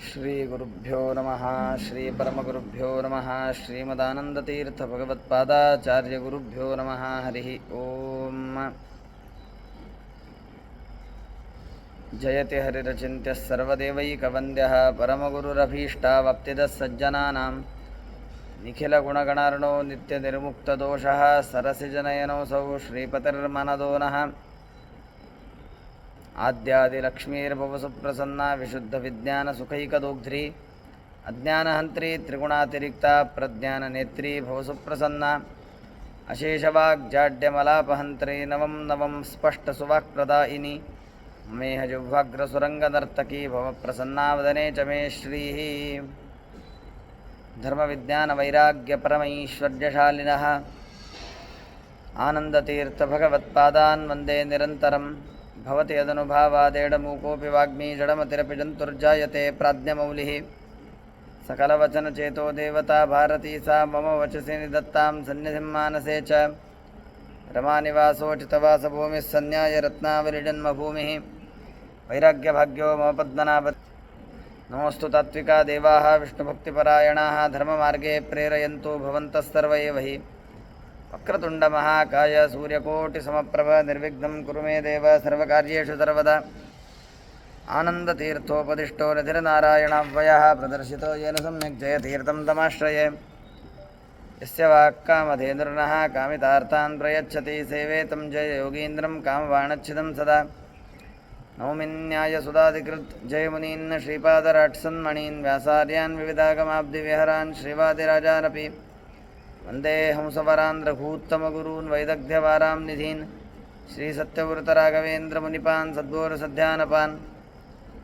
ಶ್ರೀಗುರುಭ್ಯೋ ನಮಃ. ಶ್ರೀ ಪರಮಗುರುಭ್ಯೋ ನಮಃ. ಶ್ರೀಮದಾನಂದತೀರ್ಥ ಭಗವತ್ಪಾದಾಚಾರ್ಯಗುರುಭ್ಯೋ ನಮಃ. ಹರಿ ಓಂ. ಜಯತಿ ಹರಿರಚಿಂತ್ಯ ಸರ್ವದೇವೈಕವಂದ್ಯಃ ಪರಮಗುರುರಭೀಷ್ಟಾವಾಪ್ತಿದಃ ಸಜ್ಜನಾನಾಂ ನಿಖಿಲಗುಣಗಣಾರ್ಣೋ ನಿತ್ಯನಿರ್ಮುಕ್ತದೋಷಃ ಸರಸಿಜನಯನೋऽಸೌ ಶ್ರೀಪತಿರ್ಮನದೋ ನಃ. ಆದ್ಯಾದಿಲಕ್ಷ್ಮೀರ್ಭವಸುಪ್ರಸನ್ನ ವಿಶುದ್ಧವಿಜ್ಞಾನಸುಖೈಕದೋಗ್ಧ್ರಿ ಅಜ್ಞಾನಹಂತ್ರಿ ತ್ರಿಗುಣಾತಿರಿಕ್ತಾ ಪ್ರಜ್ಞಾನನೇತ್ರಿ ಭವಸುಪ್ರಸನ್ನ ಅಶೇಷವಾಗ್ಜಾಡ್ಯಮಲಾಪಹಂತ್ರಿ ನವಂ ನವಂ ಸ್ಪಷ್ಟಸುವಾಕ್ಪ್ರದಾಯಿನಿ ಮೇಹ ಜಿಹ್ವಾಗ್ರಸುರಂಗನರ್ತಕೀ ಭವಪ್ರಸನ್ನಾವದನೆ ಚ ಮೇ ಶ್ರೀಃ. ಧರ್ಮವಿಜ್ಞಾನವೈರಾಗ್ಯಪರಮೈಶ್ವರ್ಯಶಾಲಿನಃ ಆನಂದತೀರ್ಥಭಗವತ್ಪಾದಾನ್ ವಂದೇ ನಿರಂತರಂ. ಭವತಿ ಯದನುಭಾವಾದೇಡಮೂಕೋऽಪಿ ವಾಗ್ಮೀ ಜಡಮತಿರಪಿ ಜಂತುರ್ಜಾಯತೆ ಪ್ರಾಜ್ಞಮೌಲಿಃ. ಸಕಲವಚನಚೇತೋ ದೇವತಾ ಭಾರತೀ ಸಾ ಮಮ ವಚಸಿ ನಿಧತ್ತಾಂ ಸನ್ನಿಧಿಂ ಮಾನಸೇ ಚ. ರಮಾನಿವಾಸೋಚಿತವಾಸಭೂಮಿಃ ಸನ್ಯಾಯ ರತ್ನಾವಲಿಜನ್ಮಭೂಮಿಃ. ವೈರಾಗ್ಯಭಾಗ್ಯೋ ಮಮ ಪದ್ಮನಾಭ. ನಮೋऽस्तु ತಾತ್ವಿಕಾ ದೇವಾಃ ವಿಷ್ಣುಭಕ್ತಿಪರಾಯಣಾಃ ಧರ್ಮಮಾರ್ಗೇ ಪ್ರೇರಯन्तु ಭವಂತಃ ಸರ್ವ ಏವ ಹಿ. ವಕ್ರತುಂಡಮಹಾಕಾಯ ಸೂರ್ಯಕೋಟಿಸಮಪ್ರಭ ನಿರ್ವಿಘ್ನಂ ಕುರು ಮೇ ದೇವ ಸರ್ವಕಾರ್ಯೇಷು ಸರ್ವದಾ. ಆನಂದತೀರ್ಥೋಪದಿಷ್ಟೋ ನಿಧಿರ್ನಾರಾಯಣಾವ್ಯಯಃ ಪ್ರದರ್ಶಿತೋ ಯೇನ ಸಮ್ಯಕ್ ಜಯತೀರ್ಥಂ ತಮಾಶ್ರಯೇ. ಯಸ್ಯ ವಾಕ್ಕಾಮಧೇನುರ್ನಃ ಕಾಮಿತಾರ್ಥಾನ್ ಪ್ರಯಚ್ಛತಿ ಸೇವೆ ತಂ ಜಯ ಯೋಗೀಂದ್ರಂ ಕಾಮವಾಣಚ್ಛಿದಂ ಸದಾ. ನೌಮಿನ್ಯಾಯಸುಧಾಧಿಕೃತ್ ಜಯಮುನೀನ್ ಶ್ರೀಪಾದರಾಟ್ಸನ್ಮಣೀನ್ ವ್ಯಾಸಾರ್ಯಾನ್ ವಿವಿಧಾಗಮಾಬ್ಧಿವಿಹರಾನ್ ಶ್ರೀವಾದಿರಾಜಾನಪಿ. ವಂದೇ ಹಂಸವರಾನ್ ರಘೂತ್ತಮಗುರೂನ್ ವೈದಗ್ಧ್ಯವಾರಾಂ ನಿಧೀನ್. ಶ್ರೀಸತ್ಯವೃತರಾಘವೇಂದ್ರಮುನಿಪಾನ್ ಸದ್ಗೋರಸಧ್ಯಾನಪಾನ್.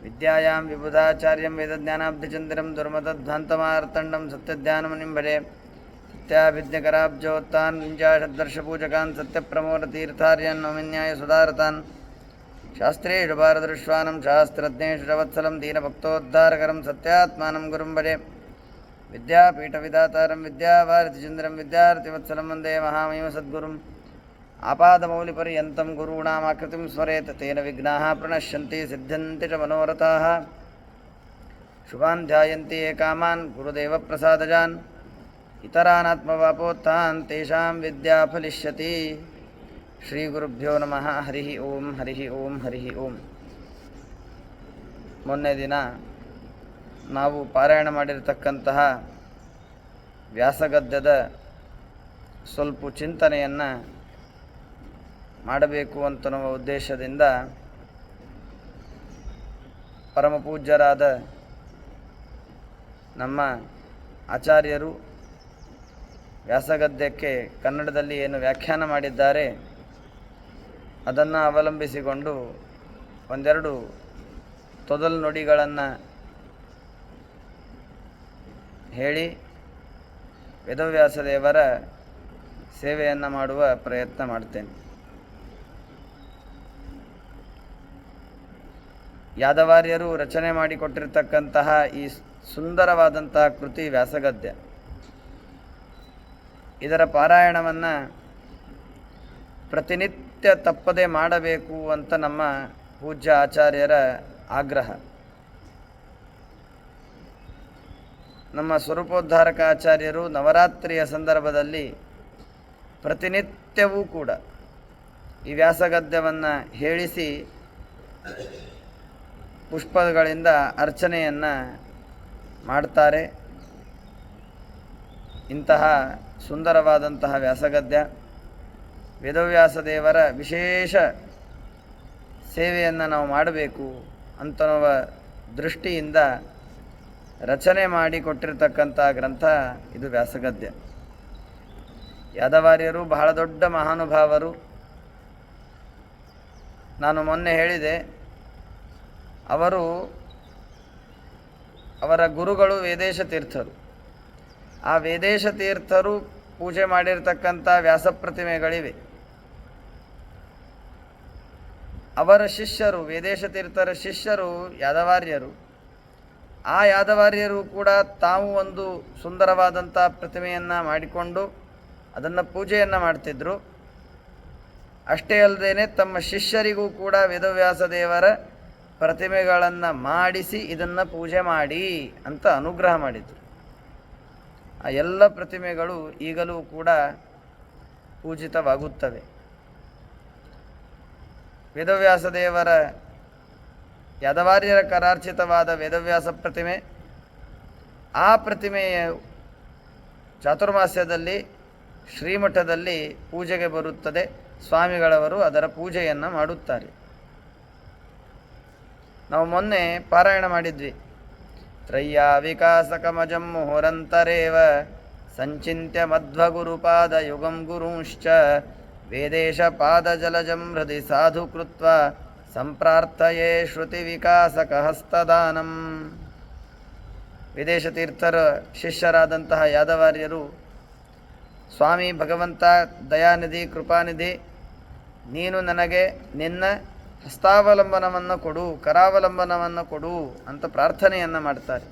ವಿದ್ಯಾಯಾಂ ವಿಬುಧಾಚಾರ್ಯಂ ವೇದಜ್ಞಾನಾಬ್ಧಿಚಂದಿರಂ ದುರ್ಮತಧ್ವಾಂತಮಾರ್ತಂಡಂ ಸತ್ಯಧ್ಯಾನಮುನಿಂ ಭಜೆ. ಸತ್ಯಾಭಿಜ್ಞಕರಾಬ್ಜೋತ್ತಾನ್ ವಿಂಜಾಷದ್ದರ್ಶಪೂಜಕಾನ್ ಸತ್ಯಪ್ರಮೋದತೀರ್ಥಾರ್ಯಾನ್ ನೌಮಿನ್ಯಾಯಸುಧಾರತಾನ್. ಶಾಸ್ತ್ರೇಷು ಭಾರತೃಶ್ವಾನಂ ಶಾಸ್ತ್ರಜ್ಞೇಷು ಚ ವತ್ಸಲಂ ದೀನಭಕ್ತೋದ್ಧಾರಕರಂ ಸತ್ಯಾತ್ಮಾನಂ ಗುರುಂ ಭಜೆ. ವಿದ್ಯಾಪೀಠವಿಧಾತಾರಂ ವಿದ್ಯಾವಾರಿಧಿಚಂದ್ರಂ ವಿದ್ಯಾರ್ಥಿವತ್ಸಲಂ ವಂದೇ ಮಹಾಮಹಿಮ ಸದ್ಗುರುಂ. ಆಪಾದಮೌಲಿಪರ್ಯಂతం ಗುರುಣಾಮಾಕೃತಿಂ ಸ್ಮರೇತ್ ತೇನ ವಿಘ್ನಾಃ ಪ್ರಣಶ್ಯಂತಿ ಸಿದ್ಧ್ಯಂತಿ ಚ ಮನೋರಥಾಃ. ಶುಭಾನ್ ಧ್ಯಾಯಂತಿ ಯೇ ಕಾಮಾನ್ ಗುರುದೇವಪ್ರಸಾದಜಾನ್. ಇತರಾನಾತ್ಮವಾಪೋತ್ಥಾನ್ ತೇಷಾಂ ವಿದ್ಯಾ ಫಲಿಷ್ಯತಿ. ಶ್ರೀಗುರುಭ್ಯೋ ನಮಃ. ಹರಿ ಓಂ. ಹರಿ ಓಂ. ಹರಿ ಓಂ. ಮೊನ್ನೆ ದಿನ ನಾವು ಪಾರಾಯಣ ಮಾಡಿರತಕ್ಕಂತಹ ವ್ಯಾಸಗದ್ಯದ ಸ್ವಲ್ಪ ಚಿಂತನೆಯನ್ನು ಮಾಡಬೇಕು ಅಂತನ್ನುವ ಉದ್ದೇಶದಿಂದ ಪರಮಪೂಜ್ಯರಾದ ನಮ್ಮ ಆಚಾರ್ಯರು ವ್ಯಾಸಗದ್ಯಕ್ಕೆ ಕನ್ನಡದಲ್ಲಿ ಏನು ವ್ಯಾಖ್ಯಾನ ಮಾಡಿದ್ದಾರೆ ಅದನ್ನು ಅವಲಂಬಿಸಿಕೊಂಡು ಒಂದೆರಡು ತೊದಲು ನುಡಿಗಳನ್ನು ಹೇಳಿ ವೇದವ್ಯಾಸದೇವರ ಸೇವೆಯನ್ನು ಮಾಡುವ ಪ್ರಯತ್ನ ಮಾಡ್ತೇನೆ. ಯಾದವಾರ್ಯರು ರಚನೆ ಮಾಡಿಕೊಟ್ಟಿರತಕ್ಕಂತಹ ಈ ಸುಂದರವಾದಂತಹ ಕೃತಿ ವ್ಯಾಸಗದ್ಯ. ಇದರ ಪಾರಾಯಣವನ್ನು ಪ್ರತಿನಿತ್ಯ ತಪ್ಪದೆ ಮಾಡಬೇಕು ಅಂತ ನಮ್ಮ ಪೂಜ್ಯ ಆಚಾರ್ಯರ ಆಗ್ರಹ. ನಮ್ಮ ಸ್ವರೂಪೋದ್ಧಾರಕ ಆಚಾರ್ಯರು ನವರಾತ್ರಿಯ ಸಂದರ್ಭದಲ್ಲಿ ಪ್ರತಿನಿತ್ಯವೂ ಕೂಡ ಈ ವ್ಯಾಸಗದ್ಯವನ್ನು ಹೇಳಿಸಿ ಪುಷ್ಪಗಳಿಂದ ಅರ್ಚನೆಯನ್ನು ಮಾಡ್ತಾರೆ. ಇಂತಹ ಸುಂದರವಾದಂತಹ ವ್ಯಾಸಗದ್ಯ ವೇದವ್ಯಾಸದೇವರ ವಿಶೇಷ ಸೇವೆಯನ್ನು ನಾವು ಮಾಡಬೇಕು ಅಂತನ್ನುವ ದೃಷ್ಟಿಯಿಂದ ರಚನೆ ಮಾಡಿ ಕೊಟ್ಟಿರತಕ್ಕಂಥ ಗ್ರಂಥ ಇದು ವ್ಯಾಸಗದ್ಯ. ಯಾದವಾರ್ಯರು ಬಹಳ ದೊಡ್ಡ ಮಹಾನುಭಾವರು. ನಾನು ಮೊನ್ನೆ ಹೇಳಿದೆ, ಅವರ ಗುರುಗಳು ವೇದೇಶ ತೀರ್ಥರು. ಆ ವೇದೇಶ ತೀರ್ಥರು ಪೂಜೆ ಮಾಡಿರ್ತಕ್ಕಂಥ ವ್ಯಾಸಪ್ರತಿಮೆಗಳಿವೆ. ಅವರ ಶಿಷ್ಯರು, ವೇದೇಶ ತೀರ್ಥರ ಶಿಷ್ಯರು ಯಾದವಾರ್ಯರು. ಆ ಯಾದವಾರ್ಯರು ಕೂಡ ತಾವು ಒಂದು ಸುಂದರವಾದಂಥ ಪ್ರತಿಮೆಯನ್ನು ಮಾಡಿಕೊಂಡು ಅದನ್ನು ಪೂಜೆಯನ್ನು ಮಾಡ್ತಿದ್ದರು. ಅಷ್ಟೇ ಅಲ್ಲದೆ ತಮ್ಮ ಶಿಷ್ಯರಿಗೂ ಕೂಡ ವೇದವ್ಯಾಸ ದೇವರ ಪ್ರತಿಮೆಗಳನ್ನು ಮಾಡಿಸಿ ಇದನ್ನು ಪೂಜೆ ಮಾಡಿ ಅಂತ ಅನುಗ್ರಹ ಮಾಡಿದರು. ಆ ಎಲ್ಲ ಪ್ರತಿಮೆಗಳು ಈಗಲೂ ಕೂಡ ಪೂಜಿತವಾಗುತ್ತವೆ. ವೇದವ್ಯಾಸ ದೇವರ ಯಾದವಾರ್ಯರ ಕರಾರ್ಚಿತವಾದ ವೇದವ್ಯಾಸ ಪ್ರತಿಮೆ, ಆ ಪ್ರತಿಮೆಯ ಚಾತುರ್ಮಾಸ್ಯದಲ್ಲಿ ಶ್ರೀಮಠದಲ್ಲಿ ಪೂಜೆಗೆ ಬರುತ್ತದೆ. ಸ್ವಾಮಿಗಳವರು ಅದರ ಪೂಜೆಯನ್ನು ಮಾಡುತ್ತಾರೆ. ನಾವು ಮೊನ್ನೆ ಪಾರಾಯಣ ಮಾಡಿದ್ವಿ. ತ್ರಯ್ಯ ವಿಕಾಸಕಮಜಂ ಮುಹುರಂತರೇವ ಸಂಚಿತ್ಯ ಮಧ್ವಗುರುಪಾದ ಯುಗಂ ಗುರುಂಶ್ಚ ವೇದೇಶ ಪಾದಜಲಜಂ ಹೃದಯ ಸಾಧು ಕೃತ್ವ ಸಂಪ್ರಾರ್ಥಯೇ ಶ್ರುತಿ ವಿಕಾಸಕ ಹಸ್ತದಾನಂ. ವಿದೇಶ ತೀರ್ಥರ ಶಿಷ್ಯರಾದಂತಹ ಯಾದವಾರ್ಯರು, ಸ್ವಾಮಿ ಭಗವಂತ ದಯಾನಿಧಿ ಕೃಪಾನಿಧಿ, ನೀನು ನನಗೆ ನಿನ್ನ ಹಸ್ತಾವಲಂಬನವನ್ನು ಕೊಡು, ಕರಾವಲಂಬನವನ್ನು ಕೊಡು ಅಂತ ಪ್ರಾರ್ಥನೆಯನ್ನು ಮಾಡ್ತಾರೆ.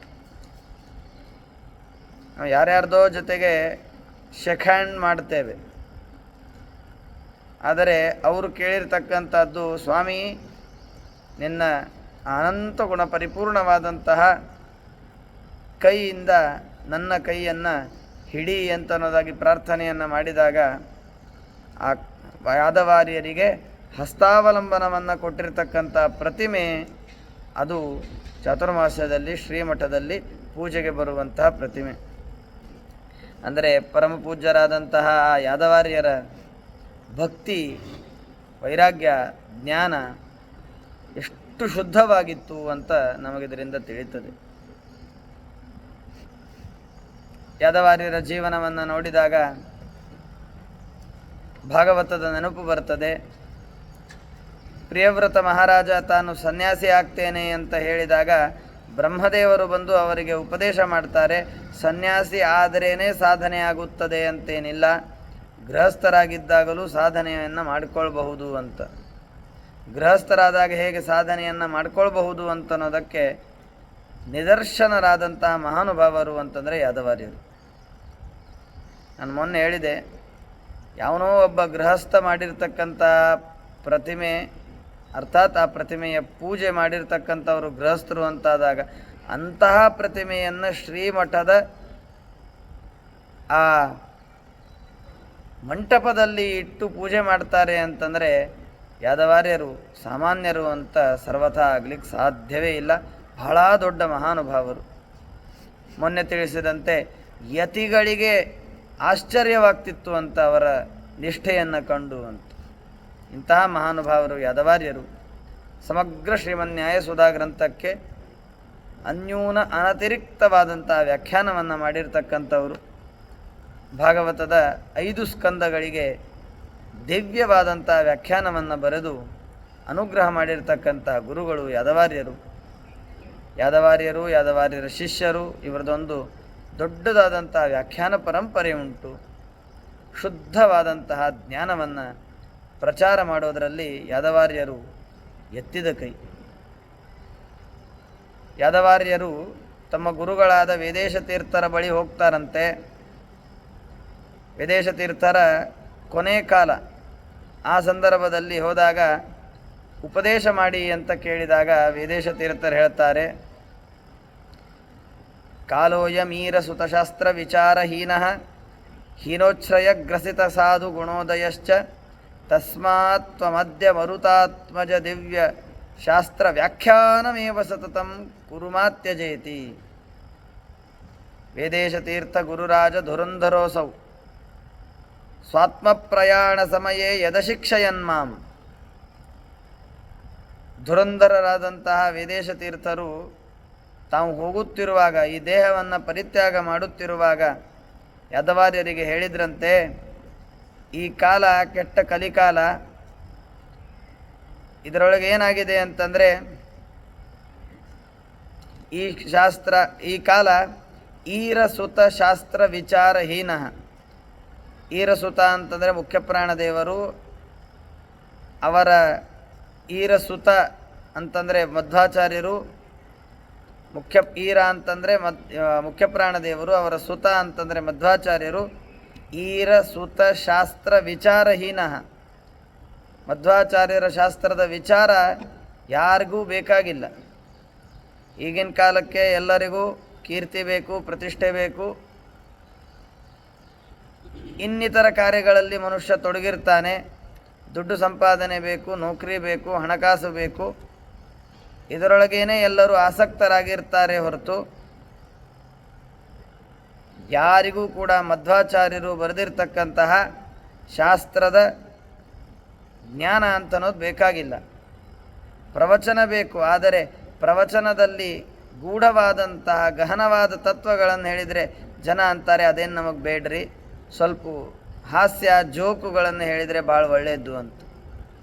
ನಾವು ಯಾರ್ಯಾರ್ದೋ ಜೊತೆಗೆ ಶೇಕ್ ಹ್ಯಾಂಡ್ ಮಾಡ್ತೇವೆ, ಆದರೆ ಅವರು ಕೇಳಿರ್ತಕ್ಕಂಥದ್ದು, ಸ್ವಾಮಿ ನಿನ್ನ ಅನಂತ ಗುಣ ಪರಿಪೂರ್ಣವಾದಂತಹ ಕೈಯಿಂದ ನನ್ನ ಕೈಯನ್ನು ಹಿಡಿ ಅಂತನ್ನೋದಾಗಿ ಪ್ರಾರ್ಥನೆಯನ್ನು ಮಾಡಿದಾಗ ಆ ಯಾದವಾರ್ಯರಿಗೆ ಹಸ್ತಾವಲಂಬನವನ್ನು ಕೊಟ್ಟಿರ್ತಕ್ಕಂಥ ಪ್ರತಿಮೆ ಅದು ಚಾತುರ್ಮಾಸ್ಯದಲ್ಲಿ ಶ್ರೀಮಠದಲ್ಲಿ ಪೂಜೆಗೆ ಬರುವಂತಹ ಪ್ರತಿಮೆ. ಅಂದರೆ ಪರಮಪೂಜ್ಯರಾದಂತಹ ಯಾದವಾರ್ಯರ ಭಕ್ತಿ, ವೈರಾಗ್ಯ, ಜ್ಞಾನ ಎಷ್ಟು ಶುದ್ಧವಾಗಿತ್ತು ಅಂತ ನಮಗಿದರಿಂದ ತಿಳಿಯುತ್ತದೆ. ಯಾದವಾರ್ಯರ ಜೀವನವನ್ನು ನೋಡಿದಾಗ ಭಾಗವತದ ನೆನಪು ಬರ್ತದೆ. ಪ್ರಿಯವ್ರತ ಮಹಾರಾಜ ತಾನು ಸನ್ಯಾಸಿ ಆಗ್ತೇನೆ ಅಂತ ಹೇಳಿದಾಗ ಬ್ರಹ್ಮದೇವರು ಬಂದು ಅವರಿಗೆ ಉಪದೇಶ ಮಾಡ್ತಾರೆ, ಸನ್ಯಾಸಿ ಆದರೇನೇ ಸಾಧನೆ ಆಗುತ್ತದೆ ಅಂತೇನಿಲ್ಲ, ಗೃಹಸ್ಥರಾಗಿದ್ದಾಗಲೂ ಸಾಧನೆಯನ್ನು ಮಾಡಿಕೊಳ್ಬಹುದು ಅಂತ. ಗೃಹಸ್ಥರಾದಾಗ ಹೇಗೆ ಸಾಧನೆಯನ್ನು ಮಾಡಿಕೊಳ್ಬಹುದು ಅಂತನ್ನೋದಕ್ಕೆ ನಿದರ್ಶನರಾದಂತಹ ಮಹಾನುಭಾವರು ಅಂತಂದರೆ ಯಾದವಾರ್ಯರು. ನಾನು ಮೊನ್ನೆ ಹೇಳಿದೆ, ಯಾವನೋ ಒಬ್ಬ ಗೃಹಸ್ಥ ಮಾಡಿರ್ತಕ್ಕಂಥ ಪ್ರತಿಮೆ, ಅರ್ಥಾತ್ ಆ ಪ್ರತಿಮೆಯ ಪೂಜೆ ಮಾಡಿರ್ತಕ್ಕಂಥವರು ಗೃಹಸ್ಥರು ಅಂತಾದಾಗ ಅಂತಹ ಪ್ರತಿಮೆಯನ್ನು ಶ್ರೀಮಠದ ಆ ಮಂಟಪದಲ್ಲಿ ಇಟ್ಟು ಪೂಜೆ ಮಾಡ್ತಾರೆ ಅಂತಂದರೆ ಯಾದವಾರ್ಯರು ಸಾಮಾನ್ಯರು ಅಂತ ಸರ್ವಥಾ ಆಗಲಿಕ್ಕೆ ಸಾಧ್ಯವೇ ಇಲ್ಲ. ಬಹಳ ದೊಡ್ಡ ಮಹಾನುಭಾವರು. ಮೊನ್ನೆ ತಿಳಿಸಿದಂತೆ ಯತಿಗಳಿಗೆ ಆಶ್ಚರ್ಯವಾಗ್ತಿತ್ತು ಅಂತ ಅವರ ನಿಷ್ಠೆಯನ್ನು ಕಂಡು ಅಂತ. ಇಂತಹ ಮಹಾನುಭಾವರು ಯಾದವಾರ್ಯರು. ಸಮಗ್ರ ಶ್ರೀಮನ್ಯಾಯ ಸುಧಾ ಗ್ರಂಥಕ್ಕೆ ಅನ್ಯೂನ ಅನತಿರಿಕ್ತವಾದಂತಹ ವ್ಯಾಖ್ಯಾನವನ್ನು ಮಾಡಿರ್ತಕ್ಕಂಥವರು. ಭಾಗವತದ 5 ಸ್ಕಂದಗಳಿಗೆ ದಿವ್ಯವಾದಂಥ ವ್ಯಾಖ್ಯಾನವನ್ನು ಬರೆದು ಅನುಗ್ರಹ ಮಾಡಿರ್ತಕ್ಕಂಥ ಗುರುಗಳು ಯಾದವಾರ್ಯರು. ಯಾದವಾರ್ಯರ ಶಿಷ್ಯರು, ಇವರದೊಂದು ದೊಡ್ಡದಾದಂಥ ವ್ಯಾಖ್ಯಾನ ಪರಂಪರೆ ಉಂಟು. ಶುದ್ಧವಾದಂತಹ ಜ್ಞಾನವನ್ನು ಪ್ರಚಾರ ಮಾಡೋದರಲ್ಲಿ ಯಾದವಾರ್ಯರು ಎತ್ತಿದ ಕೈ. ಯಾದವಾರ್ಯರು ತಮ್ಮ ಗುರುಗಳಾದ ವೇದೇಶ ತೀರ್ಥರ ಬಳಿ ಹೋಗ್ತಾರಂತೆ. ವೇದೇಶ ತೀರ್ಥರ ಕೊನೆ ಕಾಲ, ಆ ಸಂದರ್ಭದಲ್ಲಿ ಹೋದಾಗ ಉಪದೇಶ ಮಾಡಿ ಅಂತ ಕೇಳಿದಾಗ ವೇದೇಶ ತೀರ್ಥರು ಹೇಳ್ತಾರೆ, ಕಾಲೋಯಮೀರ ಸುತಶಾಸ್ತ್ರ ವಿಚಾರಹೀನಃ ಹೀನೋಚ್ಛ್ರಯಗ್ರಸಿತ ಸಾಧು ಗುಣೋದಯಶ್ಚ ತಸ್ಮಾತ್ ತ್ವಮದ್ಯ ಮರುತಾತ್ಮಜ ದಿವ್ಯ ಶಾಸ್ತ್ರ ವ್ಯಾಖ್ಯಾನಮೇವ ಸತತಂ ಕುರುಮಾತ್ಯಜೇತಿ. ವೇದೇಶ ತೀರ್ಥ ಗುರುರಾಜ ಧುರಂಧರೋಸೌ ಸ್ವಾತ್ಮಪ್ರಯಾಣ ಸಮಯೇ ಯದಶಿಕ್ಷಯನ್ಮಾಂ. ಧುರಂಧರರಾದಂತಹ ವೇದೇಶ ತೀರ್ಥರು ತಾವು ಹೋಗುತ್ತಿರುವಾಗ, ಈ ದೇಹವನ್ನು ಪರಿತ್ಯಾಗ ಮಾಡುತ್ತಿರುವಾಗ ಯಾದವಾರ್ಯರಿಗೆ ಹೇಳಿದ್ರಂತೆ, ಈ ಕಾಲ ಕೆಟ್ಟ ಕಲಿಕಾಲ, ಇದರೊಳಗೆ ಏನಾಗಿದೆ ಅಂತಂದರೆ ಈ ಕಾಲ ಈರಸುತ ಶಾಸ್ತ್ರ ವಿಚಾರಹೀನ. ಈರಸುತ ಅಂತಂದರೆ ಮುಖ್ಯಪ್ರಾಣದೇವರು, ಅವರ ಈರಸುತ ಅಂತಂದರೆ ಮಧ್ವಾಚಾರ್ಯರು, ಈರ ಅಂತಂದರೆ ಮುಖ್ಯಪ್ರಾಣದೇವರು, ಅವರ ಸುತ ಅಂತಂದರೆ ಮಧ್ವಾಚಾರ್ಯರು. ಈರ ಸುತ ಶಾಸ್ತ್ರ ವಿಚಾರಹೀನ. ಮಧ್ವಾಚಾರ್ಯರ ಶಾಸ್ತ್ರದ ವಿಚಾರ ಯಾರಿಗೂ ಬೇಕಾಗಿಲ್ಲ. ಈಗಿನ ಕಾಲಕ್ಕೆ ಎಲ್ಲರಿಗೂ ಕೀರ್ತಿ ಬೇಕು, ಪ್ರತಿಷ್ಠೆ ಬೇಕು, ಇನ್ನಿತರ ಕಾರ್ಯಗಳಲ್ಲಿ ಮನುಷ್ಯ ತೊಡಗಿರ್ತಾನೆ. ದುಡ್ಡು ಸಂಪಾದನೆ ಬೇಕು, ನೌಕರಿ ಬೇಕು, ಹಣಕಾಸು ಬೇಕು, ಇದರೊಳಗೇನೆ ಎಲ್ಲರೂ ಆಸಕ್ತರಾಗಿರ್ತಾರೆ ಹೊರತು ಯಾರಿಗೂ ಕೂಡ ಮಧ್ವಾಚಾರ್ಯರು ಬರೆದಿರ್ತಕ್ಕಂತಹ ಶಾಸ್ತ್ರದ ಜ್ಞಾನ ಅಂತನ್ನೋದು ಬೇಕಾಗಿಲ್ಲ. ಪ್ರವಚನ ಬೇಕು, ಆದರೆ ಪ್ರವಚನದಲ್ಲಿ ಗೂಢವಾದಂತಹ ಗಹನವಾದ ತತ್ವಗಳನ್ನು ಹೇಳಿದರೆ ಜನ ಅಂತಾರೆ ಅದೇನು ನಮಗೆ ಬೇಡ್ರಿ, ಸ್ವಲ್ಪ ಹಾಸ್ಯ ಜೋಕುಗಳನ್ನು ಹೇಳಿದರೆ ಭಾಳ ಒಳ್ಳೆಯದು ಅಂತ.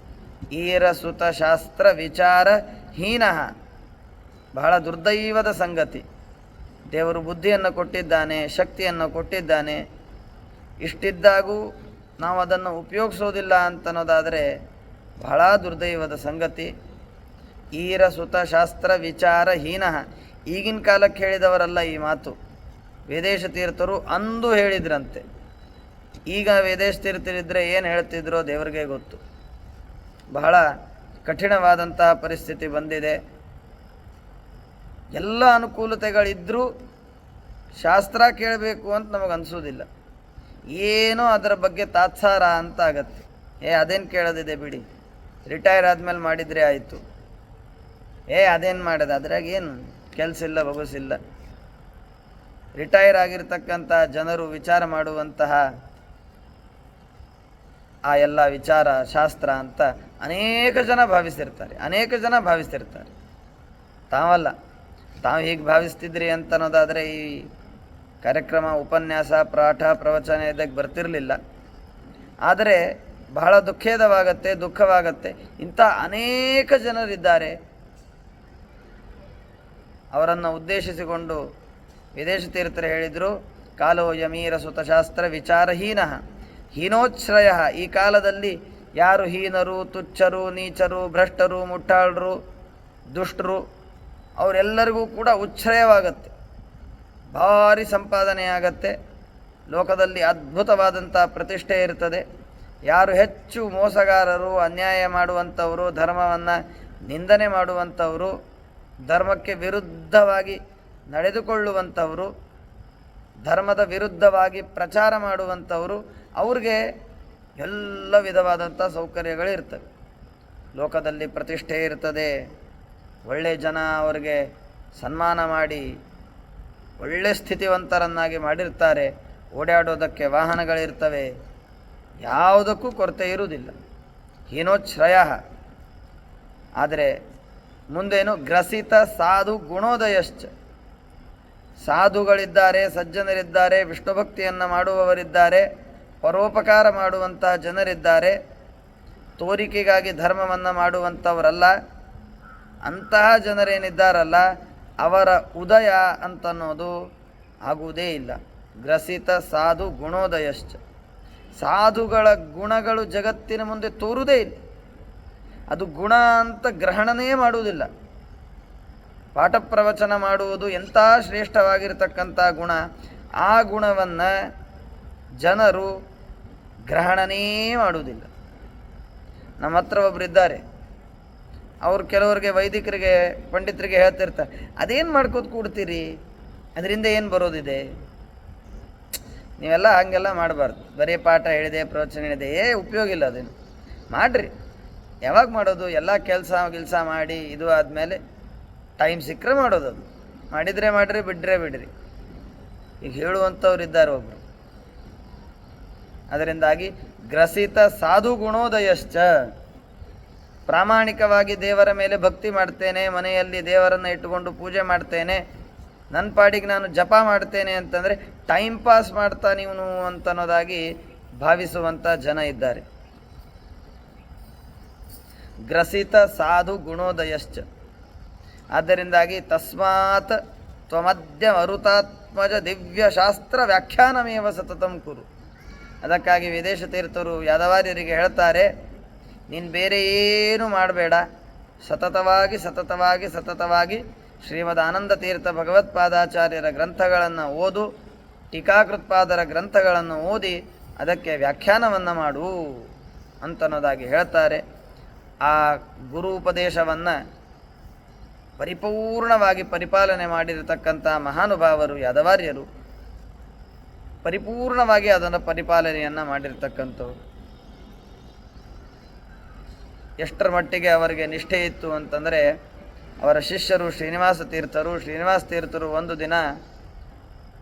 ಈರಸುತ ಶಾಸ್ತ್ರ ವಿಚಾರ ಹೀನ, ಬಹಳ ದುರ್ದೈವದ ಸಂಗತಿ. ದೇವರು ಬುದ್ಧಿಯನ್ನು ಕೊಟ್ಟಿದ್ದಾನೆ, ಶಕ್ತಿಯನ್ನು ಕೊಟ್ಟಿದ್ದಾನೆ, ಇಷ್ಟಿದ್ದಾಗೂ ನಾವು ಅದನ್ನು ಉಪಯೋಗಿಸೋದಿಲ್ಲ ಅಂತನ್ನೋದಾದರೆ ಬಹಳ ದುರ್ದೈವದ ಸಂಗತಿ. ಈರಸುತ ಶಾಸ್ತ್ರ ವಿಚಾರ ಹೀನ, ಈಗಿನ ಕಾಲಕ್ಕೆ ಹೇಳಿದವರಲ್ಲ ಈ ಮಾತು, ವೇದೇಶ ತೀರ್ಥರು ಅಂದು ಹೇಳಿದ್ರಂತೆ. ಈಗ ವೇದೇಶ ತೀರ್ಥರಿದ್ದರೆ ಏನು ಹೇಳ್ತಿದ್ರೋ ದೇವರಿಗೆ ಗೊತ್ತು. ಬಹಳ ಕಠಿಣವಾದಂತಹ ಪರಿಸ್ಥಿತಿ ಬಂದಿದೆ. ಎಲ್ಲ ಅನುಕೂಲತೆಗಳಿದ್ದರೂ ಶಾಸ್ತ್ರ ಕೇಳಬೇಕು ಅಂತ ನಮಗೆ ಅನಿಸೋದಿಲ್ಲ. ಏನೋ ಅದರ ಬಗ್ಗೆ ತಾತ್ಸಾರ ಅಂತ ಆಗತ್ತೆ. ಅದೇನು ಕೇಳೋದಿದೆ ಬಿಡಿ, ರಿಟೈರ್ ಆದಮೇಲೆ ಮಾಡಿದರೆ ಆಯಿತು. ಅದೇನು ಮಾಡೋದು, ಅದ್ರಾಗ ಏನು ಕೆಲಸ ಇಲ್ಲ, ಬೊಗಸಿಲ್ಲ. ರಿಟೈರ್ ಆಗಿರ್ತಕ್ಕಂಥ ಜನರು ವಿಚಾರ ಮಾಡುವಂತಹ ಆ ಎಲ್ಲ ವಿಚಾರ ಶಾಸ್ತ್ರ ಅಂತ ಅನೇಕ ಜನ ಭಾವಿಸ್ತಿರ್ತಾರೆ. ತಾವಲ್ಲ, ತಾವು ಹೀಗೆ ಭಾವಿಸ್ತಿದ್ರಿ ಅಂತ ಅನ್ನೋದಾದರೆ ಈ ಕಾರ್ಯಕ್ರಮ, ಉಪನ್ಯಾಸ, ಪಾಠ, ಪ್ರವಚನ ಇದಕ್ಕೆ ಬರ್ತಿರಲಿಲ್ಲ. ಆದರೆ ಬಹಳ ದುಃಖವಾಗತ್ತೆ. ಇಂಥ ಅನೇಕ ಜನರಿದ್ದಾರೆ. ಅವರನ್ನು ಉದ್ದೇಶಿಸಿಕೊಂಡು ವಿದೇಶ ತೀರ್ಥರು ಹೇಳಿದರು, ಕಾಲೋ ಯಮೀರ ಸುತಶಾಸ್ತ್ರ ವಿಚಾರಹೀನ ಹೀನೋಚ್ಛ್ರಯ. ಈ ಕಾಲದಲ್ಲಿ ಯಾರು ಹೀನರು, ತುಚ್ಛರು, ನೀಚರು, ಭ್ರಷ್ಟರು, ಮುಟ್ಟಾಳರು, ದುಷ್ಟರು, ಅವರೆಲ್ಲರಿಗೂ ಕೂಡ ಉಚ್ಛ್ರಯವಾಗತ್ತೆ, ಭಾರಿ ಸಂಪಾದನೆಯಾಗತ್ತೆ, ಲೋಕದಲ್ಲಿ ಅದ್ಭುತವಾದಂಥ ಪ್ರತಿಷ್ಠೆ ಇರ್ತದೆ. ಯಾರು ಹೆಚ್ಚು ಮೋಸಗಾರರು, ಅನ್ಯಾಯ ಮಾಡುವಂಥವರು, ಧರ್ಮವನ್ನು ನಿಂದನೆ ಮಾಡುವಂಥವರು, ಧರ್ಮಕ್ಕೆ ವಿರುದ್ಧವಾಗಿ ನಡೆದುಕೊಳ್ಳುವಂಥವರು, ಧರ್ಮದ ವಿರುದ್ಧವಾಗಿ ಪ್ರಚಾರ ಮಾಡುವಂಥವರು, ಅವ್ರಿಗೆ ಎಲ್ಲ ವಿಧವಾದಂಥ ಸೌಕರ್ಯಗಳಿರ್ತವೆ. ಲೋಕದಲ್ಲಿ ಪ್ರತಿಷ್ಠೆ ಇರ್ತದೆ, ಒಳ್ಳೆಯ ಜನ ಅವರಿಗೆ ಸನ್ಮಾನ ಮಾಡಿ ಒಳ್ಳೆ ಸ್ಥಿತಿವಂತರನ್ನಾಗಿ ಮಾಡಿರ್ತಾರೆ. ಓಡಾಡೋದಕ್ಕೆ ವಾಹನಗಳಿರ್ತವೆ, ಯಾವುದಕ್ಕೂ ಕೊರತೆ ಇರುವುದಿಲ್ಲ. ಹೀನೋಚ್ಛ್ರಯ. ಆದರೆ ಮುಂದೇನು, ಗ್ರಸಿತ ಸಾಧು ಗುಣೋದಯಶ್ಚ. ಸಾಧುಗಳಿದ್ದಾರೆ, ಸಜ್ಜನರಿದ್ದಾರೆ, ವಿಷ್ಣು ಭಕ್ತಿಯನ್ನು ಮಾಡುವವರಿದ್ದಾರೆ, ಪರೋಪಕಾರ ಮಾಡುವಂತಹ ಜನರಿದ್ದಾರೆ, ತೋರಿಕೆಗಾಗಿ ಧರ್ಮವನ್ನು ಮಾಡುವಂಥವರಲ್ಲ. ಅಂತಹ ಜನರೇನಿದ್ದಾರಲ್ಲ ಅವರ ಉದಯ ಅಂತನ್ನೋದು ಆಗುವುದೇ ಇಲ್ಲ. ಗ್ರಸಿತ ಸಾಧು ಗುಣೋದಯಶ್ಚ. ಸಾಧುಗಳ ಗುಣಗಳು ಜಗತ್ತಿನ ಮುಂದೆ ತೋರುವುದೇ ಇಲ್ಲ. ಅದು ಗುಣ ಅಂತ ಗ್ರಹಣನೇ ಮಾಡುವುದಿಲ್ಲ. ಪಾಠ ಪ್ರವಚನ ಮಾಡುವುದು ಎಂಥ ಶ್ರೇಷ್ಠವಾಗಿರತಕ್ಕಂಥ ಗುಣ, ಆ ಗುಣವನ್ನು ಜನರು ಗ್ರಹಣನೇ ಮಾಡುವುದಿಲ್ಲ. ನಮ್ಮ ಹತ್ರ ಒಬ್ಬರಿದ್ದಾರೆ, ಅವರು ಕೆಲವರಿಗೆ ವೈದಿಕರಿಗೆ, ಪಂಡಿತರಿಗೆ ಹೇಳ್ತಿರ್ತಾರೆ, ಅದೇನು ಮಾಡ್ಕೋತ ಕೂಡ್ತೀರಿ, ಅದರಿಂದ ಏನು ಬರೋದಿದೆ, ನೀವೆಲ್ಲ ಹಾಗೆಲ್ಲ ಮಾಡಬಾರ್ದು, ಬರೀ ಪಾಠ ಹೇಳಿದೆ, ಪ್ರವಚನ ಹೇಳಿದೆ, ಉಪಯೋಗ ಇಲ್ಲ, ಅದೇನು ಮಾಡಿರಿ. ಯಾವಾಗ ಮಾಡೋದು, ಎಲ್ಲ ಕೆಲಸ ಮಾಡಿ ಇದು ಆದಮೇಲೆ ಟೈಮ್ ಸಿಕ್ಕರೆ ಮಾಡೋದು. ಅದು ಮಾಡಿದರೆ ಮಾಡಿರಿ, ಬಿಡ್ರಿ. ಈಗ ಹೇಳುವಂಥವ್ರು ಇದ್ದಾರೆ ಒಬ್ಬರು. ಅದರಿಂದಾಗಿ ಗ್ರಸಿತ ಸಾಧು ಗುಣೋದಯಶ್ಚ. ಪ್ರಾಮಾಣಿಕವಾಗಿ ದೇವರ ಮೇಲೆ ಭಕ್ತಿ ಮಾಡ್ತೇನೆ, ಮನೆಯಲ್ಲಿ ದೇವರನ್ನು ಇಟ್ಟುಕೊಂಡು ಪೂಜೆ ಮಾಡ್ತೇನೆ, ನನ್ನ ಪಾಡಿಗೆ ನಾನು ಜಪ ಮಾಡ್ತೇನೆ ಅಂತಂದರೆ ಟೈಮ್ ಪಾಸ್ ಮಾಡ್ತಾನೆ ಇವನು ಅಂತನ್ನೋದಾಗಿ ಭಾವಿಸುವಂಥ ಜನ ಇದ್ದಾರೆ. ಗ್ರಸಿತ ಸಾಧು ಗುಣೋದಯಶ್ಚ. ಆದ್ದರಿಂದಾಗಿ ತಸ್ಮಾತ್ ತ್ವಮದ್ಯ ಮರುತಾತ್ಮಜ ದಿವ್ಯ ಶಾಸ್ತ್ರ ವ್ಯಾಖ್ಯಾನಮೇವ ಸತತಂ ಕುರು. ಅದಕ್ಕಾಗಿ ವಿದೇಶ ತೀರ್ಥರು ಯಾದವಾರ್ಯರಿಗೆ ಹೇಳ್ತಾರೆ, ನೀನು ಬೇರೆ ಏನು ಮಾಡಬೇಡ, ಸತತವಾಗಿ ಶ್ರೀಮದ್ ಆನಂದ ತೀರ್ಥ ಭಗವತ್ಪಾದಾಚಾರ್ಯರ ಗ್ರಂಥಗಳನ್ನು ಓದು, ಟೀಕಾಕೃತ್ಪಾದರ ಗ್ರಂಥಗಳನ್ನು ಓದಿ ಅದಕ್ಕೆ ವ್ಯಾಖ್ಯಾನವನ್ನು ಮಾಡು ಅಂತನ್ನೋದಾಗಿ ಹೇಳ್ತಾರೆ. ಆ ಗುರು ಉಪದೇಶವನ್ನು ಪರಿಪೂರ್ಣವಾಗಿ ಪರಿಪಾಲನೆ ಮಾಡಿರತಕ್ಕಂಥ ಮಹಾನುಭಾವರು ಯಾದವಾರ್ಯರು, ಪರಿಪೂರ್ಣವಾಗಿ ಅದನ್ನು ಪರಿಪಾಲನೆಯನ್ನು ಮಾಡಿರ್ತಕ್ಕಂಥವ್ರು. ಎಷ್ಟರ ಮಟ್ಟಿಗೆ ಅವರಿಗೆ ನಿಷ್ಠೆ ಇತ್ತು ಅಂತಂದರೆ, ಅವರ ಶಿಷ್ಯರು ಶ್ರೀನಿವಾಸ ತೀರ್ಥರು ಒಂದು ದಿನ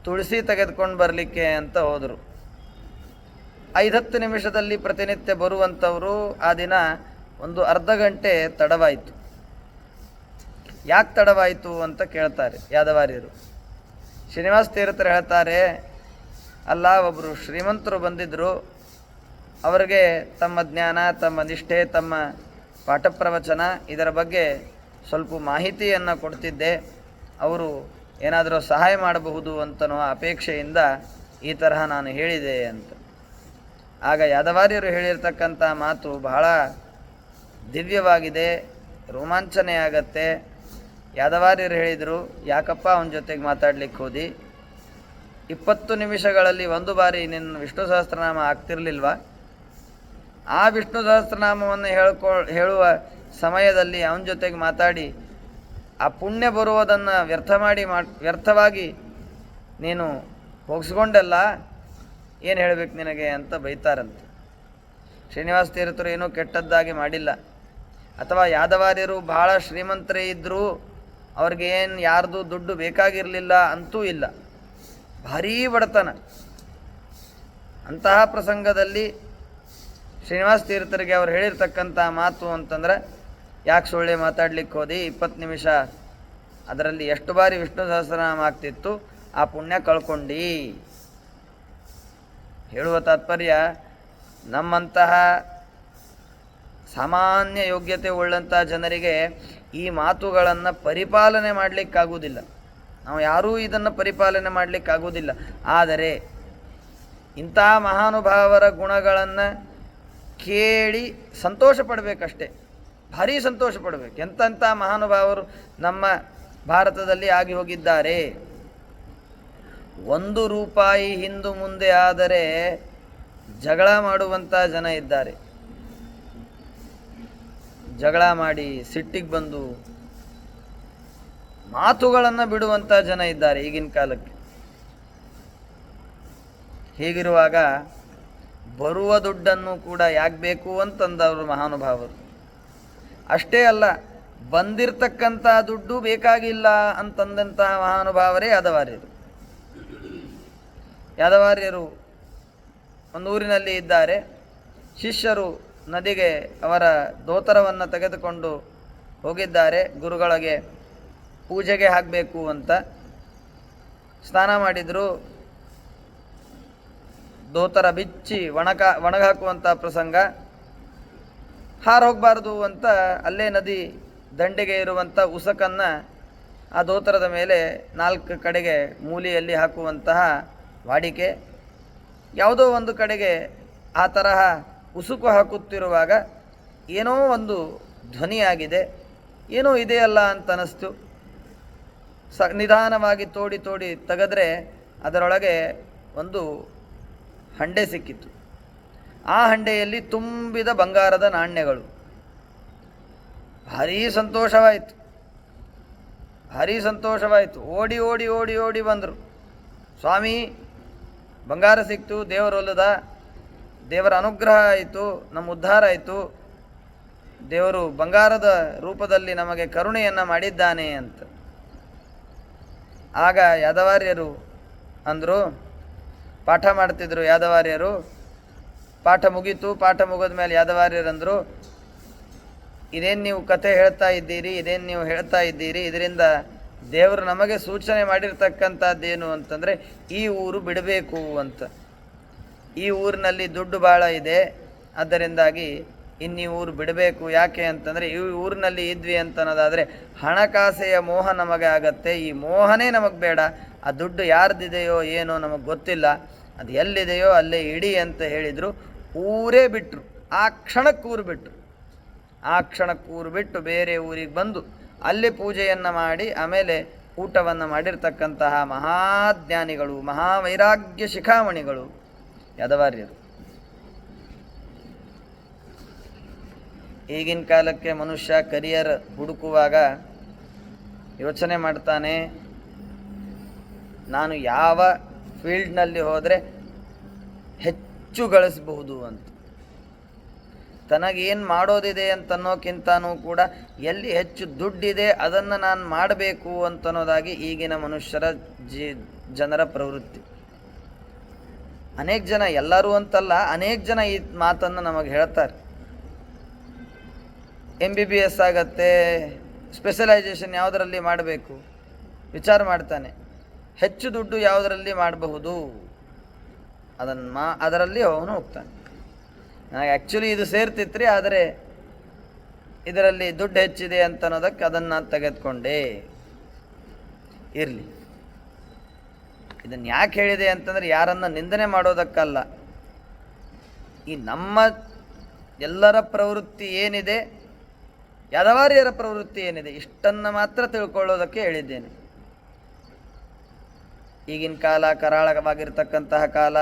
ತುಳಸಿ ತೆಗೆದುಕೊಂಡು ಬರಲಿಕ್ಕೆ ಅಂತ ಹೋದರು. 5-10 ನಿಮಿಷದಲ್ಲಿ ಪ್ರತಿನಿತ್ಯ ಬರುವಂಥವರು ಆ ದಿನ ಒಂದು ಅರ್ಧ ಗಂಟೆ ತಡವಾಯಿತು. ಯಾಕೆ ತಡವಾಯಿತು ಅಂತ ಕೇಳ್ತಾರೆ ಯಾದವಾರ್ಯರು. ಶ್ರೀನಿವಾಸ ತೀರ್ಥರು ಹೇಳ್ತಾರೆ, ಅಲ್ಲ, ಒಬ್ಬರು ಶ್ರೀಮಂತರು ಬಂದಿದ್ದರು, ಅವರಿಗೆ ತಮ್ಮ ಜ್ಞಾನ, ತಮ್ಮ ನಿಷ್ಠೆ, ತಮ್ಮ ಪಾಠ ಪ್ರವಚನ ಇದರ ಬಗ್ಗೆ ಸ್ವಲ್ಪ ಮಾಹಿತಿಯನ್ನು ಕೊಡ್ತಿದ್ದೆ, ಅವರು ಏನಾದರೂ ಸಹಾಯ ಮಾಡಬಹುದು ಅಂತನೋ ಅಪೇಕ್ಷೆಯಿಂದ ಈ ತರಹ ನಾನು ಹೇಳಿದೆ ಅಂತ. ಆಗ ಯಾದವಾರ್ಯರು ಹೇಳಿರ್ತಕ್ಕಂಥ ಮಾತು ಬಹಳ ದಿವ್ಯವಾಗಿದೆ, ರೋಮಾಂಚನೆ ಆಗತ್ತೆ. ಯಾದವಾರ್ಯರು ಹೇಳಿದರು, ಯಾಕಪ್ಪ ಅವನ ಜೊತೆಗೆ ಮಾತಾಡ್ಲಿಕ್ಕೆ ಹೋದಿ? 20 ನಿಮಿಷಗಳಲ್ಲಿ ಒಂದು ಬಾರಿ ನಿನ್ನ ವಿಷ್ಣು ಸಹಸ್ರನಾಮ ಆಗ್ತಿರ್ಲಿಲ್ವಾ? ಆ ವಿಷ್ಣು ಸಹಸ್ರನಾಮವನ್ನು ಹೇಳುವ ಸಮಯದಲ್ಲಿ ಅವನ ಜೊತೆಗೆ ಮಾತಾಡಿ ಆ ಪುಣ್ಯ ಬರುವುದನ್ನು ವ್ಯರ್ಥವಾಗಿ ನೀನು ಹೋಗಿಸ್ಕೊಂಡಲ್ಲ, ಏನು ಹೇಳಬೇಕು ನಿನಗೆ ಅಂತ ಬೈತಾರಂತೆ. ಶ್ರೀನಿವಾಸ ತೀರ್ಥರು ಏನೂ ಕೆಟ್ಟದ್ದಾಗಿ ಮಾಡಿಲ್ಲ, ಅಥವಾ ಯಾದವಾರ್ಯರು ಬಹಳ ಶ್ರೀಮಂತರೇ ಇದ್ದರೂ ಅವ್ರಿಗೇನು ಯಾರ್ದು ದುಡ್ಡು ಬೇಕಾಗಿರಲಿಲ್ಲ ಅಂತೂ ಇಲ್ಲ, ಭಾರೀ ಬಡತನ. ಅಂತಹ ಪ್ರಸಂಗದಲ್ಲಿ ಶ್ರೀನಿವಾಸ ತೀರ್ಥರಿಗೆ ಅವ್ರು ಹೇಳಿರ್ತಕ್ಕಂಥ ಮಾತು ಅಂತಂದ್ರೆ, ಯಾಕೆ ಸೊಳ್ಳೆ ಮಾತಾಡ್ಲಿಕ್ಕೆ ಹೋದಿ? 20 ನಿಮಿಷ ಅದರಲ್ಲಿ ಎಷ್ಟು ಬಾರಿ ವಿಷ್ಣು ಸಹಸ್ರನಾಮ ಆಗ್ತಿತ್ತು, ಆ ಪುಣ್ಯ ಕಳ್ಕೊಂಡಿ. ಹೇಳುವ ತಾತ್ಪರ್ಯ, ನಮ್ಮಂತಹ ಸಾಮಾನ್ಯ ಯೋಗ್ಯತೆ ಉಳ್ಳಂಥ ಜನರಿಗೆ ಈ ಮಾತುಗಳನ್ನು ಪರಿಪಾಲನೆ ಮಾಡಲಿಕ್ಕಾಗುವುದಿಲ್ಲ. ನಾವು ಯಾರೂ ಇದನ್ನು ಪರಿಪಾಲನೆ ಮಾಡಲಿಕ್ಕಾಗುವುದಿಲ್ಲ. ಆದರೆ ಇಂಥ ಮಹಾನುಭಾವರ ಗುಣಗಳನ್ನು ಕೇಳಿ ಸಂತೋಷ ಪಡಬೇಕಷ್ಟೆ, ಭಾರೀ ಸಂತೋಷ ಪಡಬೇಕು. ಎಂತೆಂಥ ಮಹಾನುಭಾವರು ನಮ್ಮ ಭಾರತದಲ್ಲಿ ಆಗಿ ಹೋಗಿದ್ದಾರೆ. 1 ರೂಪಾಯಿ ಹಿಂದು ಮುಂದೆ ಆದರೆ ಜಗಳ ಮಾಡುವಂಥ ಜನ ಇದ್ದಾರೆ. ಜಗಳ ಮಾಡಿ ಸಿಟ್ಟಿಗೆ ಬಂದು ಮಾತುಗಳನ್ನು ಬಿಡುವಂಥ ಜನ ಇದ್ದಾರೆ ಈಗಿನ ಕಾಲಕ್ಕೆ. ಹೀಗಿರುವಾಗ ಬರುವ ದುಡ್ಡನ್ನು ಕೂಡ ಯಾಕೆ ಬೇಕು ಅಂತಂದವರು ಮಹಾನುಭಾವರು. ಅಷ್ಟೇ ಅಲ್ಲ, ಬಂದಿರತಕ್ಕಂಥ ದುಡ್ಡು ಬೇಕಾಗಿಲ್ಲ ಅಂತಂದಂತಹ ಮಹಾನುಭಾವರೇ ಯಾದವಾರ್ಯರು. ಯಾದವಾರ್ಯರು ಒಂದು ಊರಿನಲ್ಲಿ ಇದ್ದಾರೆ. ಶಿಷ್ಯರು ನದಿಗೆ ಅವರ ಧೋತರವನ್ನು ತೆಗೆದುಕೊಂಡು ಹೋಗಿದ್ದಾರೆ, ಗುರುಗಳಿಗೆ ಪೂಜೆಗೆ ಹಾಕಬೇಕು ಅಂತ. ಸ್ನಾನ ಮಾಡಿದರು, ಧೋತರ ಬಿಚ್ಚಿ ಒಣಗಾಕುವಂಥ ಪ್ರಸಂಗ. ಹಾರೋಗಬಾರ್ದು ಅಂತ ಅಲ್ಲೇ ನದಿ ದಂಡೆಗೆ ಇರುವಂಥ ಉಸಕನ್ನು ಆ ಧೋತರದ ಮೇಲೆ 4 ಕಡೆಗೆ ಮೂಲೆಯಲ್ಲಿ ಹಾಕುವಂತಹ ವಾಡಿಕೆ. ಯಾವುದೋ ಒಂದು ಕಡೆಗೆ ಆ ತರಹ ಉಸುಕು ಹಾಕುತ್ತಿರುವಾಗ ಏನೋ ಒಂದು ಧ್ವನಿಯಾಗಿದೆ, ಏನೋ ಇದೆಯಲ್ಲ ಅಂತ ಅನ್ನಿಸ್ತು. ನಿಧಾನವಾಗಿ ತೋಡಿ ತೆಗೆದ್ರೆ ಅದರೊಳಗೆ ಒಂದು ಹಂಡೆ ಸಿಕ್ಕಿತು. ಆ ಹಂಡೆಯಲ್ಲಿ ತುಂಬಿದ ಬಂಗಾರದ ನಾಣ್ಯಗಳು. ಭಾರೀ ಸಂತೋಷವಾಯಿತು. ಓಡಿ ಬಂದರು. ಸ್ವಾಮಿ, ಬಂಗಾರ ಸಿಕ್ತು, ದೇವರೊಲ್ಲದ, ದೇವರ ಅನುಗ್ರಹ ಆಯಿತು, ನಮ್ಮ ಉದ್ಧಾರ ಆಯಿತು, ದೇವರು ಬಂಗಾರದ ರೂಪದಲ್ಲಿ ನಮಗೆ ಕರುಣೆಯನ್ನು ಮಾಡಿದ್ದಾನೆ ಅಂತ. ಆಗ ಯಾದವಾರ್ಯರು ಅಂದರು, ಪಾಠ ಮಾಡ್ತಿದ್ರು ಯಾದವಾರ್ಯರು. ಪಾಠ ಮುಗೀತು. ಪಾಠ ಮುಗಿದ ಮೇಲೆ ಯಾದವಾರ್ಯರಂದರು, ಇದೇನು ನೀವು ಕತೆ ಹೇಳ್ತಾ ಇದ್ದೀರಿ, ಇದರಿಂದ ದೇವರು ನಮಗೆ ಸೂಚನೆ ಮಾಡಿರ್ತಕ್ಕಂಥದ್ದೇನು ಅಂತಂದರೆ, ಈ ಊರು ಬಿಡಬೇಕು ಅಂತ. ಈ ಊರಿನಲ್ಲಿ ದುಡ್ಡು ಭಾಳ ಇದೆ, ಅದರಿಂದಾಗಿ ಇನ್ನೀ ಊರು ಬಿಡಬೇಕು. ಯಾಕೆ ಅಂತಂದರೆ, ಈ ಊರಿನಲ್ಲಿ ಇದ್ವಿ ಅಂತ ಅನ್ನೋದಾದರೆ ಹಣಕಾಸೆಯ ಮೋಹ ನಮಗೆ ಆಗತ್ತೆ. ಈ ಮೋಹನೇ ನಮಗೆ ಬೇಡ. ಆ ದುಡ್ಡು ಯಾರ್ದಿದೆಯೋ ಏನೋ ನಮಗೆ ಗೊತ್ತಿಲ್ಲ, ಅದು ಎಲ್ಲಿದೆಯೋ ಅಲ್ಲೇ ಇಡಿ ಅಂತ ಹೇಳಿದರು. ಊರೇ ಬಿಟ್ಟರು. ಆ ಕ್ಷಣಕ್ಕೆ ಊರು ಬಿಟ್ಟು ಬೇರೆ ಊರಿಗೆ ಬಂದು ಅಲ್ಲಿ ಪೂಜೆಯನ್ನು ಮಾಡಿ ಆಮೇಲೆ ಊಟವನ್ನು ಮಾಡಿರ್ತಕ್ಕಂತಹ ಮಹಾಜ್ಞಾನಿಗಳು, ಮಹಾವೈರಾಗ್ಯ ಶಿಖಾಮಣಿಗಳು ಯಾದವಾರ್ಯರು. ಈಗಿನ ಕಾಲಕ್ಕೆ ಮನುಷ್ಯ ಕರಿಯರ್ ಹುಡುಕುವಾಗ ಯೋಚನೆ ಮಾಡ್ತಾನೆ, ನಾನು ಯಾವ ಫೀಲ್ಡ್ನಲ್ಲಿ ಹೋದರೆ ಹೆಚ್ಚು ಗಳಿಸಬಹುದು ಅಂತ. ತನಗೇನು ಮಾಡೋದಿದೆ ಅಂತನ್ನೋಕ್ಕಿಂತನೂ ಕೂಡ ಎಲ್ಲಿ ಹೆಚ್ಚು ದುಡ್ಡಿದೆ ಅದನ್ನು ನಾನು ಮಾಡಬೇಕು ಅಂತನ್ನೋದಾಗಿ ಈಗಿನ ಮನುಷ್ಯರ ಜನರ ಪ್ರವೃತ್ತಿ. ಅನೇಕ ಜನ, ಎಲ್ಲರೂ ಅಂತಲ್ಲ, ಅನೇಕ ಜನ ಈ ಮಾತನ್ನು ನಮಗೆ ಹೇಳ್ತಾರೆ. MBBS ಆಗತ್ತೆ, ಸ್ಪೆಷಲೈಸೇಷನ್ ಯಾವುದರಲ್ಲಿ ಮಾಡಬೇಕು ವಿಚಾರ ಮಾಡ್ತಾನೆ, ಹೆಚ್ಚು ದುಡ್ಡು ಯಾವುದರಲ್ಲಿ ಮಾಡಬಹುದು ಅದರಲ್ಲಿ ಅವನು ಹೋಗ್ತಾನೆ. ನನಗೆ ಆ್ಯಕ್ಚುಲಿ ಇದು ಸೇರ್ತಿತ್ರಿ, ಆದರೆ ಇದರಲ್ಲಿ ದುಡ್ಡು ಹೆಚ್ಚಿದೆ ಅಂತ ಅನ್ನೋದಕ್ಕೆ ಅದನ್ನು ತೆಗೆದುಕೊಂಡೆ. ಇರಲಿ. ಇದನ್ನು ಯಾಕೆ ಹೇಳಿದೆ ಅಂತಂದರೆ ಯಾರನ್ನು ನಿಂದನೆ ಮಾಡೋದಕ್ಕಲ್ಲ. ಈ ನಮ್ಮ ಎಲ್ಲರ ಪ್ರವೃತ್ತಿ ಏನಿದೆ, ಯಾದವಾರ್ಯರ ಪ್ರವೃತ್ತಿ ಏನಿದೆ, ಇಷ್ಟನ್ನು ಮಾತ್ರ ತಿಳ್ಕೊಳ್ಳೋದಕ್ಕೆ ಹೇಳಿದ್ದೇನೆ. ಈಗಿನ ಕಾಲ ಕರಾಳವಾಗಿರ್ತಕ್ಕಂತಹ ಕಾಲ,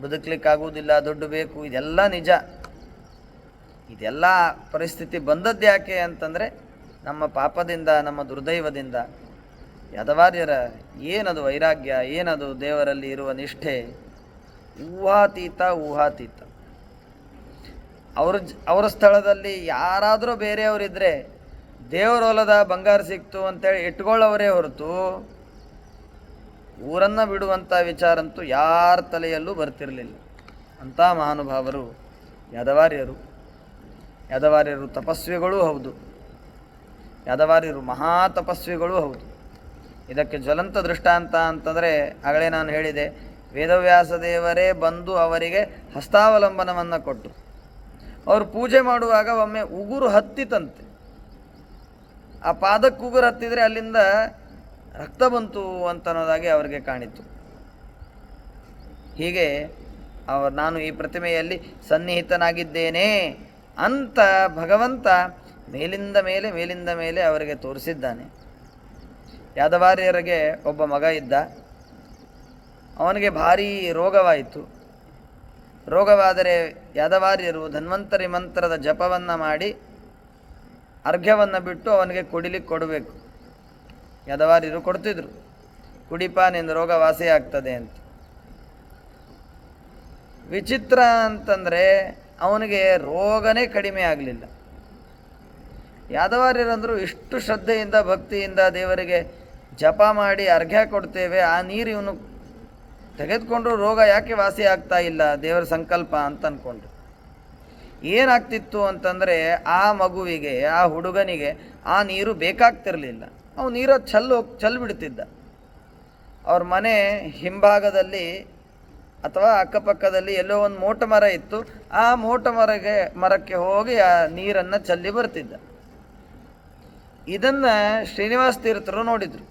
ಬದುಕಲಿಕ್ಕಾಗುವುದಿಲ್ಲ, ದುಡ್ಡು ಬೇಕು, ಇದೆಲ್ಲ ನಿಜ. ಇದೆಲ್ಲ ಪರಿಸ್ಥಿತಿ ಬಂದದ್ದು ಯಾಕೆ ಅಂತಂದರೆ ನಮ್ಮ ಪಾಪದಿಂದ, ನಮ್ಮ ದುರ್ದೈವದಿಂದ. ಯಾದವಾರ್ಯರ ಏನದು ವೈರಾಗ್ಯ, ಏನದು ದೇವರಲ್ಲಿ ಇರುವ ನಿಷ್ಠೆ, ಊಹಾತೀತ. ಅವರ ಸ್ಥಳದಲ್ಲಿ ಯಾರಾದರೂ ಬೇರೆಯವರಿದ್ದರೆ ದೇವರೊಲದ ಬಂಗಾರ ಸಿಕ್ತು ಅಂತೇಳಿ ಇಟ್ಕೊಳ್ಳೋವರೇ ಹೊರತು ಊರನ್ನು ಬಿಡುವಂಥ ವಿಚಾರಂತೂ ಯಾರ ತಲೆಯಲ್ಲೂ ಬರ್ತಿರಲಿಲ್ಲ. ಅಂಥ ಮಹಾನುಭಾವರು ಯಾದವಾರ್ಯರು. ಯಾದವಾರ್ಯರು ತಪಸ್ವಿಗಳೂ ಹೌದು, ಯಾದವಾರ್ಯರು ಮಹಾ ತಪಸ್ವಿಗಳೂ ಹೌದು. ಇದಕ್ಕೆ ಜ್ವಲಂತ ದೃಷ್ಟಾಂತ ಅಂತಂದರೆ ಆಗಲೇ ನಾನು ಹೇಳಿದೆ, ವೇದವ್ಯಾಸ ದೇವರೇ ಬಂದು ಅವರಿಗೆ ಹಸ್ತಾವಲಂಬನವನ್ನು ಕೊಟ್ಟು ಅವರು ಪೂಜೆ ಮಾಡುವಾಗ ಒಮ್ಮೆ ಉಗುರು ಹತ್ತಿತಂತೆ. ಆ ಪಾದಕ್ಕೆ ಉಗುರು ಹತ್ತಿದರೆ ಅಲ್ಲಿಂದ ರಕ್ತ ಬಂತು ಅಂತನ್ನೋದಾಗಿ ಅವರಿಗೆ ಕಾಣಿತು. ಹೀಗೆ ನಾನು ಈ ಪ್ರತಿಮೆಯಲ್ಲಿ ಸನ್ನಿಹಿತನಾಗಿದ್ದೇನೆ ಅಂತ ಭಗವಂತ ಮೇಲಿಂದ ಮೇಲೆ ಅವರಿಗೆ ತೋರಿಸಿದ್ದಾನೆ. ಯಾದವಾರ್ಯರಿಗೆ ಒಬ್ಬ ಮಗ ಇದ್ದ. ಅವನಿಗೆ ಭಾರೀ ರೋಗವಾಯಿತು. ರೋಗವಾದರೆ ಯಾದವಾರ್ಯರು ಧನ್ವಂತರಿ ಮಂತ್ರದ ಜಪವನ್ನು ಮಾಡಿ ಅರ್ಘ್ಯವನ್ನು ಬಿಟ್ಟು ಅವನಿಗೆ ಕುಡಿಲಿಕ್ಕೆ ಕೊಡಬೇಕು. ಯಾದವಾರ್ಯರು ಕೊಡ್ತಿದ್ರು, ಕುಡಿಪ ನಿನ್ನ ರೋಗ ವಾಸಿ ಆಗ್ತದೆ ಅಂತ. ವಿಚಿತ್ರ ಅಂತಂದರೆ ಅವನಿಗೆ ರೋಗನೇ ಕಡಿಮೆ ಆಗಲಿಲ್ಲ. ಯಾದವಾರ್ಯರಂದರು ಇಷ್ಟು ಶ್ರದ್ಧೆಯಿಂದ ಭಕ್ತಿಯಿಂದ ದೇವರಿಗೆ ಜಪ ಮಾಡಿ ಅರ್ಘ್ಯ ಕೊಡ್ತೇವೆ, ಆ ನೀರು ಇವನು ತೆಗೆದುಕೊಂಡ್ರು ರೋಗ ಯಾಕೆ ವಾಸಿ ಆಗ್ತಾ ಇಲ್ಲ, ದೇವರ ಸಂಕಲ್ಪ ಅಂತ ಅಂದ್ಕೊಂಡ್ರು. ಏನಾಗ್ತಿತ್ತು ಅಂತಂದರೆ ಆ ಮಗುವಿಗೆ, ಆ ಹುಡುಗನಿಗೆ ಆ ನೀರು ಬೇಕಾಗ್ತಿರಲಿಲ್ಲ. ಅವನು ನೀರು ಚೆಲ್ಬಿಡ್ತಿದ್ದ. ಅವ್ರ ಮನೆ ಹಿಂಭಾಗದಲ್ಲಿ ಅಥವಾ ಅಕ್ಕಪಕ್ಕದಲ್ಲಿ ಎಲ್ಲೋ ಒಂದು ಮೋಟ ಮರ ಇತ್ತು. ಆ ಮೋಟ ಮರಕ್ಕೆ ಹೋಗಿ ಆ ನೀರನ್ನು ಚೆಲ್ಲಿ ಬರ್ತಿದ್ದ. ಇದನ್ನು ಶ್ರೀನಿವಾಸ ತೀರ್ಥರು ನೋಡಿದರು.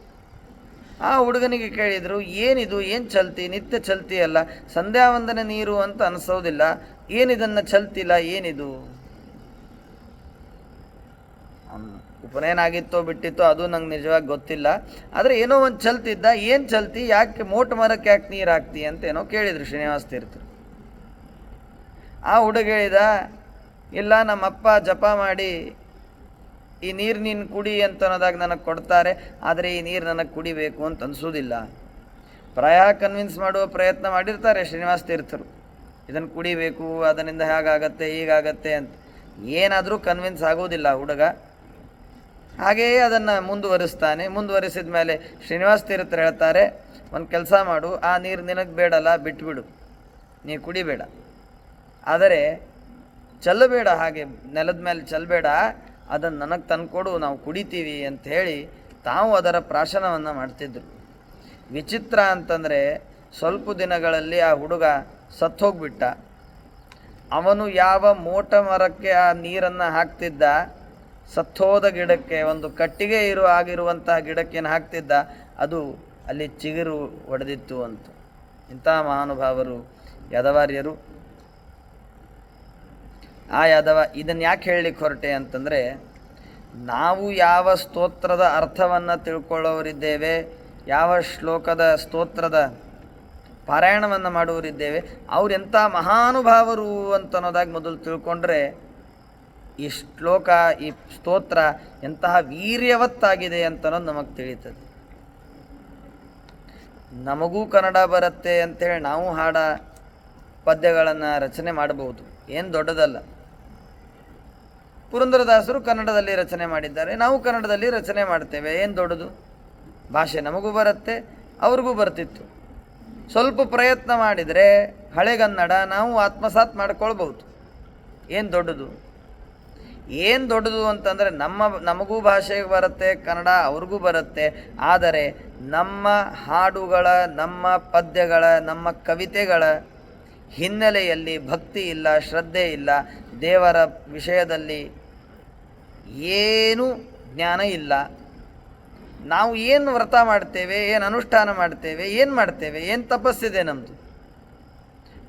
ಆ ಹುಡುಗನಿಗೆ ಕೇಳಿದರು, ಏನಿದು, ಏನು ಚಲ್ತಿ, ನಿತ್ಯ ಚಲ್ತಿಯಲ್ಲ, ಸಂಧ್ಯಾ ವಂದನೆ ನೀರು ಅಂತ ಅನಿಸೋದಿಲ್ಲ, ಏನಿದನ್ನು ಚಲ್ತಿಲ್ಲ, ಏನಿದು? ಉಪನಯನ ಆಗಿತ್ತೋ ಬಿಟ್ಟಿತ್ತೋ ಅದು ನಂಗೆ ನಿಜವಾಗಿ ಗೊತ್ತಿಲ್ಲ, ಆದರೆ ಏನೋ ಒಂದು ಚಲ್ತಿದ್ದ. ಏನು ಚಲ್ತಿ, ಯಾಕೆ ಮೋಟ ಮರಕ್ಕೆ ಯಾಕೆ ನೀರು ಹಾಕ್ತಿ ಅಂತ ಏನೋ ಕೇಳಿದರು ಶ್ರೀನಿವಾಸ ತೀರ್ಥರು. ಆ ಹುಡುಗ ಹೇಳಿದ, ಇಲ್ಲ ನಮ್ಮಪ್ಪ ಜಪ ಮಾಡಿ ಈ ನೀರು ನೀನು ಕುಡಿ ಅಂತ ಅನ್ನೋದಾಗ ನನಗೆ ಕೊಡ್ತಾರೆ, ಆದರೆ ಈ ನೀರು ನನಗೆ ಕುಡಿಬೇಕು ಅಂತ ಅನಿಸೋದಿಲ್ಲ. ಪ್ರಾಯ ಕನ್ವಿನ್ಸ್ ಮಾಡುವ ಪ್ರಯತ್ನ ಮಾಡಿರ್ತಾರೆ ಶ್ರೀನಿವಾಸ ತೀರ್ಥರು, ಇದನ್ನು ಕುಡಿಬೇಕು, ಅದರಿಂದ ಹೇಗಾಗತ್ತೆ ಹೀಗಾಗತ್ತೆ ಅಂತ. ಏನಾದರೂ ಕನ್ವಿನ್ಸ್ ಆಗೋದಿಲ್ಲ ಹುಡುಗ. ಹಾಗೆಯೇ ಅದನ್ನು ಮುಂದುವರಿಸ್ತಾನೆ. ಮುಂದುವರಿಸಿದ ಮೇಲೆ ಶ್ರೀನಿವಾಸ ತೀರ್ಥರು ಹೇಳ್ತಾರೆ, ಒಂದು ಕೆಲಸ ಮಾಡು, ಆ ನೀರು ನಿನಗೆ ಬೇಡಲ್ಲ, ಬಿಟ್ಬಿಡು, ನೀ ಕುಡಿಬೇಡ, ಆದರೆ ಚೆಲ್ಲಬೇಡ, ಹಾಗೆ ನೆಲದ ಮೇಲೆ ಚೆಲ್ಲಬೇಡ, ಅದನ್ನು ನನಗೆ ತಂದುಕೊಡು, ನಾವು ಕುಡಿತೀವಿ ಅಂತ ಹೇಳಿ ತಾವು ಅದರ ಪ್ರಾಶನವನ್ನು ಮಾಡ್ತಿದ್ರು. ವಿಚಿತ್ರ ಅಂತಂದರೆ ಸ್ವಲ್ಪ ದಿನಗಳಲ್ಲಿ ಆ ಹುಡುಗ ಸತ್ತೋಗ್ಬಿಟ್ಟ. ಅವನು ಯಾವ ಮೋಟ ಮರಕ್ಕೆ ಆ ನೀರನ್ನು ಹಾಕ್ತಿದ್ದ, ಸತ್ತೋದ ಗಿಡಕ್ಕೆ, ಒಂದು ಕಟ್ಟಿಗೆ ಆಗಿರುವಂತಹ ಗಿಡಕ್ಕೇನು ಹಾಕ್ತಿದ್ದ, ಅದು ಅಲ್ಲಿ ಚಿಗುರು ಒಡೆದಿತ್ತು ಅಂತ. ಇಂಥ ಮಹಾನುಭಾವರು ಯಾದವಾರ್ಯರು. ಆ ಇದನ್ನು ಯಾಕೆ ಹೇಳಲಿಕ್ಕೆ ಹೊರಟೆ ಅಂತಂದರೆ, ನಾವು ಯಾವ ಸ್ತೋತ್ರದ ಅರ್ಥವನ್ನು ತಿಳ್ಕೊಳ್ಳೋರಿದ್ದೇವೆ, ಯಾವ ಶ್ಲೋಕದ ಸ್ತೋತ್ರದ ಪಾರಾಯಣವನ್ನು ಮಾಡುವರಿದ್ದೇವೆ, ಅವರೆಂಥ ಮಹಾನುಭಾವರು ಅಂತನ್ನೋದಾಗಿ ಮೊದಲು ತಿಳ್ಕೊಂಡ್ರೆ ಈ ಶ್ಲೋಕ, ಈ ಸ್ತೋತ್ರ ಎಂತಹ ವೀರ್ಯವತ್ತಾಗಿದೆ ಅಂತನ್ನೋದು ನಮಗೆ ತಿಳಿತದೆ. ನಮಗೂ ಕನ್ನಡ ಬರುತ್ತೆ ಅಂಥೇಳಿ ನಾವು ಹಾಡ ಪದ್ಯಗಳನ್ನು ರಚನೆ ಮಾಡಬಹುದು, ಏನು ದೊಡ್ಡದಲ್ಲ. ಪುರಂದರದಾಸರು ಕನ್ನಡದಲ್ಲಿ ರಚನೆ ಮಾಡಿದ್ದಾರೆ, ನಾವು ಕನ್ನಡದಲ್ಲಿ ರಚನೆ ಮಾಡ್ತೇವೆ, ಏನು ದೊಡ್ಡದು? ಭಾಷೆ ನಮಗೂ ಬರುತ್ತೆ, ಅವ್ರಿಗೂ ಬರ್ತಿತ್ತು. ಸ್ವಲ್ಪ ಪ್ರಯತ್ನ ಮಾಡಿದರೆ ಹಳೆಗನ್ನಡ ನಾವು ಆತ್ಮಸಾತ್ ಮಾಡ್ಕೊಳ್ಬೋದು. ಏನು ದೊಡ್ಡದು? ಏನು ದೊಡ್ಡದು ಅಂತಂದರೆ ನಮಗೂ ಭಾಷೆಗೆ ಬರುತ್ತೆ, ಕನ್ನಡ ಅವ್ರಿಗೂ ಬರುತ್ತೆ. ಆದರೆ ನಮ್ಮ ಹಾಡುಗಳ, ನಮ್ಮ ಪದ್ಯಗಳ, ನಮ್ಮ ಕವಿತೆಗಳ ಹಿನ್ನೆಲೆಯಲ್ಲಿ ಭಕ್ತಿ ಇಲ್ಲ, ಶ್ರದ್ಧೆ ಇಲ್ಲ, ದೇವರ ವಿಷಯದಲ್ಲಿ ಏನೂ ಜ್ಞಾನ ಇಲ್ಲ. ನಾವು ಏನು ವ್ರತ ಮಾಡ್ತೇವೆ, ಏನು ಅನುಷ್ಠಾನ ಮಾಡ್ತೇವೆ, ಏನು ತಪಸ್ಸಿದೆ ನಮ್ಮದು?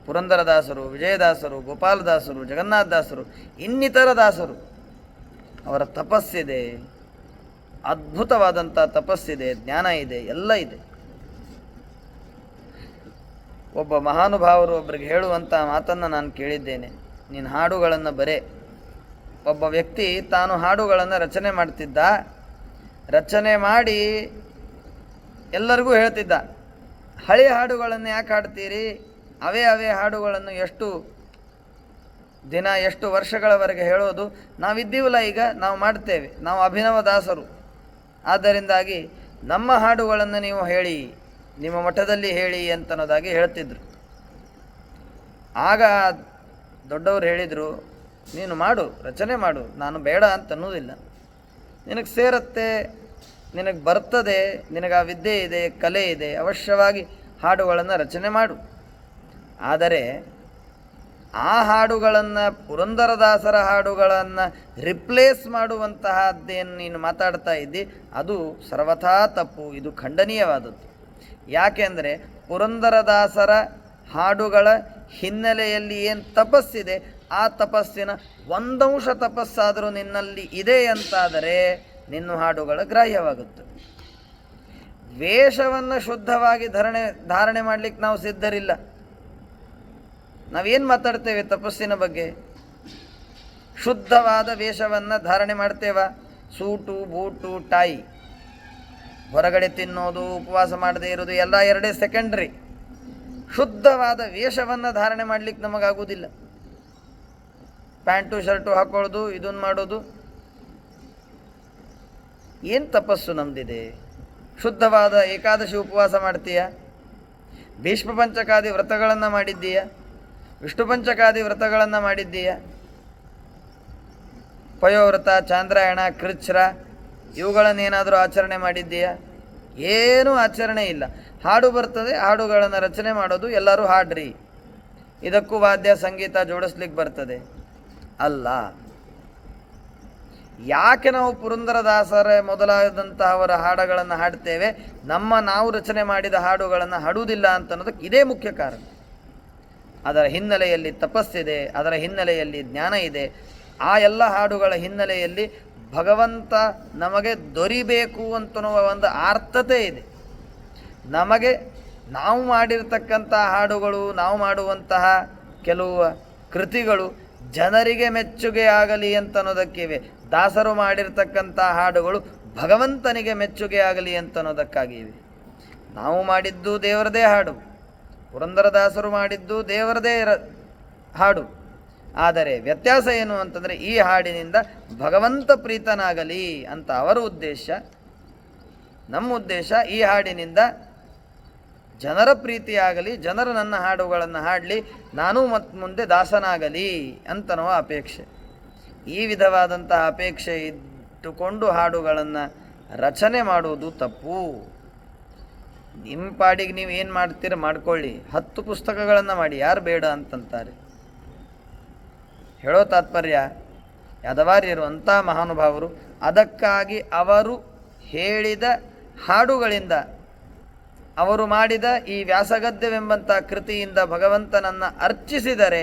ಪುರಂದರದಾಸರು, ವಿಜಯದಾಸರು, ಗೋಪಾಲದಾಸರು, ಜಗನ್ನಾಥದಾಸರು, ಇನ್ನಿತರ ದಾಸರು, ಅವರ ತಪಸ್ಸಿದೆ, ಅದ್ಭುತವಾದಂಥ ತಪಸ್ಸಿದೆ, ಜ್ಞಾನ ಇದೆ, ಎಲ್ಲ ಇದೆ. ಒಬ್ಬ ಮಹಾನುಭಾವರು ಒಬ್ಬರಿಗೆ ಹೇಳುವಂಥ ಮಾತನ್ನು ನಾನು ಕೇಳಿದ್ದೇನೆ, ನೀನು ಹಾಡುಗಳನ್ನು ಬರೆ. ಒಬ್ಬ ವ್ಯಕ್ತಿ ತಾನು ಹಾಡುಗಳನ್ನು ರಚನೆ ಮಾಡ್ತಿದ್ದ, ರಚನೆ ಮಾಡಿ ಎಲ್ಲರಿಗೂ ಹೇಳ್ತಿದ್ದ, ಹಳೆಯ ಹಾಡುಗಳನ್ನು ಯಾಕೆ ಹಾಡ್ತೀರಿ? ಅವೇ ಹಾಡುಗಳನ್ನು ಎಷ್ಟು ದಿನ, ಎಷ್ಟು ವರ್ಷಗಳವರೆಗೆ ಹೇಳೋದು? ನಾವಿದ್ದೀವಲ್ಲ, ಈಗ ನಾವು ಮಾಡ್ತೇವೆ, ನಾವು ಅಭಿನವ ದಾಸರು. ಆದ್ದರಿಂದಾಗಿ ನಮ್ಮ ಹಾಡುಗಳನ್ನು ನೀವು ಹೇಳಿ, ನಿಮ್ಮ ಮಠದಲ್ಲಿ ಹೇಳಿ ಅಂತನ್ನೋದಾಗಿ ಹೇಳ್ತಿದ್ರು. ಆಗ ದೊಡ್ಡವರು ಹೇಳಿದರು, ನೀನು ಮಾಡು, ರಚನೆ ಮಾಡು, ನಾನು ಬೇಡ ಅಂತ ಅನ್ನೋದಿಲ್ಲ. ನಿನಗೆ ಸೇರುತ್ತೆ, ನಿನಗೆ ಬರ್ತದೆ, ನಿನಗೆ ಆ ವಿದ್ಯೆ ಇದೆ, ಕಲೆ ಇದೆ, ಅವಶ್ಯವಾಗಿ ಹಾಡುಗಳನ್ನು ರಚನೆ ಮಾಡು. ಆದರೆ ಆ ಹಾಡುಗಳನ್ನು, ಪುರಂದರದಾಸರ ಹಾಡುಗಳನ್ನು ರಿಪ್ಲೇಸ್ ಮಾಡುವಂತಹದ್ದೇನು ನೀನು ಮಾತಾಡ್ತಾ ಇದ್ದಿ, ಅದು ಸರ್ವಥಾ ತಪ್ಪು, ಇದು ಖಂಡನೀಯವಾದದ್ದು. ಯಾಕೆಂದರೆ ಪುರಂದರದಾಸರ ಹಾಡುಗಳ ಹಿನ್ನೆಲೆಯಲ್ಲಿ ಏನು ತಪಸ್ಸಿದೆ, ಆ ತಪಸ್ಸಿನ ಒಂದಂಶ ತಪಸ್ಸಾದರೂ ನಿನ್ನಲ್ಲಿ ಇದೆ ಅಂತಾದರೆ ನಿನ್ನ ಹಾಡುಗಳ ಗ್ರಾಹ್ಯವಾಗುತ್ತೆ. ವೇಷವನ್ನು ಶುದ್ಧವಾಗಿ ಧಾರಣೆ ಮಾಡಲಿಕ್ಕೆ ನಾವು ಸಿದ್ಧರಿಲ್ಲ. ನಾವೇನು ಮಾತಾಡ್ತೇವೆ ತಪಸ್ಸಿನ ಬಗ್ಗೆ? ಶುದ್ಧವಾದ ವೇಷವನ್ನು ಧಾರಣೆ ಮಾಡ್ತೇವ? ಸೂಟು, ಬೂಟು, ಟಾಯಿ, ಹೊರಗಡೆ ತಿನ್ನೋದು, ಉಪವಾಸ ಮಾಡದೇ ಇರೋದು ಎಲ್ಲ ಎರಡೇ ಸೆಕೆಂಡ್ರಿ. ಶುದ್ಧವಾದ ವೇಷವನ್ನು ಧಾರಣೆ ಮಾಡಲಿಕ್ಕೆ ನಮಗಾಗುವುದಿಲ್ಲ. ಪ್ಯಾಂಟು ಶರ್ಟು ಹಾಕೊಳ್ಳೋದು, ಇದನ್ನು ಮಾಡೋದು, ಏನು ತಪಸ್ಸು ನಮ್ದಿದೆ? ಶುದ್ಧವಾದ ಏಕಾದಶಿ ಉಪವಾಸ ಮಾಡ್ತೀಯ? ಭೀಷ್ಮ ಪಂಚಕಾದಿ ವ್ರತಗಳನ್ನು ಮಾಡಿದ್ದೀಯ? ವಿಷ್ಣು ಪಂಚಕಾದಿ ವ್ರತಗಳನ್ನು ಮಾಡಿದ್ದೀಯ? ಪಯೋವ್ರತ, ಚಾಂದ್ರಾಯಣ, ಕೃಚ್ಛ್ರ ಇವುಗಳನ್ನೇನಾದರೂ ಆಚರಣೆ ಮಾಡಿದ್ದೀಯ? ಏನೂ ಆಚರಣೆ ಇಲ್ಲ. ಹಾಡು ಬರ್ತದೆ, ಹಾಡುಗಳನ್ನು ರಚನೆ ಮಾಡೋದು, ಎಲ್ಲರೂ ಹಾಡ್ರಿ, ಇದಕ್ಕೂ ವಾದ್ಯ ಸಂಗೀತ ಜೋಡಿಸ್ಲಿಕ್ಕೆ ಬರ್ತದೆ ಅಲ್ಲ. ಯಾಕೆ ನಾವು ಪುರಂದರದಾಸರ ಮೊದಲಾದಂತಹವರ ಹಾಡುಗಳನ್ನು ಹಾಡ್ತೇವೆ, ನಾವು ರಚನೆ ಮಾಡಿದ ಹಾಡುಗಳನ್ನು ಹಾಡುವುದಿಲ್ಲ ಅಂತ ಅನ್ನೋದಕ್ಕೆ ಇದೇ ಮುಖ್ಯ ಕಾರಣ. ಅದರ ಹಿನ್ನೆಲೆಯಲ್ಲಿ ತಪಸ್ಸಿದೆ, ಅದರ ಹಿನ್ನೆಲೆಯಲ್ಲಿ ಜ್ಞಾನ ಇದೆ. ಆ ಎಲ್ಲ ಹಾಡುಗಳ ಹಿನ್ನೆಲೆಯಲ್ಲಿ ಭಗವಂತ ನಮಗೆ ದೊರಿಬೇಕು ಅಂತನ್ನುವ ಒಂದು ಆರ್ತತೆ ಇದೆ. ನಮಗೆ ನಾವು ಮಾಡಿರ್ತಕ್ಕಂಥ ಹಾಡುಗಳು, ನಾವು ಮಾಡುವಂತಹ ಕೆಲವು ಕೃತಿಗಳು ಜನರಿಗೆ ಮೆಚ್ಚುಗೆ ಆಗಲಿ ಅಂತನ್ನೋದಕ್ಕಿವೆ. ದಾಸರು ಮಾಡಿರ್ತಕ್ಕಂಥ ಹಾಡುಗಳು ಭಗವಂತನಿಗೆ ಮೆಚ್ಚುಗೆ ಆಗಲಿ ಅಂತನ್ನೋದಕ್ಕಾಗಿವೆ. ನಾವು ಮಾಡಿದ್ದು ದೇವರದೇ ಹಾಡು, ಪುರಂದರದಾಸರು ಮಾಡಿದ್ದು ದೇವರದೇ ಹಾಡು. ಆದರೆ ವ್ಯತ್ಯಾಸ ಏನು ಅಂತಂದರೆ, ಈ ಹಾಡಿನಿಂದ ಭಗವಂತ ಪ್ರೀತನಾಗಲಿ ಅಂತ ಅವರ ಉದ್ದೇಶ. ನಮ್ಮ ಉದ್ದೇಶ ಈ ಹಾಡಿನಿಂದ ಜನರ ಪ್ರೀತಿಯಾಗಲಿ, ಜನರು ನನ್ನ ಹಾಡುಗಳನ್ನು ಹಾಡಲಿ, ನಾನು ಮುಂದೆ ದಾಸನಾಗಲಿ ಅಂತನೋ ಅಪೇಕ್ಷೆ. ಈ ವಿಧವಾದಂತಹ ಅಪೇಕ್ಷೆ ಇಟ್ಟುಕೊಂಡು ಹಾಡುಗಳನ್ನು ರಚನೆ ಮಾಡುವುದು ತಪ್ಪು. ನಿಮ್ಮ ಪಾಡಿಗೆ ನೀವು ಏನು ಮಾಡ್ತೀರ ಮಾಡ್ಕೊಳ್ಳಿ, 10 ಪುಸ್ತಕಗಳನ್ನು ಮಾಡಿ, ಯಾರು ಬೇಡ ಅಂತಂತಾರೆ. ಹೇಳೋ ತಾತ್ಪರ್ಯ, ಯಾದವಾರ್ಯರು ಅಂಥ ಮಹಾನುಭಾವರು, ಅದಕ್ಕಾಗಿ ಅವರು ಹೇಳಿದ ಹಾಡುಗಳಿಂದ, ಅವರು ಮಾಡಿದ ಈ ವ್ಯಾಸಗದ್ಯವೆಂಬಂಥ ಕೃತಿಯಿಂದ ಭಗವಂತನನ್ನು ಅರ್ಚಿಸಿದರೆ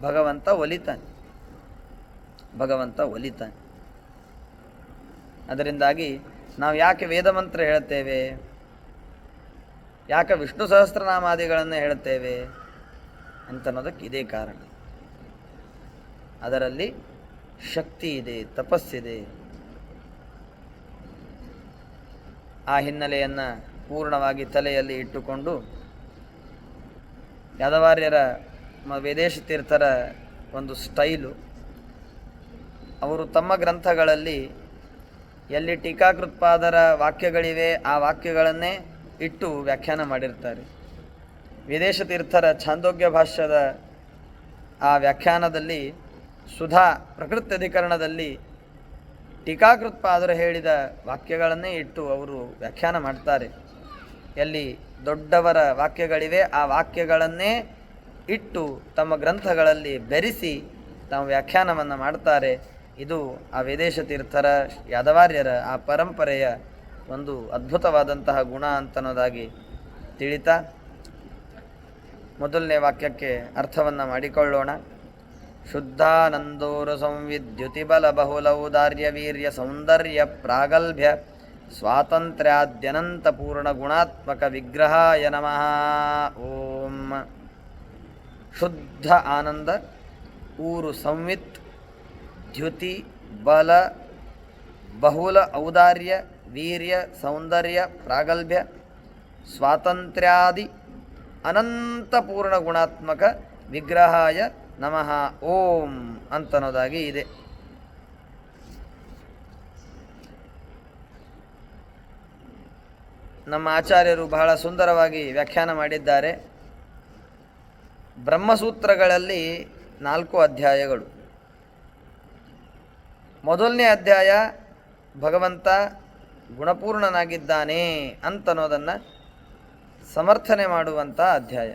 ಭಗವಂತ ಒಲಿತಾನೆ. ಅದರಿಂದಾಗಿ ನಾವು ಯಾಕೆ ವೇದಮಂತ್ರ ಹೇಳ್ತೇವೆ, ಯಾಕೆ ವಿಷ್ಣು ಸಹಸ್ರನಾಮಾದಿಗಳನ್ನು ಹೇಳ್ತೇವೆ ಅಂತನ್ನೋದಕ್ಕೆ ಇದೇ ಕಾರಣ. ಅದರಲ್ಲಿ ಶಕ್ತಿ ಇದೆ, ತಪಸ್ಸಿದೆ. ಆ ಹಿನ್ನೆಲೆಯನ್ನು ಪೂರ್ಣವಾಗಿ ತಲೆಯಲ್ಲಿ ಇಟ್ಟುಕೊಂಡು ಯಾದವಾರ್ಯರ ವೇದೇಶ ತೀರ್ಥರ ಒಂದು ಸ್ಟೈಲು, ಅವರು ತಮ್ಮ ಗ್ರಂಥಗಳಲ್ಲಿ ಎಲ್ಲಿ ಟೀಕಾಕೃತ್ಪಾದರ ವಾಕ್ಯಗಳಿವೆ ಆ ವಾಕ್ಯಗಳನ್ನೇ ಇಟ್ಟು ವ್ಯಾಖ್ಯಾನ ಮಾಡಿರ್ತಾರೆ. ವೇದೇಶ ತೀರ್ಥರ ಛಾಂದೋಗ್ಯ ಭಾಷ್ಯದ ಆ ವ್ಯಾಖ್ಯಾನದಲ್ಲಿ ಸುಧಾ ಪ್ರಕೃತ್ಯಧಿಕರಣದಲ್ಲಿ ಟೀಕಾಕೃತ್ಪಾದರು ಹೇಳಿದ ವಾಕ್ಯಗಳನ್ನೇ ಇಟ್ಟು ಅವರು ವ್ಯಾಖ್ಯಾನ ಮಾಡ್ತಾರೆ. ಎಲ್ಲಿ ದೊಡ್ಡವರ ವಾಕ್ಯಗಳಿವೆ ಆ ವಾಕ್ಯಗಳನ್ನೇ ಇಟ್ಟು ತಮ್ಮ ಗ್ರಂಥಗಳಲ್ಲಿ ಬೆರೆಸಿ ತಾವು ವ್ಯಾಖ್ಯಾನವನ್ನು ಮಾಡ್ತಾರೆ. ಇದು ಆ ವೇದೇಶ ತೀರ್ಥರ ಯಾದವಾರ್ಯರ ಆ ಪರಂಪರೆಯ ಒಂದು ಅದ್ಭುತವಾದಂತಹ ಗುಣ ಅಂತನ್ನೋದಾಗಿ ತಿಳಿತಾ ಮೊದಲನೇ ವಾಕ್ಯಕ್ಕೆ ಅರ್ಥವನ್ನು ಮಾಡಿಕೊಳ್ಳೋಣ. ಶುದ್ಧಾನಂದೋರು ಸಂವಿದ್ಯುತಿಬಲ ಬಹುಲೌದಾರ್ಯ ವೀರ್ಯ ಸೌಂದರ್ಯ ಪ್ರಾಗಲ್ಭ್ಯ ಸ್ವಾತಂತ್ರ್ಯಾದ್ಯನಂತ ಪೂರ್ಣ ಗುಣಾತ್ಮಕ ವಿಗ್ರಹಾಯ ನಮಃ. ಓಂ. ಶುದ್ಧ ಆನಂದ, ಊರು ಸಂವಿತ್, ದ್ಯುತಿ ಬಲ ಬಹುಲ ಔದಾರ್ಯ ವೀರ್ಯ ಸೌಂದರ್ಯ ಪ್ರಾಗಲ್ಭ್ಯ ಸ್ವಾತಂತ್ರ್ಯಾದಿ ಅನಂತ ಪೂರ್ಣ ಗುಣಾತ್ಮಕ ವಿಗ್ರಹಾಯ ನಮಃ ಓಂ ಅಂತನ್ನೋದಾಗಿ ಇದೆ. ನಮ್ಮ ಆಚಾರ್ಯರು ಬಹಳ ಸುಂದರವಾಗಿ ವ್ಯಾಖ್ಯಾನ ಮಾಡಿದ್ದಾರೆ. ಬ್ರಹ್ಮಸೂತ್ರಗಳಲ್ಲಿ 4 ಅಧ್ಯಾಯಗಳು. ಮೊದಲನೇ ಅಧ್ಯಾಯ ಭಗವಂತ ಗುಣಪೂರ್ಣನಾಗಿದ್ದಾನೆ ಅಂತನ್ನೋದನ್ನು ಸಮರ್ಥನೆ ಮಾಡುವಂಥ ಅಧ್ಯಾಯ.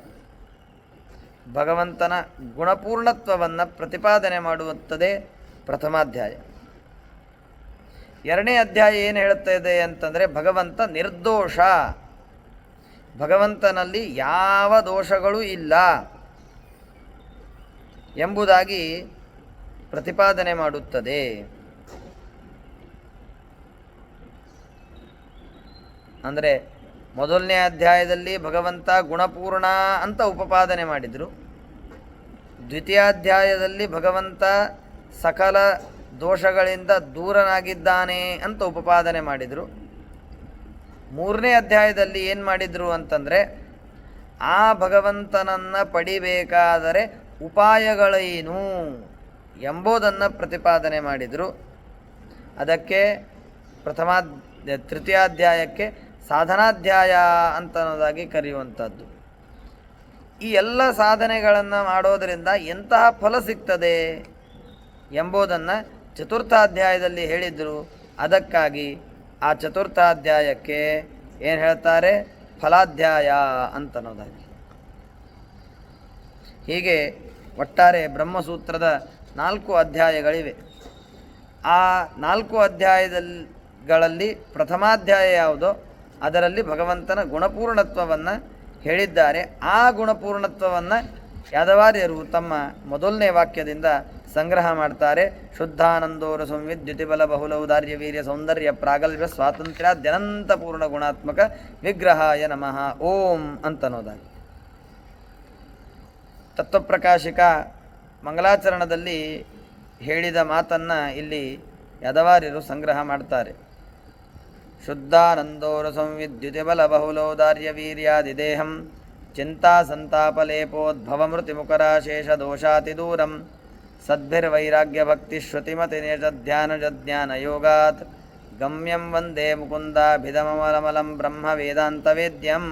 ಭಗವಂತನ ಗುಣಪೂರ್ಣತ್ವವನ್ನು ಪ್ರತಿಪಾದನೆ ಮಾಡುವಂಥದ್ದೇ ಪ್ರಥಮಾಧ್ಯಾಯ. ಎರಡನೇ ಅಧ್ಯಾಯ ಏನು ಹೇಳುತ್ತಾ ಇದೆ ಅಂತಂದರೆ ಭಗವಂತ ನಿರ್ದೋಷ, ಭಗವಂತನಲ್ಲಿ ಯಾವ ದೋಷಗಳೂ ಇಲ್ಲ ಎಂಬುದಾಗಿ ಪ್ರತಿಪಾದನೆ ಮಾಡುತ್ತದೆ. ಅಂದರೆ ಮೊದಲನೇ ಅಧ್ಯಾಯದಲ್ಲಿ ಭಗವಂತ ಗುಣಪೂರ್ಣ ಅಂತ ಉಪಪಾದನೆ ಮಾಡಿದರು. ದ್ವಿತೀಯಾಧ್ಯಾಯದಲ್ಲಿ ಭಗವಂತ ಸಕಲ ದೋಷಗಳಿಂದ ದೂರನಾಗಿದ್ದಾನೆ ಅಂತ ಉಪಪಾದನೆ ಮಾಡಿದರು. ಮೂರನೇ ಅಧ್ಯಾಯದಲ್ಲಿ ಏನು ಮಾಡಿದರು ಅಂತಂದರೆ ಆ ಭಗವಂತನನ್ನು ಪಡಿಬೇಕಾದರೆ ಉಪಾಯಗಳೇನು ಎಂಬುದನ್ನು ಪ್ರತಿಪಾದನೆ ಮಾಡಿದರು. ಅದಕ್ಕೆ ತೃತೀಯಾಧ್ಯಾಯಕ್ಕೆ ಸಾಧನಾಧ್ಯಾಯ ಅಂತನ್ನೋದಾಗಿ ಕರೆಯುವಂಥದ್ದು. ಈ ಎಲ್ಲ ಸಾಧನೆಗಳನ್ನು ಮಾಡೋದರಿಂದ ಎಂತಹ ಫಲ ಸಿಗ್ತದೆ ಎಂಬುದನ್ನು ಚತುರ್ಥಾಧ್ಯಾಯದಲ್ಲಿ ಹೇಳಿದರು. ಅದಕ್ಕಾಗಿ ಆ ಚತುರ್ಥಾಧ್ಯಾಯಕ್ಕೆ ಏನು ಹೇಳ್ತಾರೆ, ಫಲಾಧ್ಯಾಯ ಅಂತನ್ನೋದಾಗಿ. ಹೀಗೆ ಒಟ್ಟಾರೆ ಬ್ರಹ್ಮಸೂತ್ರದ 4 ಅಧ್ಯಾಯಗಳಿವೆ. ಆ 4 ಅಧ್ಯಾಯಗಳಲ್ಲಿ ಪ್ರಥಮಾಧ್ಯಾಯ ಯಾವುದೋ ಅದರಲ್ಲಿ ಭಗವಂತನ ಗುಣಪೂರ್ಣತ್ವವನ್ನು ಹೇಳಿದ್ದಾರೆ. ಆ ಗುಣಪೂರ್ಣತ್ವವನ್ನು ಯಾದವಾರ್ಯರು ತಮ್ಮ ಮೊದಲನೇ ವಾಕ್ಯದಿಂದ ಸಂಗ್ರಹ ಮಾಡ್ತಾರೆ. ಶುದ್ಧಾನಂದೋರು ಸಂವಿದ್ಯುತಿಬಲ ಬಹುಲ ಔದಾರ್ಯ ವೀರ್ಯ ಸೌಂದರ್ಯ ಪ್ರಾಗಲ್ಭ್ಯ ಸ್ವಾತಂತ್ರ್ಯಾದ್ಯನಂತ ಪೂರ್ಣ ಗುಣಾತ್ಮಕ ವಿಗ್ರಹಾಯ ನಮಃ ಓಂ ಅಂತನ್ನೋದಾಗಿ. ತತ್ವಪ್ರಕಾಶಿಕ ಮಂಗಲಾಚರಣದಲ್ಲಿ ಹೇಳಿದ ಮಾತನ್ನು ಇಲ್ಲಿ ಯಾದವಾರ್ಯರು ಸಂಗ್ರಹ ಮಾಡ್ತಾರೆ. ಶುದ್ಧಾನಂದೋರು ಸಂವಿದ್ಯುತಿಬಲ ಬಹುಲೌದಾರ್ಯ ವೀರ್ಯಾದಿದೇಹಂ ಚಿಂತಾ ಸಂತಾಪಲೇಪೋದ್ಭವಮೃತಿಮುಖರಾಶೇಷ ದೋಷಾತಿದೂರಂ ಸದ್ಭಿರ್ವೈರಾಗ್ಯ ಭಕ್ತಿ ಶ್ರುತಿಮತಿ ಜ್ಞಾನ ಯೋಗಾತ್ ಗಮ್ಯಂ ವಂದೇ ಮುಕುಂದಾಭಿಧಮಮಲಮಲಂ ಬ್ರಹ್ಮ ವೇದಾಂತ ವೇದ್ಯಂ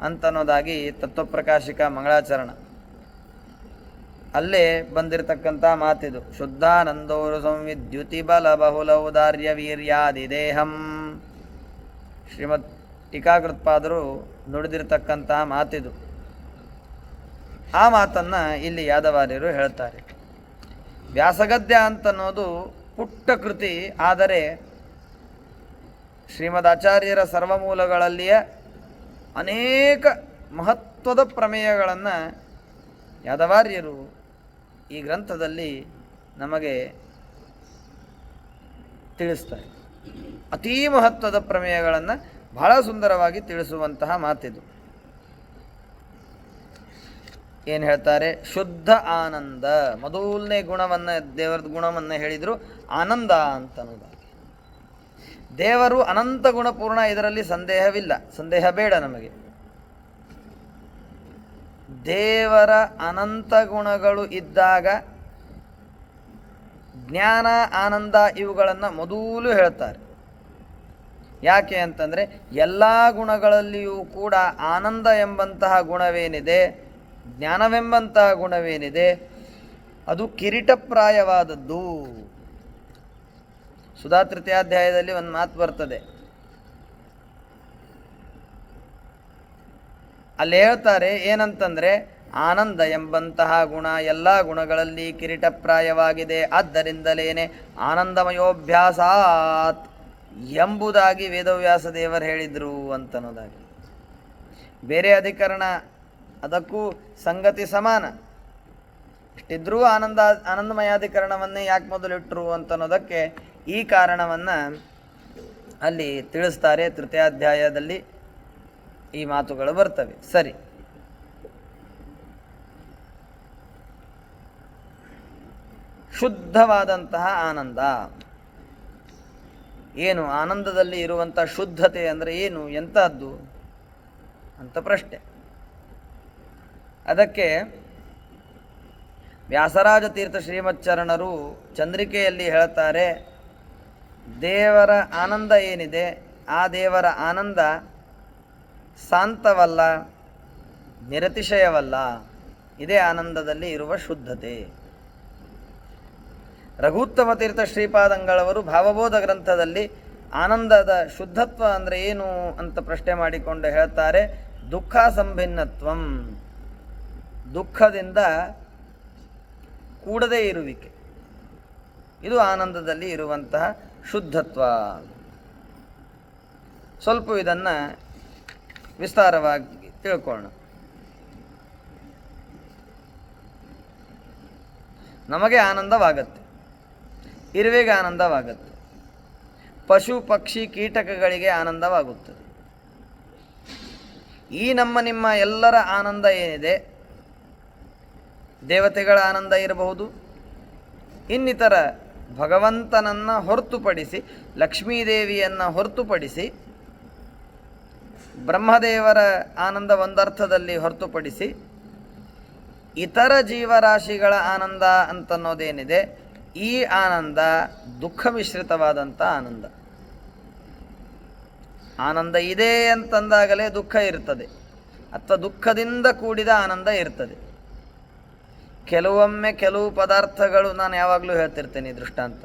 ಅಂತನ್ನೋದಾಗಿ ತತ್ವಪ್ರಕಾಶಿಕ ಮಂಗಳಾಚರಣ ಅಲ್ಲೇ ಬಂದಿರತಕ್ಕಂಥ ಮಾತಿದು. ಶುದ್ಧಾನಂದೋರು ಸಂವಿದ್ಯುತಿಬಲ ಬಹುಲೌದಾರ್ಯ ವೀರ್ಯಾದಿದೇಹಂ ಶ್ರೀಮದ್ ಟೀಕಾಕೃತ್ಪಾದರು ನುಡಿದಿರತಕ್ಕಂತಹ ಮಾತಿದು. ಆ ಮಾತನ್ನು ಇಲ್ಲಿ ಯಾದವಾರ್ಯರು ಹೇಳ್ತಾರೆ. ವ್ಯಾಸಗದ್ಯ ಅಂತನ್ನೋದು ಪುಟ್ಟ ಕೃತಿ, ಆದರೆ ಶ್ರೀಮದಾಚಾರ್ಯರ ಸರ್ವಮೂಲಗಳಲ್ಲಿಯ ಅನೇಕ ಮಹತ್ವದ ಪ್ರಮೇಯಗಳನ್ನು ಯಾದವಾರ್ಯರು ಈ ಗ್ರಂಥದಲ್ಲಿ ನಮಗೆ ತಿಳಿಸ್ತಾರೆ. ಅತೀ ಮಹತ್ವದ ಪ್ರಮೇಯಗಳನ್ನು ಬಹಳ ಸುಂದರವಾಗಿ ತಿಳಿಸುವಂತಹ ಮಾತಿದು. ಏನು ಹೇಳ್ತಾರೆ? ಶುದ್ಧ ಆನಂದ. ಮೊದಲನೇ ಗುಣವನ್ನು, ದೇವರದ ಗುಣವನ್ನು ಹೇಳಿದರು ಆನಂದ ಅಂತ ಅನ್ನೋದಾಗಿ. ದೇವರು ಅನಂತ ಗುಣಪೂರ್ಣ, ಇದರಲ್ಲಿ ಸಂದೇಹವಿಲ್ಲ, ಸಂದೇಹ ಬೇಡ ನಮಗೆ. ದೇವರ ಅನಂತ ಗುಣಗಳು ಇದ್ದಾಗ ಜ್ಞಾನ, ಆನಂದ ಇವುಗಳನ್ನು ಮೊದಲು ಹೇಳ್ತಾರೆ. ಯಾಕೆ ಅಂತಂದರೆ ಎಲ್ಲ ಗುಣಗಳಲ್ಲಿಯೂ ಕೂಡ ಆನಂದ ಎಂಬಂತಹ ಗುಣವೇನಿದೆ, ಜ್ಞಾನವೆಂಬಂತಹ ಗುಣವೇನಿದೆ, ಅದು ಕಿರೀಟಪ್ರಾಯವಾದದ್ದು. ಸುಧಾ ತೃತೀಯಾಧ್ಯಾಯದಲ್ಲಿ ಒಂದು ಮಾತು ಬರ್ತದೆ, ಅಲ್ಲಿ ಹೇಳ್ತಾರೆ ಏನಂತಂದರೆ, ಆನಂದ ಎಂಬಂತಹ ಗುಣ ಎಲ್ಲ ಗುಣಗಳಲ್ಲಿ ಕಿರೀಟಪ್ರಾಯವಾಗಿದೆ, ಆದ್ದರಿಂದಲೇನೆ ಆನಂದಮಯೋಭ್ಯಾಸಾತ್ ಎಂಬುದಾಗಿ ವೇದವ್ಯಾಸ ದೇವರು ಹೇಳಿದರು ಅಂತನ್ನೋದಾಗಿ. ಬೇರೆ ಅಧಿಕರಣ ಅದಕ್ಕೂ ಸಂಗತಿ ಸಮಾನ. ಇಷ್ಟಿದ್ರೂ ಆನಂದಮಯಾಧಿಕರಣವನ್ನೇ ಯಾಕೆ ಮೊದಲಿಟ್ಟರು ಅಂತನ್ನೋದಕ್ಕೆ ಈ ಕಾರಣವನ್ನು ಅಲ್ಲಿ ತಿಳಿಸ್ತಾರೆ. ತೃತೀಯಾಧ್ಯಾಯದಲ್ಲಿ ಈ ಮಾತುಗಳು ಬರ್ತವೆ. ಸರಿ, ಶುದ್ಧವಾದಂತಹ ಆನಂದ ಏನು? ಆನಂದದಲ್ಲಿ ಇರುವಂಥ ಶುದ್ಧತೆ ಅಂದರೆ ಏನು, ಎಂತಹದ್ದು ಅಂತ ಪ್ರಶ್ನೆ. ಅದಕ್ಕೆ ವ್ಯಾಸರಾಜ ತೀರ್ಥ ಶ್ರೀಮಚ್ಚರಣರು ಚಂದ್ರಿಕೆಯಲ್ಲಿ ಹೇಳ್ತಾರೆ, ದೇವರ ಆನಂದ ಏನಿದೆ ಆ ದೇವರ ಆನಂದ ಶಾಂತವಲ್ಲ, ನಿರತಿಶಯವಲ್ಲ. ಇದೇ ಆನಂದದಲ್ಲಿ ಇರುವ ಶುದ್ಧತೆ. ರಘುತ್ತಮ ತೀರ್ಥ ಶ್ರೀಪಾದಂಗಳವರು ಭಾವಬೋಧ ಗ್ರಂಥದಲ್ಲಿ ಆನಂದದ ಶುದ್ಧತ್ವ ಅಂದರೆ ಏನು ಅಂತ ಪ್ರಶ್ನೆ ಮಾಡಿಕೊಂಡು ಹೇಳ್ತಾರೆ, ದುಃಖ ಸಂಭಿನ್ನತ್ವಂ, ದುಃಖದಿಂದ ಕೂಡದೇ ಇರುವಿಕೆ, ಇದು ಆನಂದದಲ್ಲಿ ಇರುವಂತಹ ಶುದ್ಧತ್ವ. ಸ್ವಲ್ಪ ಇದನ್ನು ವಿಸ್ತಾರವಾಗಿ ತಿಳ್ಕೊಳ್ಳೋಣ. ನಮಗೆ ಆನಂದವಾಗತ್ತೆ, ಇರುವೆಗೆ ಆನಂದವಾಗುತ್ತೆ, ಪಶು ಪಕ್ಷಿ ಕೀಟಕಗಳಿಗೆ ಆನಂದವಾಗುತ್ತದೆ. ಈ ನಿಮ್ಮ ಎಲ್ಲರ ಆನಂದ ಏನಿದೆ, ದೇವತೆಗಳ ಆನಂದ ಇರಬಹುದು, ಇನ್ನಿತರ ಭಗವಂತನನ್ನು ಹೊರತುಪಡಿಸಿ, ಲಕ್ಷ್ಮೀದೇವಿಯನ್ನು ಹೊರತುಪಡಿಸಿ, ಬ್ರಹ್ಮದೇವರ ಆನಂದ ಒಂದರ್ಥದಲ್ಲಿ ಹೊರತುಪಡಿಸಿ, ಇತರ ಜೀವರಾಶಿಗಳ ಆನಂದ ಅಂತನ್ನೋದೇನಿದೆ, ಈ ಆನಂದ ದುಃಖ ಮಿಶ್ರಿತವಾದಂಥ ಆನಂದ. ಆನಂದ ಇದೆ ಅಂತಂದಾಗಲೇ ದುಃಖ ಇರ್ತದೆ, ಅಥವಾ ದುಃಖದಿಂದ ಕೂಡಿದ ಆನಂದ ಇರ್ತದೆ. ಕೆಲವೊಮ್ಮೆ ಕೆಲವು ಪದಾರ್ಥಗಳು, ನಾನು ಯಾವಾಗಲೂ ಹೇಳ್ತಿರ್ತೇನೆ ಈ ದೃಷ್ಟಾಂತ,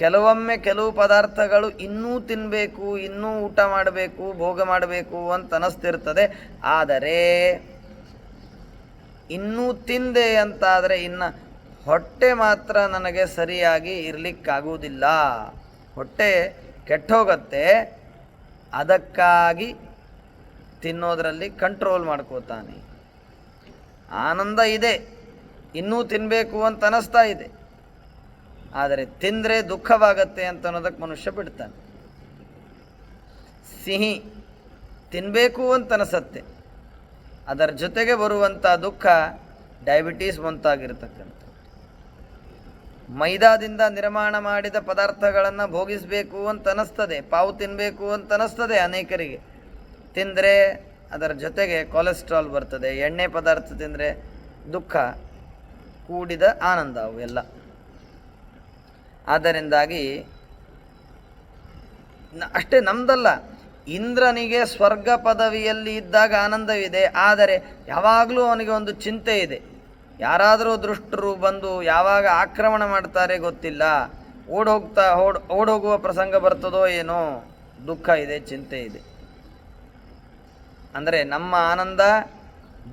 ಕೆಲವೊಮ್ಮೆ ಕೆಲವು ಪದಾರ್ಥಗಳು ಇನ್ನೂ ತಿನ್ನಬೇಕು, ಇನ್ನೂ ಊಟ ಮಾಡಬೇಕು, ಭೋಗ ಮಾಡಬೇಕು ಅಂತ ಅನ್ನಿಸ್ತಿರ್ತದೆ. ಆದರೆ ಇನ್ನೂ ತಿಂದೆ ಅಂತಾದರೆ ಇನ್ನು ಹೊಟ್ಟೆ ಮಾತ್ರ ನನಗೆ ಸರಿಯಾಗಿ ಇರಲಿಕ್ಕಾಗುವುದಿಲ್ಲ, ಹೊಟ್ಟೆ ಕೆಟ್ಟೋಗತ್ತೆ. ಅದಕ್ಕಾಗಿ ತಿನ್ನೋದರಲ್ಲಿ ಕಂಟ್ರೋಲ್ ಮಾಡ್ಕೋತಾನೆ. ಆನಂದ ಇದೆ, ಇನ್ನೂ ತಿನ್ನಬೇಕು ಅಂತ ಅನ್ನಿಸ್ತಾ ಇದೆ, ಆದರೆ ತಿಂದರೆ ದುಃಖವಾಗತ್ತೆ ಅಂತ ಅನ್ನೋದಕ್ಕೆ ಮನುಷ್ಯ ಬಿಡ್ತಾನೆ. ಸಿಹಿ ತಿನ್ನಬೇಕು ಅಂತ ಅನಿಸತ್ತೆ, ಅದರ ಜೊತೆಗೆ ಬರುವಂಥ ದುಃಖ ಡಯಾಬಿಟೀಸ್ ಮುಂತಾಗಿರ್ತಕ್ಕಂಥ. ಮೈದಾದಿಂದ ನಿರ್ಮಾಣ ಮಾಡಿದ ಪದಾರ್ಥಗಳನ್ನು ಭೋಗಿಸಬೇಕು ಅಂತ ಅನ್ನಿಸ್ತದೆ, ಪಾವು ತಿನ್ನಬೇಕು ಅಂತ ಅನ್ನಿಸ್ತದೆ ಅನೇಕರಿಗೆ. ತಿಂದರೆ ಅದರ ಜೊತೆಗೆ ಕೊಲೆಸ್ಟ್ರಾಲ್ ಬರ್ತದೆ, ಎಣ್ಣೆ ಪದಾರ್ಥ ತಿಂದರೆ ದುಃಖ ಕೂಡಿದ ಆನಂದ ಅವೆಲ್ಲ. ಆದ್ದರಿಂದಾಗಿ ಅಷ್ಟೇ ನಮ್ದಲ್ಲ, ಇಂದ್ರನಿಗೆ ಸ್ವರ್ಗ ಪದವಿಯಲ್ಲಿ ಇದ್ದಾಗ ಆನಂದವಿದೆ, ಆದರೆ ಯಾವಾಗಲೂ ಅವನಿಗೆ ಒಂದು ಚಿಂತೆ ಇದೆ. ಯಾರಾದರೂ ದುಷ್ಟರು ಬಂದು ಯಾವಾಗ ಆಕ್ರಮಣ ಮಾಡ್ತಾರೆ ಗೊತ್ತಿಲ್ಲ, ಓಡೋಗುವ ಪ್ರಸಂಗ ಬರ್ತದೋ ಏನೋ, ದುಃಖ ಇದೆ, ಚಿಂತೆ ಇದೆ. ಅಂದರೆ ನಮ್ಮ ಆನಂದ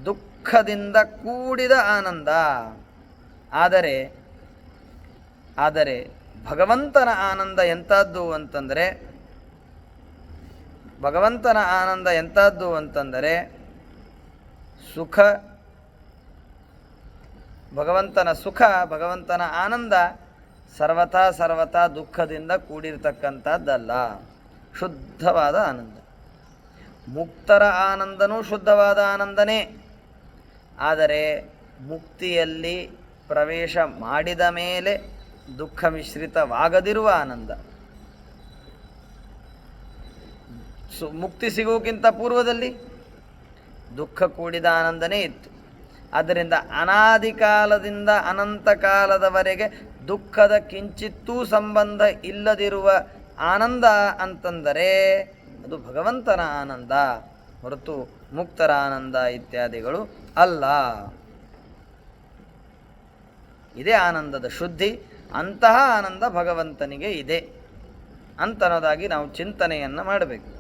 ದುಃಖದಿಂದ ಕೂಡಿದ ಆನಂದ. ಆದರೆ ಭಗವಂತನ ಆನಂದ ಎಂಥದ್ದು ಅಂತಂದರೆ, ಭಗವಂತನ ಆನಂದ ಎಂಥದ್ದು ಅಂತಂದರೆ ಸುಖ, ಭಗವಂತನ ಸುಖ, ಭಗವಂತನ ಆನಂದ ಸರ್ವಥಾ ದುಃಖದಿಂದ ಕೂಡಿರ್ತಕ್ಕಂಥದ್ದಲ್ಲ, ಶುದ್ಧವಾದ ಆನಂದ. ಮುಕ್ತರ ಆನಂದನೂ ಶುದ್ಧವಾದ ಆನಂದನೇ, ಆದರೆ ಮುಕ್ತಿಯಲ್ಲಿ ಪ್ರವೇಶ ಮಾಡಿದ ಮೇಲೆ ದುಃಖ ಮಿಶ್ರಿತವಾಗದಿರುವ ಆನಂದ. ಮುಕ್ತಿ ಸಿಗುವುದಕ್ಕಿಂತ ಪೂರ್ವದಲ್ಲಿ ದುಃಖ ಕೂಡಿದ ಆನಂದನೇ ಇತ್ತು. ಆದ್ದರಿಂದ ಅನಾದಿ ಕಾಲದಿಂದ ಅನಂತ ಕಾಲದವರೆಗೆ ದುಃಖದ ಕಿಂಚಿತ್ತೂ ಸಂಬಂಧ ಇಲ್ಲದಿರುವ ಆನಂದ ಅಂತಂದರೆ ಅದು ಭಗವಂತನ ಆನಂದ, ಹೊರತು ಮುಕ್ತರ ಆನಂದ ಇತ್ಯಾದಿಗಳು ಅಲ್ಲ. ಇದೇ ಆನಂದದ ಶುದ್ಧಿ. ಅಂತಹ ಆನಂದ ಭಗವಂತನಿಗೆ ಇದೆ ಅಂತನ್ನೋದಾಗಿ ನಾವು ಚಿಂತನೆಯನ್ನು ಮಾಡಬೇಕು.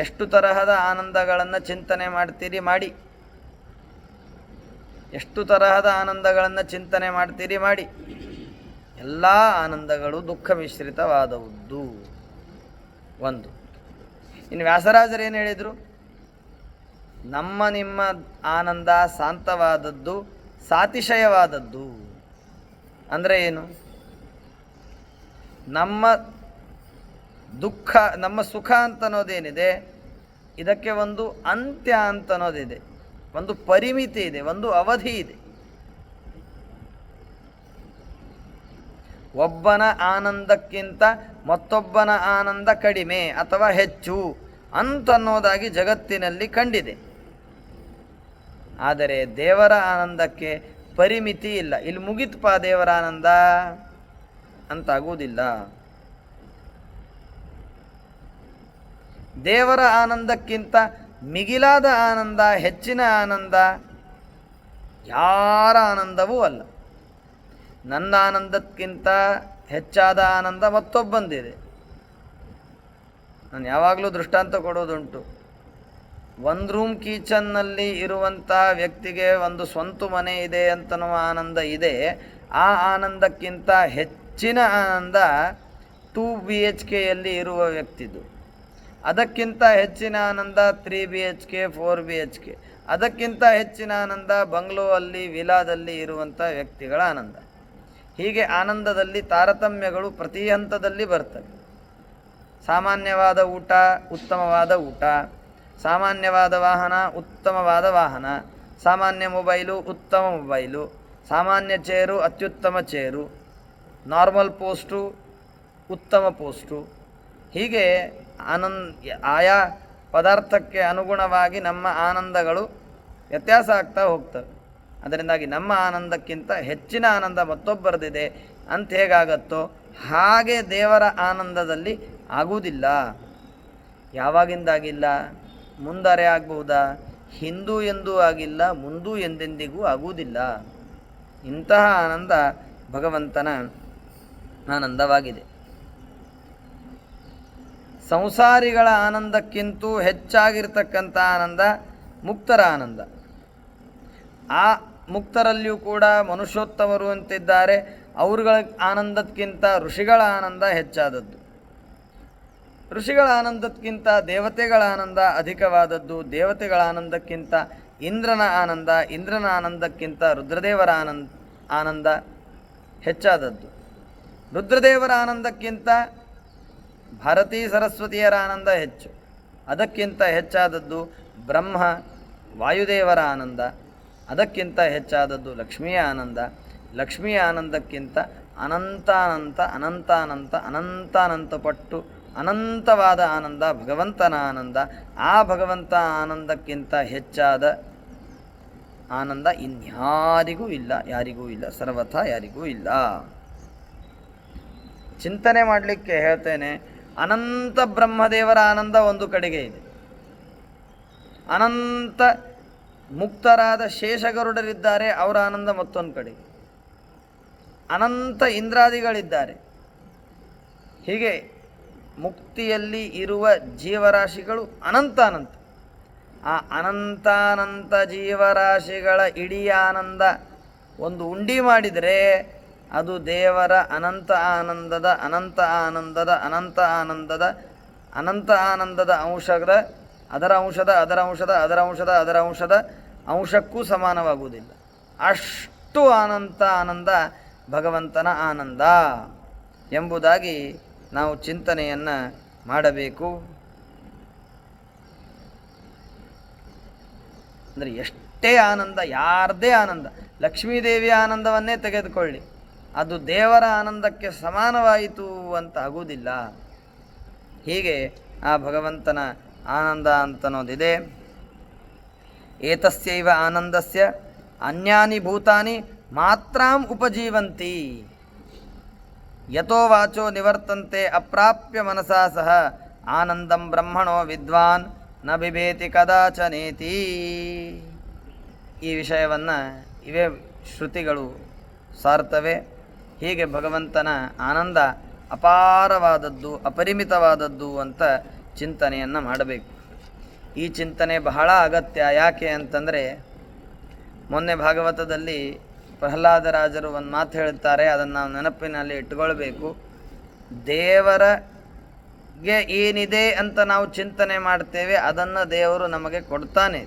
ಎಷ್ಟು ತರಹದ ಆನಂದಗಳನ್ನು ಚಿಂತನೆ ಮಾಡ್ತೀರಿ ಮಾಡಿ, ಎಷ್ಟು ತರಹದ ಆನಂದಗಳನ್ನು ಚಿಂತನೆ ಮಾಡ್ತೀರಿ ಮಾಡಿ, ಎಲ್ಲ ಆನಂದಗಳು ದುಃಖ ಮಿಶ್ರಿತವಾದದ್ದು ಒಂದು. ಇನ್ನು ವ್ಯಾಸರಾಜರು ಏನು ಹೇಳಿದರು? ನಮ್ಮ ನಿಮ್ಮ ಆನಂದ ಶಾಂತವಾದದ್ದು, ಸಾತಿಶಯವಾದದ್ದು. ಅಂದರೆ ಏನು? ನಮ್ಮ ದುಃಖ, ನಮ್ಮ ಸುಖ ಅಂತನ್ನೋದೇನಿದೆ, ಇದಕ್ಕೆ ಒಂದು ಅಂತ್ಯ ಅಂತನ್ನೋದಿದೆ, ಒಂದು ಪರಿಮಿತಿ ಇದೆ, ಒಂದು ಅವಧಿ ಇದೆ. ಒಬ್ಬನ ಆನಂದಕ್ಕಿಂತ ಮತ್ತೊಬ್ಬನ ಆನಂದ ಕಡಿಮೆ ಅಥವಾ ಹೆಚ್ಚು ಅಂತನ್ನೋದಾಗಿ ಜಗತ್ತಿನಲ್ಲಿ ಕಂಡಿದೆ. ಆದರೆ ದೇವರ ಆನಂದಕ್ಕೆ ಪರಿಮಿತಿ ಇಲ್ಲ. ಇಲ್ಲಿ ಮುಗಿತಪ್ಪ ದೇವರ ಆನಂದ ಅಂತಾಗುವುದಿಲ್ಲ. ದೇವರ ಆನಂದಕ್ಕಿಂತ ಮಿಗಿಲಾದ ಆನಂದ, ಹೆಚ್ಚಿನ ಆನಂದ ಯಾರ ಆನಂದವೂ ಅಲ್ಲ. ನನ್ನ ಆನಂದಕ್ಕಿಂತ ಹೆಚ್ಚಾದ ಆನಂದ ಮತ್ತೊಬ್ಬಂದಿದೆ. ನಾನು ಯಾವಾಗಲೂ ದೃಷ್ಟಾಂತ ಕೊಡೋದುಂಟು. ಒಂದು ರೂಮ್ ಕಿಚನ್ನಲ್ಲಿ ಇರುವಂತಹ ವ್ಯಕ್ತಿಗೆ ಒಂದು ಸ್ವಂತ ಮನೆ ಇದೆ ಅಂತನ್ನುವ ಆನಂದ ಇದೆ. ಆ ಆನಂದಕ್ಕಿಂತ ಹೆಚ್ಚಿನ ಆನಂದ 2 BHK ಇರುವ ವ್ಯಕ್ತಿದು. ಅದಕ್ಕಿಂತ ಹೆಚ್ಚಿನ ಆನಂದ 3 BHK 4 BHK. ಅದಕ್ಕಿಂತ ಹೆಚ್ಚಿನ ಆನಂದ ಬಂಗ್ಲೋ ಅಲ್ಲಿ ವಿಲಾದಲ್ಲಿ ಇರುವಂಥ ವ್ಯಕ್ತಿಗಳ ಆನಂದ. ಹೀಗೆ ಆನಂದದಲ್ಲಿ ತಾರತಮ್ಯಗಳು ಪ್ರತಿ ಹಂತದಲ್ಲಿ ಬರ್ತವೆ. ಸಾಮಾನ್ಯವಾದ ಊಟ, ಉತ್ತಮವಾದ ಊಟ, ಸಾಮಾನ್ಯವಾದ ವಾಹನ, ಉತ್ತಮವಾದ ವಾಹನ, ಸಾಮಾನ್ಯ ಮೊಬೈಲು, ಉತ್ತಮ ಮೊಬೈಲು, ಸಾಮಾನ್ಯ ಚೇರು, ಅತ್ಯುತ್ತಮ ಚೇರು, ನಾರ್ಮಲ್ ಪೋಸ್ಟು, ಉತ್ತಮ ಪೋಸ್ಟು. ಹೀಗೆ ಆಯಾ ಪದಾರ್ಥಕ್ಕೆ ಅನುಗುಣವಾಗಿ ನಮ್ಮ ಆನಂದಗಳು ವ್ಯತ್ಯಾಸ ಆಗ್ತಾ ಹೋಗ್ತವೆ. ಅದರಿಂದಾಗಿ ನಮ್ಮ ಆನಂದಕ್ಕಿಂತ ಹೆಚ್ಚಿನ ಆನಂದ ಮತ್ತೊಬ್ಬರದಿದೆ ಅಂತ ಹೇಗಾಗತ್ತೋ ಹಾಗೆ ದೇವರ ಆನಂದದಲ್ಲಿ ಆಗುವುದಿಲ್ಲ. ಯಾವಾಗಿಂದಾಗಿಲ್ಲ? ಮುಂದರೆ ಆಗಬಹುದಾ? ಹಿಂದೂ ಎಂದೂ ಆಗಿಲ್ಲ, ಮುಂದೂ ಎಂದೆಂದಿಗೂ ಆಗುವುದಿಲ್ಲ. ಇಂತಹ ಆನಂದ ಭಗವಂತನ ಆನಂದವಾಗಿದೆ. ಸಂಸಾರಿಗಳ ಆನಂದಕ್ಕಿಂತೂ ಹೆಚ್ಚಾಗಿರ್ತಕ್ಕಂಥ ಆನಂದ ಮುಕ್ತರ ಆನಂದ. ಆ ಮುಕ್ತರಲ್ಲಿಯೂ ಕೂಡ ಮನುಷ್ಯೋತ್ತಮರು ಅಂತಿದ್ದಾರೆ. ಅವರುಗಳ ಆನಂದಕ್ಕಿಂತ ಋಷಿಗಳ ಆನಂದ ಹೆಚ್ಚಾದದ್ದು. ಋಷಿಗಳ ಆನಂದಕ್ಕಿಂತ ದೇವತೆಗಳ ಆನಂದ ಅಧಿಕವಾದದ್ದು. ದೇವತೆಗಳ ಆನಂದಕ್ಕಿಂತ ಇಂದ್ರನ ಆನಂದ, ಇಂದ್ರನ ಆನಂದಕ್ಕಿಂತ ರುದ್ರದೇವರ ಆನಂದ ಹೆಚ್ಚಾದದ್ದು. ರುದ್ರದೇವರ ಆನಂದಕ್ಕಿಂತ ಭಾರತೀ ಸರಸ್ವತಿಯರ ಆನಂದ ಹೆಚ್ಚು. ಅದಕ್ಕಿಂತ ಹೆಚ್ಚಾದದ್ದು ಬ್ರಹ್ಮ ವಾಯುದೇವರ ಆನಂದ. ಅದಕ್ಕಿಂತ ಹೆಚ್ಚಾದದ್ದು ಲಕ್ಷ್ಮಿಯ ಆನಂದ. ಲಕ್ಷ್ಮಿಯ ಆನಂದಕ್ಕಿಂತ ಅನಂತಾನಂತ ಅನಂತಾನಂತ ಅನಂತಾನಂತ ಪಟ್ಟು ಅನಂತವಾದ ಆನಂದ ಭಗವಂತನ ಆನಂದ. ಆ ಭಗವಂತ ಆನಂದಕ್ಕಿಂತ ಹೆಚ್ಚಾದ ಆನಂದ ಇನ್ಯಾರಿಗೂ ಇಲ್ಲ, ಯಾರಿಗೂ ಇಲ್ಲ, ಸರ್ವಥಾ ಯಾರಿಗೂ ಇಲ್ಲ. ಚಿಂತನೆ ಮಾಡಲಿಕ್ಕೆ ಹೇಳ್ತೇನೆ. ಅನಂತ ಬ್ರಹ್ಮದೇವರ ಆನಂದ ಒಂದು ಕಡೆಗೆ ಇದೆ. ಅನಂತ ಮುಕ್ತರಾದ ಶೇಷಗರುಡರಿದ್ದಾರೆ, ಅವರ ಆನಂದ ಮತ್ತೊಂದು ಕಡೆ. ಅನಂತ ಇಂದ್ರಾದಿಗಳಿದ್ದಾರೆ. ಹೀಗೆ ಮುಕ್ತಿಯಲ್ಲಿ ಇರುವ ಜೀವರಾಶಿಗಳು ಅನಂತ ಅನಂತ. ಆ ಅನಂತಾನಂತ ಜೀವರಾಶಿಗಳ ಇಡೀ ಆನಂದ ಒಂದು ಉಂಡಿ ಮಾಡಿದರೆ ಅದು ದೇವರ ಅನಂತ ಆನಂದದ ಅನಂತ ಆನಂದದ ಅನಂತ ಆನಂದದ ಅನಂತ ಆನಂದದ ಅಂಶದ ಅದರ ಅಂಶದ ಅದರ ಅಂಶದ ಅದರ ಅಂಶದ ಅದರ ಅಂಶದ ಅಂಶಕ್ಕೂ ಸಮಾನವಾಗುವುದಿಲ್ಲ. ಅಷ್ಟು ಅನಂತ ಆನಂದ ಭಗವಂತನ ಆನಂದ ಎಂಬುದಾಗಿ ನಾವು ಚಿಂತನೆಯನ್ನು ಮಾಡಬೇಕು. ಅಂದರೆ ಎಷ್ಟೇ ಆನಂದ, ಯಾರದೇ ಆನಂದ, ಲಕ್ಷ್ಮೀದೇವಿಯ ಆನಂದವನ್ನೇ ತೆಗೆದುಕೊಳ್ಳಿ, ಅದು ದೇವರ ಆನಂದಕ್ಕೆ ಸಮಾನವಾಯಿತು ಅಂತ ಆಗುವುದಿಲ್ಲ. ಹೀಗೆ ಆ ಭಗವಂತನ ಆನಂದ ಅಂತನ್ನೋದಿದೆ. ಏತಸ್ಯೈವ ಆನಂದಸ್ಯ ಅನ್ಯಾನಿ ಭೂತಾನಿ ಮಾತ್ರಾಂ ಉಪಜೀವಂತಿ ಯತೋ ವಾಚೋ ನಿವರ್ತಂತೆ ಅಪ್ರಾಪ್ಯ ಮನಸಾ ಸಹ ಆನಂದಂ ಬ್ರಹ್ಮಣೋ ವಿದ್ವಾನ್ ನ ಬಿಭೇತಿ ಕದಾಚನೇತಿ. ಈ ವಿಷಯವನ್ನು ಇವೇ ಶ್ರುತಿಗಳು ಸಾರ್ತವೆ. ಹೀಗೆ ಭಗವಂತನ ಆನಂದ ಅಪಾರವಾದದ್ದು, ಅಪರಿಮಿತವಾದದ್ದು ಅಂತ ಚಿಂತನೆಯನ್ನು ಮಾಡಬೇಕು. ಈ ಚಿಂತನೆ ಬಹಳ ಅಗತ್ಯ. ಯಾಕೆ ಅಂತಂದರೆ, ಮೊನ್ನೆ ಭಾಗವತದಲ್ಲಿ ಪ್ರಹ್ಲಾದರಾಜರು ಒಂದು ಮಾತು ಹೇಳುತ್ತಾರೆ, ಅದನ್ನು ನಾವು ನೆನಪಿನಲ್ಲಿ ಇಟ್ಕೊಳ್ಬೇಕು. ದೇವರಿಗೆ ಏನಿದೆ ಅಂತ ನಾವು ಚಿಂತನೆ ಮಾಡ್ತೇವೆ, ಅದನ್ನು ದೇವರು ನಮಗೆ ಕೊಡ್ತಾನೆ.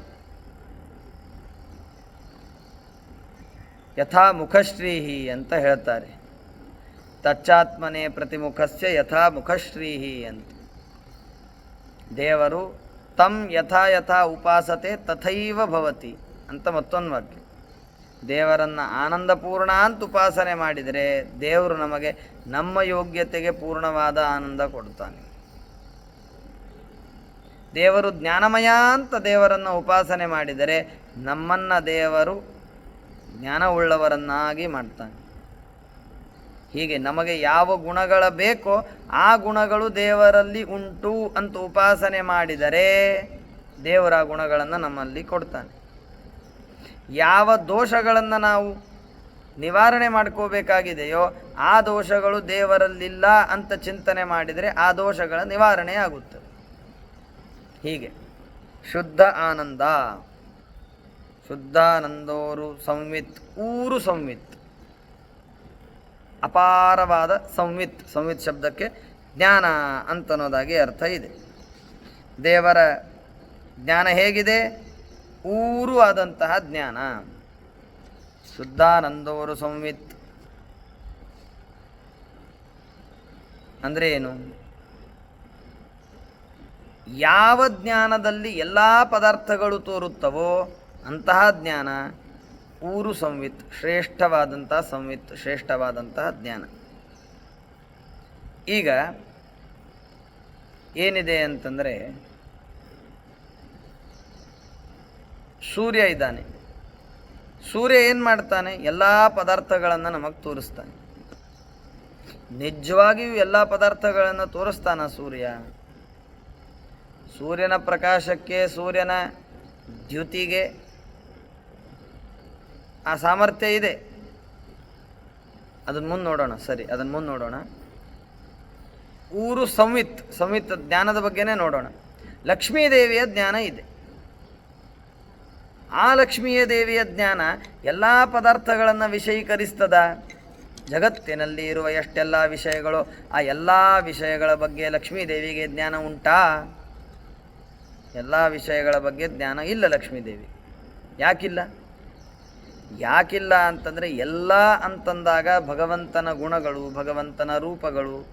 ಯಥಾ ಮುಖಶ್ರೀಹಿ ಅಂತ ಹೇಳ್ತಾರೆ. ತಚ್ಚಾತ್ಮನೇ ಪ್ರತಿಮುಖಸ್ಯ ಯಥಾ ಮುಖಶ್ರೀಹಿ ಅಂತ. ದೇವರು ತಂ ಯಥಾ ಯಥಾ ಉಪಾಸತೆ ತಥೈವ ಭವತಿ ಅಂತ ಮತ್ತೊಂದು ವಾಕ್ಯ. ದೇವರನ್ನು ಆನಂದಪೂರ್ಣ ಅಂತ ಉಪಾಸನೆ ಮಾಡಿದರೆ ದೇವರು ನಮಗೆ ನಮ್ಮ ಯೋಗ್ಯತೆಗೆ ಪೂರ್ಣವಾದ ಆನಂದ ಕೊಡ್ತಾನೆ. ದೇವರು ಜ್ಞಾನಮಯ ಅಂತ ದೇವರನ್ನು ಉಪಾಸನೆ ಮಾಡಿದರೆ ನಮ್ಮನ್ನು ದೇವರು ಜ್ಞಾನವುಳ್ಳವರನ್ನಾಗಿ ಮಾಡ್ತಾನೆ. ಹೀಗೆ ನಮಗೆ ಯಾವ ಗುಣಗಳ ಬೇಕೋ ಆ ಗುಣಗಳು ದೇವರಲ್ಲಿ ಉಂಟು ಅಂತ ಉಪಾಸನೆ ಮಾಡಿದರೆ ದೇವರ ಗುಣಗಳನ್ನು ನಮ್ಮಲ್ಲಿ ಕೊಡ್ತಾನೆ. ಯಾವ ದೋಷಗಳನ್ನು ನಾವು ನಿವಾರಣೆ ಮಾಡ್ಕೋಬೇಕಾಗಿದೆಯೋ ಆ ದೋಷಗಳು ದೇವರಲ್ಲಿಲ್ಲ ಅಂತ ಚಿಂತನೆ ಮಾಡಿದರೆ ಆ ದೋಷಗಳ ನಿವಾರಣೆ ಆಗುತ್ತದೆ. ಹೀಗೆ ಶುದ್ಧ ಆನಂದ, ಶುದ್ಧಾನಂದೋರು ಸಂವಿತ್, ಊರು ಸಂವಿತ್, ಅಪಾರವಾದ ಸಂವಿತ್. ಸಂವಿತ್ ಶಬ್ದಕ್ಕೆ ಜ್ಞಾನ ಅಂತನ್ನೋದಾಗಿ ಅರ್ಥ ಇದೆ. ದೇವರ ಜ್ಞಾನ ಹೇಗಿದೆ? ಊರು ಆದಂತಹ ಜ್ಞಾನ. ಶುದ್ಧಾನಂದೋರು ಸಂವಿತ್ ಅಂದರೆ ಏನು? ಯಾವ ಜ್ಞಾನದಲ್ಲಿ ಎಲ್ಲ ಪದಾರ್ಥಗಳು ತೋರುತ್ತವೋ ಅಂತಹ ಜ್ಞಾನ ಊರು ಸಂವಿತ್, ಶ್ರೇಷ್ಠವಾದಂತಹ ಸಂವಿತ್, ಶ್ರೇಷ್ಠವಾದಂತಹ ಜ್ಞಾನ. ಈಗ ಏನಿದೆ ಅಂತಂದರೆ, ಸೂರ್ಯ ಇದ್ದಾನೆ. ಸೂರ್ಯ ಏನು ಮಾಡ್ತಾನೆ? ಎಲ್ಲ ಪದಾರ್ಥಗಳನ್ನು ನಮಗೆ ತೋರಿಸ್ತಾನೆ. ನಿಜವಾಗಿಯೂ ಎಲ್ಲ ಪದಾರ್ಥಗಳನ್ನು ತೋರಿಸ್ತಾನ ಸೂರ್ಯ? ಸೂರ್ಯನ ಪ್ರಕಾಶಕ್ಕೆ, ಸೂರ್ಯನ ದ್ಯುತಿಗೆ ಆ ಸಾಮರ್ಥ್ಯ ಇದೆ. ಅದನ್ನು ಮುಂದೆ ನೋಡೋಣ. ಸರಿ, ಅದನ್ನು ಮುಂದೆ ನೋಡೋಣ. ಊರು ಸಂವಿತ್, ಸಂವಿತ್ ಜ್ಞಾನದ ಬಗ್ಗೆನೇ ನೋಡೋಣ. ಲಕ್ಷ್ಮೀದೇವಿಯ ಜ್ಞಾನ ಇದೆ. ಆ ಲಕ್ಷ್ಮೀಯ ದೇವಿಯ ಜ್ಞಾನ ಎಲ್ಲ ಪದಾರ್ಥಗಳನ್ನು ವಿಷಯೀಕರಿಸ್ತದ? ಜಗತ್ತಿನಲ್ಲಿ ಇರುವ ಎಷ್ಟೆಲ್ಲ ವಿಷಯಗಳು, ಆ ಎಲ್ಲ ವಿಷಯಗಳ ಬಗ್ಗೆ ಲಕ್ಷ್ಮೀದೇವಿಗೆ ಜ್ಞಾನ ಉಂಟಾ? ಎಲ್ಲ ವಿಷಯಗಳ ಬಗ್ಗೆ ಜ್ಞಾನ ಇಲ್ಲ ಲಕ್ಷ್ಮೀದೇವಿ. ಯಾಕಿಲ್ಲ? ಯಾಕಿಲ್ಲ ಅಂತಂದರೆ, ಎಲ್ಲ ಅಂತಂದಾಗ ಭಗವಂತನ ಗುಣಗಳು, ಭಗವಂತನ ರೂಪಗಳು,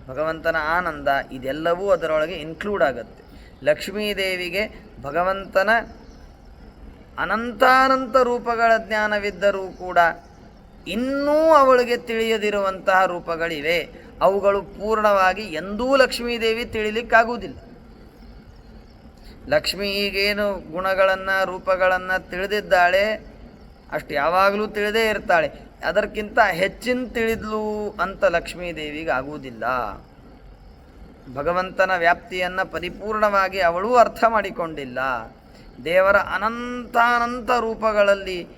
ಭಗವಂತನ ಆನಂದ ಇದೆಲ್ಲವೂ ಅದರೊಳಗೆ ಇನ್ಕ್ಲೂಡ್ ಆಗುತ್ತೆ. ಲಕ್ಷ್ಮೀದೇವಿಗೆ ಭಗವಂತನ ಅನಂತಾನಂತ ರೂಪಗಳ ಜ್ಞಾನವಿದ್ದರೂ ಕೂಡ ಇನ್ನೂ ಅವಳಿಗೆ ತಿಳಿಯದಿರುವಂತಹ ರೂಪಗಳಿವೆ. ಅವುಗಳು ಪೂರ್ಣವಾಗಿ ಎಂದೂ ಲಕ್ಷ್ಮೀದೇವಿ ತಿಳಿಲಿಕ್ಕಾಗುವುದಿಲ್ಲ. ಲಕ್ಷ್ಮೀ ಈಗೇನು ಗುಣಗಳನ್ನು, ರೂಪಗಳನ್ನು ತಿಳಿದಿದ್ದಾಳೆ, ಅಷ್ಟು ಯಾವಾಗಲೂ ತಿಳಿದೇ ಇರ್ತಾಳೆ. ಅದಕ್ಕಿಂತ ಹೆಚ್ಚಿನ ತಿಳಿದ್ಲು ಅಂತ ಲಕ್ಷ್ಮೀದೇವಿಗೆ ಆಗುವುದಿಲ್ಲ. ಭಗವಂತನ ವ್ಯಾಪ್ತಿಯನ್ನು ಪರಿಪೂರ್ಣವಾಗಿ ಅವಳೂ ಅರ್ಥ ಮಾಡಿಕೊಂಡಿಲ್ಲ. ದೇವರ ಅನಂತಾನಂತ ರೂಪಗಳಲ್ಲಿ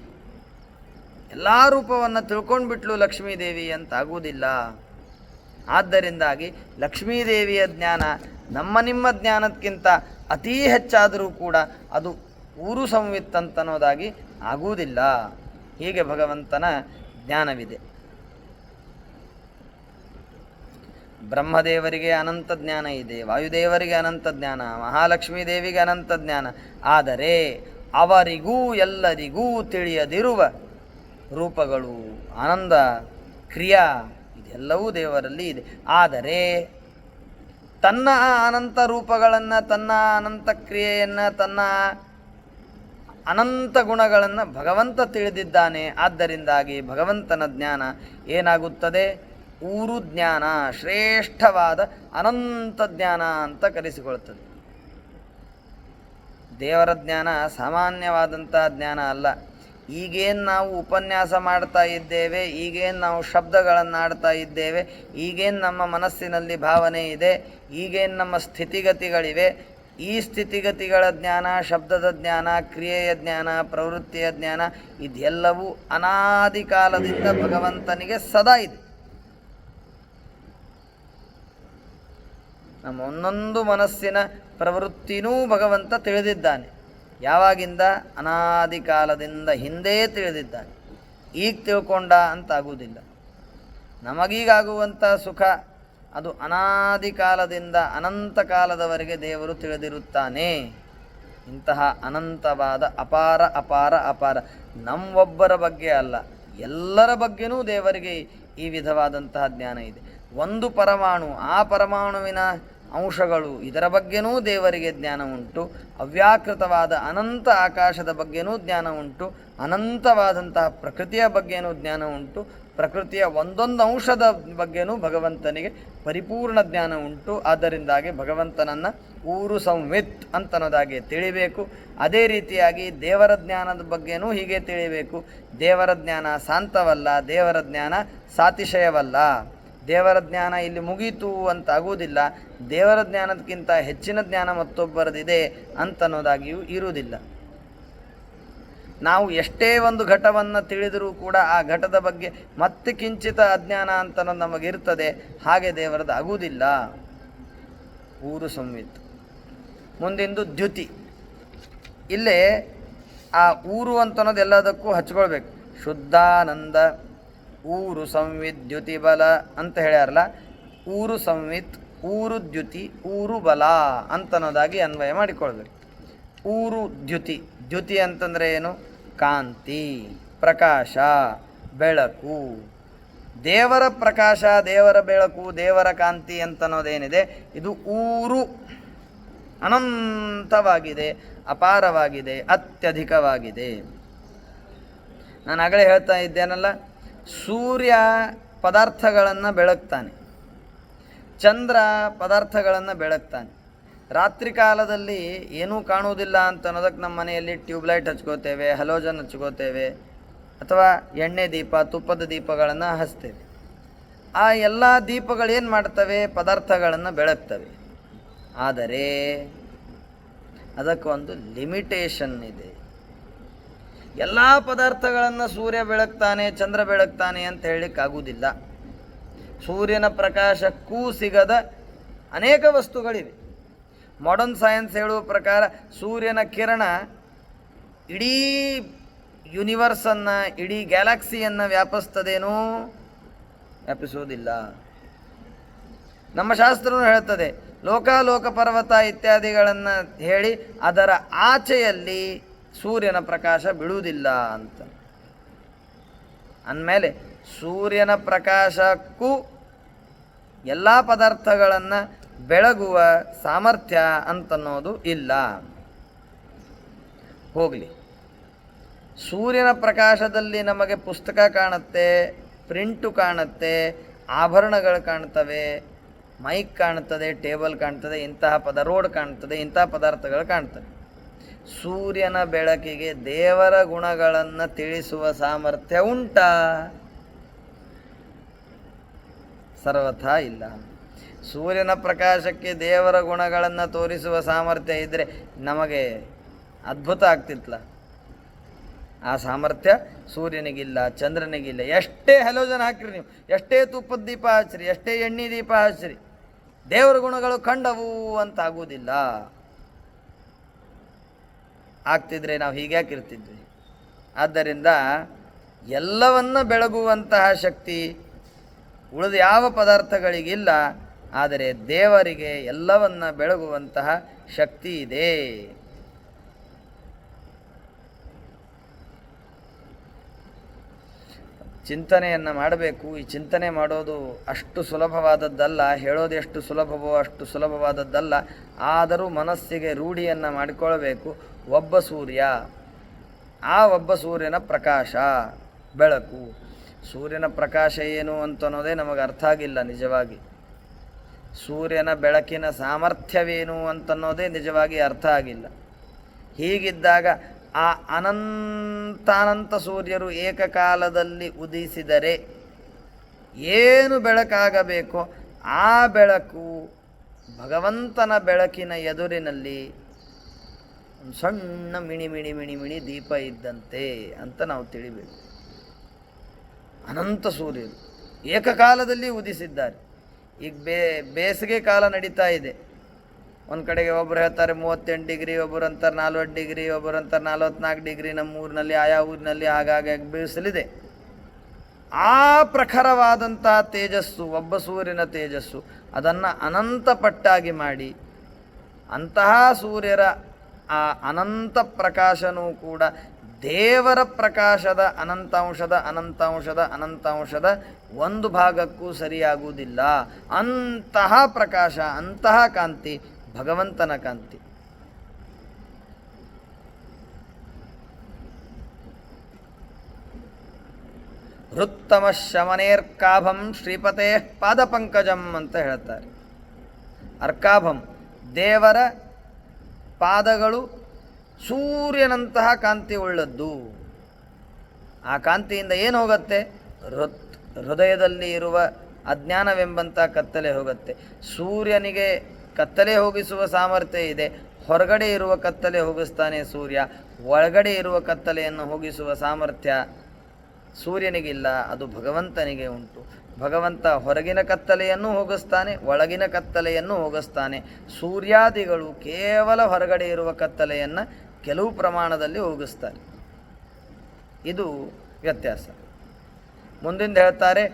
ಎಲ್ಲ ರೂಪವನ್ನು ತಿಳ್ಕೊಂಡ್ಬಿಟ್ಲು ಲಕ್ಷ್ಮೀದೇವಿ ಅಂತ ಆಗುವುದಿಲ್ಲ. ಆದ್ದರಿಂದಾಗಿ ಲಕ್ಷ್ಮೀದೇವಿಯ ಜ್ಞಾನ ನಮ್ಮ ನಿಮ್ಮ ಜ್ಞಾನಕ್ಕಿಂತ ಅತೀ ಹೆಚ್ಚಾದರೂ ಕೂಡ ಅದು ಊರು ಸಂವಿತ್ ಅಂತನ್ನೋದಾಗಿ ಆಗುವುದಿಲ್ಲ. ಹೀಗೆ ಭಗವಂತನ ಜ್ಞಾನವಿದೆ. ಬ್ರಹ್ಮದೇವರಿಗೆ ಅನಂತ ಜ್ಞಾನ ಇದೆ, ವಾಯುದೇವರಿಗೆ ಅನಂತ ಜ್ಞಾನ, ಮಹಾಲಕ್ಷ್ಮೀ ದೇವಿಗೆ ಅನಂತ ಜ್ಞಾನ. ಆದರೆ ಅವರಿಗೂ ಎಲ್ಲರಿಗೂ ತಿಳಿಯದಿರುವ ರೂಪಗಳು, ಆನಂದ, ಕ್ರಿಯಾ ಇದೆಲ್ಲವೂ ದೇವರಲ್ಲಿ ಇದೆ. ಆದರೆ ತನ್ನ ಅನಂತ ರೂಪಗಳನ್ನು, ತನ್ನ ಅನಂತ ಕ್ರಿಯೆಯನ್ನು, ತನ್ನ ಅನಂತ ಗುಣಗಳನ್ನು ಭಗವಂತ ತಿಳಿದಿದ್ದಾನೆ. ಆದ್ದರಿಂದಾಗಿ ಭಗವಂತನ ಜ್ಞಾನ ಏನಾಗುತ್ತದೆ? ಊರು ಜ್ಞಾನ, ಶ್ರೇಷ್ಠವಾದ ಅನಂತ ಜ್ಞಾನ ಅಂತ ಕರೆಸಿಕೊಳ್ತದೆ. ದೇವರ ಜ್ಞಾನ ಸಾಮಾನ್ಯವಾದಂಥ ಜ್ಞಾನ ಅಲ್ಲ. ಈಗೇನು ನಾವು ಉಪನ್ಯಾಸ ಮಾಡ್ತಾ ಇದ್ದೇವೆ, ಈಗೇನು ನಾವು ಶಬ್ದಗಳನ್ನು ಆಡ್ತಾ ಇದ್ದೇವೆ, ಈಗೇನು ನಮ್ಮ ಮನಸ್ಸಿನಲ್ಲಿ ಭಾವನೆ ಇದೆ, ಈಗೇನು ನಮ್ಮ ಸ್ಥಿತಿಗತಿಗಳಿವೆ, ಈ ಸ್ಥಿತಿಗತಿಗಳ ಜ್ಞಾನ, ಶಬ್ದದ ಜ್ಞಾನ, ಕ್ರಿಯೆಯ ಜ್ಞಾನ, ಪ್ರವೃತ್ತಿಯ ಜ್ಞಾನ, ಇದೆಲ್ಲವೂ ಅನಾದಿ ಕಾಲದಿಂದ ಭಗವಂತನಿಗೆ ಸದಾ ಇದೆ. ನಮ್ಮ ಒಂದೊಂದು ಮನಸ್ಸಿನ ಪ್ರವೃತ್ತಿನೂ ಭಗವಂತ ತಿಳಿದಿದ್ದಾನೆ. ಯಾವಾಗಿಂದ? ಅನಾದಿ ಕಾಲದಿಂದ ಹಿಂದೆ ತಿಳಿದಿದ್ದಾನೆ. ಈಗ ತಿಳ್ಕೊಂಡ ಅಂತಾಗುವುದಿಲ್ಲ. ನಮಗೀಗಾಗುವಂಥ ಸುಖ ಅದು ಅನಾದಿ ಕಾಲದಿಂದ ಅನಂತ ಕಾಲದವರೆಗೆ ದೇವರು ತಿಳಿದಿರುತ್ತಾನೆ. ಇಂತಹ ಅನಂತವಾದ ಅಪಾರ ಅಪಾರ ಅಪಾರ ನಮ್ಮೊಬ್ಬರ ಬಗ್ಗೆ ಅಲ್ಲ, ಎಲ್ಲರ ಬಗ್ಗೆನೂ ದೇವರಿಗೆ ಈ ವಿಧವಾದಂತಹ ಜ್ಞಾನ ಇದೆ. ಒಂದು ಪರಮಾಣು, ಆ ಪರಮಾಣುವಿನ ಅಂಶಗಳು, ಇದರ ಬಗ್ಗೆನೂ ದೇವರಿಗೆ ಜ್ಞಾನ ಉಂಟು. ಅವ್ಯಾಕೃತವಾದ ಅನಂತ ಆಕಾಶದ ಬಗ್ಗೆನೂ ಜ್ಞಾನ ಉಂಟು. ಅನಂತವಾದಂತಹ ಪ್ರಕೃತಿಯ ಬಗ್ಗೆನೂ ಜ್ಞಾನ ಉಂಟು. ಪ್ರಕೃತಿಯ ಒಂದೊಂದು ಅಂಶದ ಬಗ್ಗೆನೂ ಭಗವಂತನಿಗೆ ಪರಿಪೂರ್ಣ ಜ್ಞಾನ ಉಂಟು. ಆದ್ದರಿಂದಾಗಿ ಭಗವಂತನನ್ನು ಊರು ಸಂವಿತ್ ಅಂತನ್ನೋದಾಗಿ ತಿಳಿಬೇಕು. ಅದೇ ರೀತಿಯಾಗಿ ದೇವರ ಜ್ಞಾನದ ಬಗ್ಗೆನೂ ಹೀಗೆ ತಿಳಿಬೇಕು. ದೇವರ ಜ್ಞಾನ ಶಾಂತವಲ್ಲ, ದೇವರ ಜ್ಞಾನ ಸಾತಿಶಯವಲ್ಲ. ದೇವರ ಜ್ಞಾನ ಇಲ್ಲಿ ಮುಗೀತು ಅಂತ ಆಗುವುದಿಲ್ಲ. ದೇವರ ಜ್ಞಾನದಕ್ಕಿಂತ ಹೆಚ್ಚಿನ ಜ್ಞಾನ ಮತ್ತೊಬ್ಬರದಿದೆ ಅಂತನ್ನೋದಾಗಿಯೂ ಇರುವುದಿಲ್ಲ. ನಾವು ಎಷ್ಟೇ ಒಂದು ಘಟವನ್ನು ತಿಳಿದರೂ ಕೂಡ ಆ ಘಟದ ಬಗ್ಗೆ ಮತ್ತೆ ಕಿಂಚಿತ ಅಜ್ಞಾನ ಅಂತನ್ನೋದು ನಮಗಿರ್ತದೆ. ಹಾಗೆ ದೇವರದ್ದು ಆಗುವುದಿಲ್ಲ. ಊರು ಸಂವಿತ್. ಮುಂದಿಂದು ದ್ಯುತಿ. ಇಲ್ಲೇ ಆ ಊರು ಅಂತನ್ನೋದು ಎಲ್ಲದಕ್ಕೂ ಹಚ್ಕೊಳ್ಬೇಕು. ಶುದ್ಧಾನಂದ ಊರು ಸಂವಿತ್ ದ್ಯುತಿ ಬಲ ಅಂತ ಹೇಳ್ಯಾರಲ್ಲ. ಊರು ಸಂವಿತ್, ಊರು ದ್ಯುತಿ, ಊರು ಬಲ ಅಂತನ್ನೋದಾಗಿ ಅನ್ವಯ ಮಾಡಿಕೊಳ್ಬೇಕು. ಊರು ದ್ಯುತಿ. ದ್ಯುತಿ ಅಂತಂದರೆ ಏನು? ಕಾಂತಿ, ಪ್ರಕಾಶ, ಬೆಳಕು. ದೇವರ ಪ್ರಕಾಶ, ದೇವರ ಬೆಳಕು, ದೇವರ ಕಾಂತಿ ಅಂತನ್ನೋದೇನಿದೆ, ಇದು ಊರು ಅನಂತವಾಗಿದೆ, ಅಪಾರವಾಗಿದೆ, ಅತ್ಯಧಿಕವಾಗಿದೆ. ನಾನು ಆಗಲೇ ಹೇಳ್ತಾ ಇದ್ದೇನಲ್ಲ, ಸೂರ್ಯ ಪದಾರ್ಥಗಳನ್ನು ಬೆಳಗ್ತಾನೆ, ಚಂದ್ರ ಪದಾರ್ಥಗಳನ್ನು ಬೆಳಗ್ತಾನೆ. ರಾತ್ರಿ ಕಾಲದಲ್ಲಿ ಏನೂ ಕಾಣುವುದಿಲ್ಲ ಅಂತ ಅನ್ನೋದಕ್ಕೆ ನಮ್ಮ ಮನೆಯಲ್ಲಿ ಟ್ಯೂಬ್ಲೈಟ್ ಹಚ್ಕೋತೇವೆ, ಹಲೋಜನ್ ಹಚ್ಕೋತೇವೆ, ಅಥವಾ ಎಣ್ಣೆ ದೀಪ, ತುಪ್ಪದ ದೀಪಗಳನ್ನು ಹಚ್ತೇವೆ. ಆ ಎಲ್ಲ ದೀಪಗಳೇನು ಮಾಡ್ತವೆ? ಪದಾರ್ಥಗಳನ್ನು ಬೆಳಗ್ತವೆ. ಆದರೆ ಅದಕ್ಕೊಂದು ಲಿಮಿಟೇಷನ್ ಇದೆ. ಎಲ್ಲ ಪದಾರ್ಥಗಳನ್ನು ಸೂರ್ಯ ಬೆಳಗ್ತಾನೆ, ಚಂದ್ರ ಬೆಳಗ್ತಾನೆ ಅಂತ ಹೇಳಲಿಕ್ಕಾಗುವುದಿಲ್ಲ. ಸೂರ್ಯನ ಪ್ರಕಾಶಕ್ಕೂ ಸಿಗದ ಅನೇಕ ವಸ್ತುಗಳಿವೆ. ಮಾಡರ್ನ್ ಸೈನ್ಸ್ ಹೇಳುವ ಪ್ರಕಾರ ಸೂರ್ಯನ ಕಿರಣ ಇಡೀ ಯೂನಿವರ್ಸನ್ನು, ಇಡೀ ಗ್ಯಾಲಕ್ಸಿಯನ್ನು ವ್ಯಾಪಿಸ್ತದೇನೋ? ವ್ಯಾಪಿಸುವುದಿಲ್ಲ. ನಮ್ಮ ಶಾಸ್ತ್ರವೂ ಹೇಳ್ತದೆ, ಲೋಕ ಪರ್ವತ ಇತ್ಯಾದಿಗಳನ್ನು ಹೇಳಿ ಅದರ ಆಚೆಯಲ್ಲಿ ಸೂರ್ಯನ ಪ್ರಕಾಶ ಬೀಳುವುದಿಲ್ಲ ಅಂತ. ಅಂದಮೇಲೆ ಸೂರ್ಯನ ಪ್ರಕಾಶಕ್ಕೂ ಎಲ್ಲ ಪದಾರ್ಥಗಳನ್ನು ಬೆಳಗುವ ಸಾಮರ್ಥ್ಯ ಅಂತನ್ನೋದು ಇಲ್ಲ. ಹೋಗಲಿ, ಸೂರ್ಯನ ಪ್ರಕಾಶದಲ್ಲಿ ನಮಗೆ ಪುಸ್ತಕ ಕಾಣುತ್ತೆ, ಪ್ರಿಂಟು ಕಾಣುತ್ತೆ, ಆಭರಣಗಳು ಕಾಣ್ತವೆ, ಮೈಕ್ ಕಾಣ್ತದೆ, ಟೇಬಲ್ ಕಾಣ್ತದೆ, ರೋಡ್ ಕಾಣ್ತದೆ, ಇಂತಹ ಪದಾರ್ಥಗಳು ಕಾಣ್ತವೆ. ಸೂರ್ಯನ ಬೆಳಕಿಗೆ ದೇವರ ಗುಣಗಳನ್ನು ತಿಳಿಸುವ ಸಾಮರ್ಥ್ಯ ಉಂಟಾ? ಸರ್ವಥಾ ಇಲ್ಲ. ಸೂರ್ಯನ ಪ್ರಕಾಶಕ್ಕೆ ದೇವರ ಗುಣಗಳನ್ನು ತೋರಿಸುವ ಸಾಮರ್ಥ್ಯ ಇದ್ದರೆ ನಮಗೆ ಅದ್ಭುತ ಆಗ್ತಿತ್ತಲ್ಲ. ಆ ಸಾಮರ್ಥ್ಯ ಸೂರ್ಯನಿಗಿಲ್ಲ, ಚಂದ್ರನಿಗಿಲ್ಲ. ಎಷ್ಟೇ ಹಲೋಜನ್ ಹಾಕಿರಿ ನೀವು, ಎಷ್ಟೇ ತುಪ್ಪದ ದೀಪ ಹಚ್ಚಿರಿ, ಎಷ್ಟೇ ಎಣ್ಣೆ ದೀಪ ಹಚ್ಚಿರಿ, ದೇವರ ಗುಣಗಳು ಕಂಡವು ಅಂತ ಆಗುವುದಿಲ್ಲ. ಆಗ್ತಿದ್ರೆ ನಾವು ಹೀಗ್ಯಾಕಿರ್ತಿದ್ವಿ. ಆದ್ದರಿಂದ ಎಲ್ಲವನ್ನ ಬೆಳಗುವಂತಹ ಶಕ್ತಿ ಉಳಿದ ಯಾವ ಪದಾರ್ಥಗಳಿಗಿಲ್ಲ. ಆದರೆ ದೇವರಿಗೆ ಎಲ್ಲವನ್ನ ಬೆಳಗುವಂತಹ ಶಕ್ತಿ ಇದೆ. ಚಿಂತನೆಯನ್ನು ಮಾಡಬೇಕು. ಈ ಚಿಂತನೆ ಮಾಡೋದು ಅಷ್ಟು ಸುಲಭವಾದದ್ದಲ್ಲ, ಹೇಳೋದು ಎಷ್ಟು ಸುಲಭವೋ ಅಷ್ಟು ಸುಲಭವಾದದ್ದಲ್ಲ. ಆದರೂ ಮನಸ್ಸಿಗೆ ರೂಢಿಯನ್ನು ಮಾಡಿಕೊಳ್ಳಬೇಕು. ಒಬ್ಬ ಸೂರ್ಯ, ಆ ಒಬ್ಬ ಸೂರ್ಯನ ಪ್ರಕಾಶ, ಬೆಳಕು. ಸೂರ್ಯನ ಪ್ರಕಾಶ ಏನು ಅಂತನ್ನೋದೇ ನಮಗೆ ಅರ್ಥ ಆಗಿಲ್ಲ ನಿಜವಾಗಿ. ಸೂರ್ಯನ ಬೆಳಕಿನ ಸಾಮರ್ಥ್ಯವೇನು ಅಂತನ್ನೋದೇ ನಿಜವಾಗಿ ಅರ್ಥ ಆಗಿಲ್ಲ. ಹೀಗಿದ್ದಾಗ ಆ ಅನಂತಾನಂತ ಸೂರ್ಯರು ಏಕಕಾಲದಲ್ಲಿ ಉದಿಸಿದರೆ ಏನು ಬೆಳಕಾಗಬೇಕೋ ಆ ಬೆಳಕು ಭಗವಂತನ ಬೆಳಕಿನ ಎದುರಿನಲ್ಲಿ ಒಂದು ಸಣ್ಣ ಮಿಣಿ ಮಿಣಿ ಮಿಣಿ ಮಿಣಿ ದೀಪ ಇದ್ದಂತೆ ಅಂತ ನಾವು ತಿಳಿಬೇಕು. ಅನಂತ ಸೂರ್ಯರು ಏಕಕಾಲದಲ್ಲಿ ಉದಿಸಿದ್ದಾರೆ. ಈಗ ಬೇಸಿಗೆ ಕಾಲ ನಡೀತಾ ಇದೆ. ಒಂದು ಕಡೆಗೆ ಒಬ್ಬರು ಹೇಳ್ತಾರೆ 38 ಡಿಗ್ರಿ, ಒಬ್ಬರು ಅಂತಾರೆ 40 ಡಿಗ್ರಿ, ಒಬ್ಬರು ಅಂತಾರೆ 44 ಡಿಗ್ರಿ. ನಮ್ಮ ಊರಿನಲ್ಲಿ ಆಯಾ ಊರಿನಲ್ಲಿ ಆಗಾಗ ಬೀಸಲಿದೆ. ಆ ಪ್ರಖರವಾದಂಥ ತೇಜಸ್ಸು, ಒಬ್ಬ ಸೂರ್ಯನ ತೇಜಸ್ಸು, ಅದನ್ನು ಅನಂತ ಪಟ್ಟಾಗಿ ಮಾಡಿ ಅಂತಹ ಸೂರ್ಯರ ಆ ಅನಂತ ಪ್ರಕಾಶನೂ ಕೂಡ ದೇವರ ಪ್ರಕಾಶದ ಅನಂತಾಂಶದ ಅನಂತಾಂಶದ ಅನಂತಾಂಶದ ಒಂದು ಭಾಗಕ್ಕೂ ಸರಿಯಾಗುವುದಿಲ್ಲ. ಅಂತಹ ಪ್ರಕಾಶ, ಅಂತಹ ಕಾಂತಿ ಭಗವಂತನ ಕಾಂತಿ. ಹೃತ್ತಮ ಶಮನೇರ್ಕಾಭಂ ಶ್ರೀಪತೇ ಪಾದಪಂಕಜಂ ಅಂತ ಹೇಳ್ತಾರೆ. ಅರ್ಕಾಭಂ ದೇವರ ಪಾದಗಳು ಸೂರ್ಯನಂತಹ ಕಾಂತಿ ಉಳ್ಳದ್ದು. ಆ ಕಾಂತಿಯಿಂದ ಏನು ಹೋಗುತ್ತೆ? ಹೃದಯದಲ್ಲಿ ಇರುವ ಅಜ್ಞಾನವೆಂಬಂಥ ಕತ್ತಲೆ ಹೋಗುತ್ತೆ. ಸೂರ್ಯನಿಗೆ ಕತ್ತಲೆ ಹೋಗಿಸುವ ಸಾಮರ್ಥ್ಯ ಇದೆ. ಹೊರಗಡೆ ಇರುವ ಕತ್ತಲೆ ಹೋಗಿಸ್ತಾನೆ ಸೂರ್ಯ. ಒಳಗಡೆ ಇರುವ ಕತ್ತಲೆಯನ್ನು ಹೋಗಿಸುವ ಸಾಮರ್ಥ್ಯ ಸೂರ್ಯನಿಗಿಲ್ಲ, ಅದು ಭಗವಂತನಿಗೆ ಉಂಟು. ಭಗವಂತ ಹೊರಗಿನ ಕತ್ತಲೆಯನ್ನು ಹೋಗಿಸ್ತಾನೆ, ಒಳಗಿನ ಕತ್ತಲೆಯನ್ನು ಹೋಗಿಸ್ತಾನೆ. ಸೂರ್ಯಾದಿಗಳು ಕೇವಲ ಹೊರಗಡೆ ಇರುವ ಕತ್ತಲೆಯನ್ನು ಕೆಲವು ಪ್ರಮಾಣದಲ್ಲಿ ಹೋಗಿಸ್ತಾರೆ. ಇದು ವ್ಯತ್ಯಾಸ. ಮುಂದಿಂದ ಹೇಳ್ತಾರೆ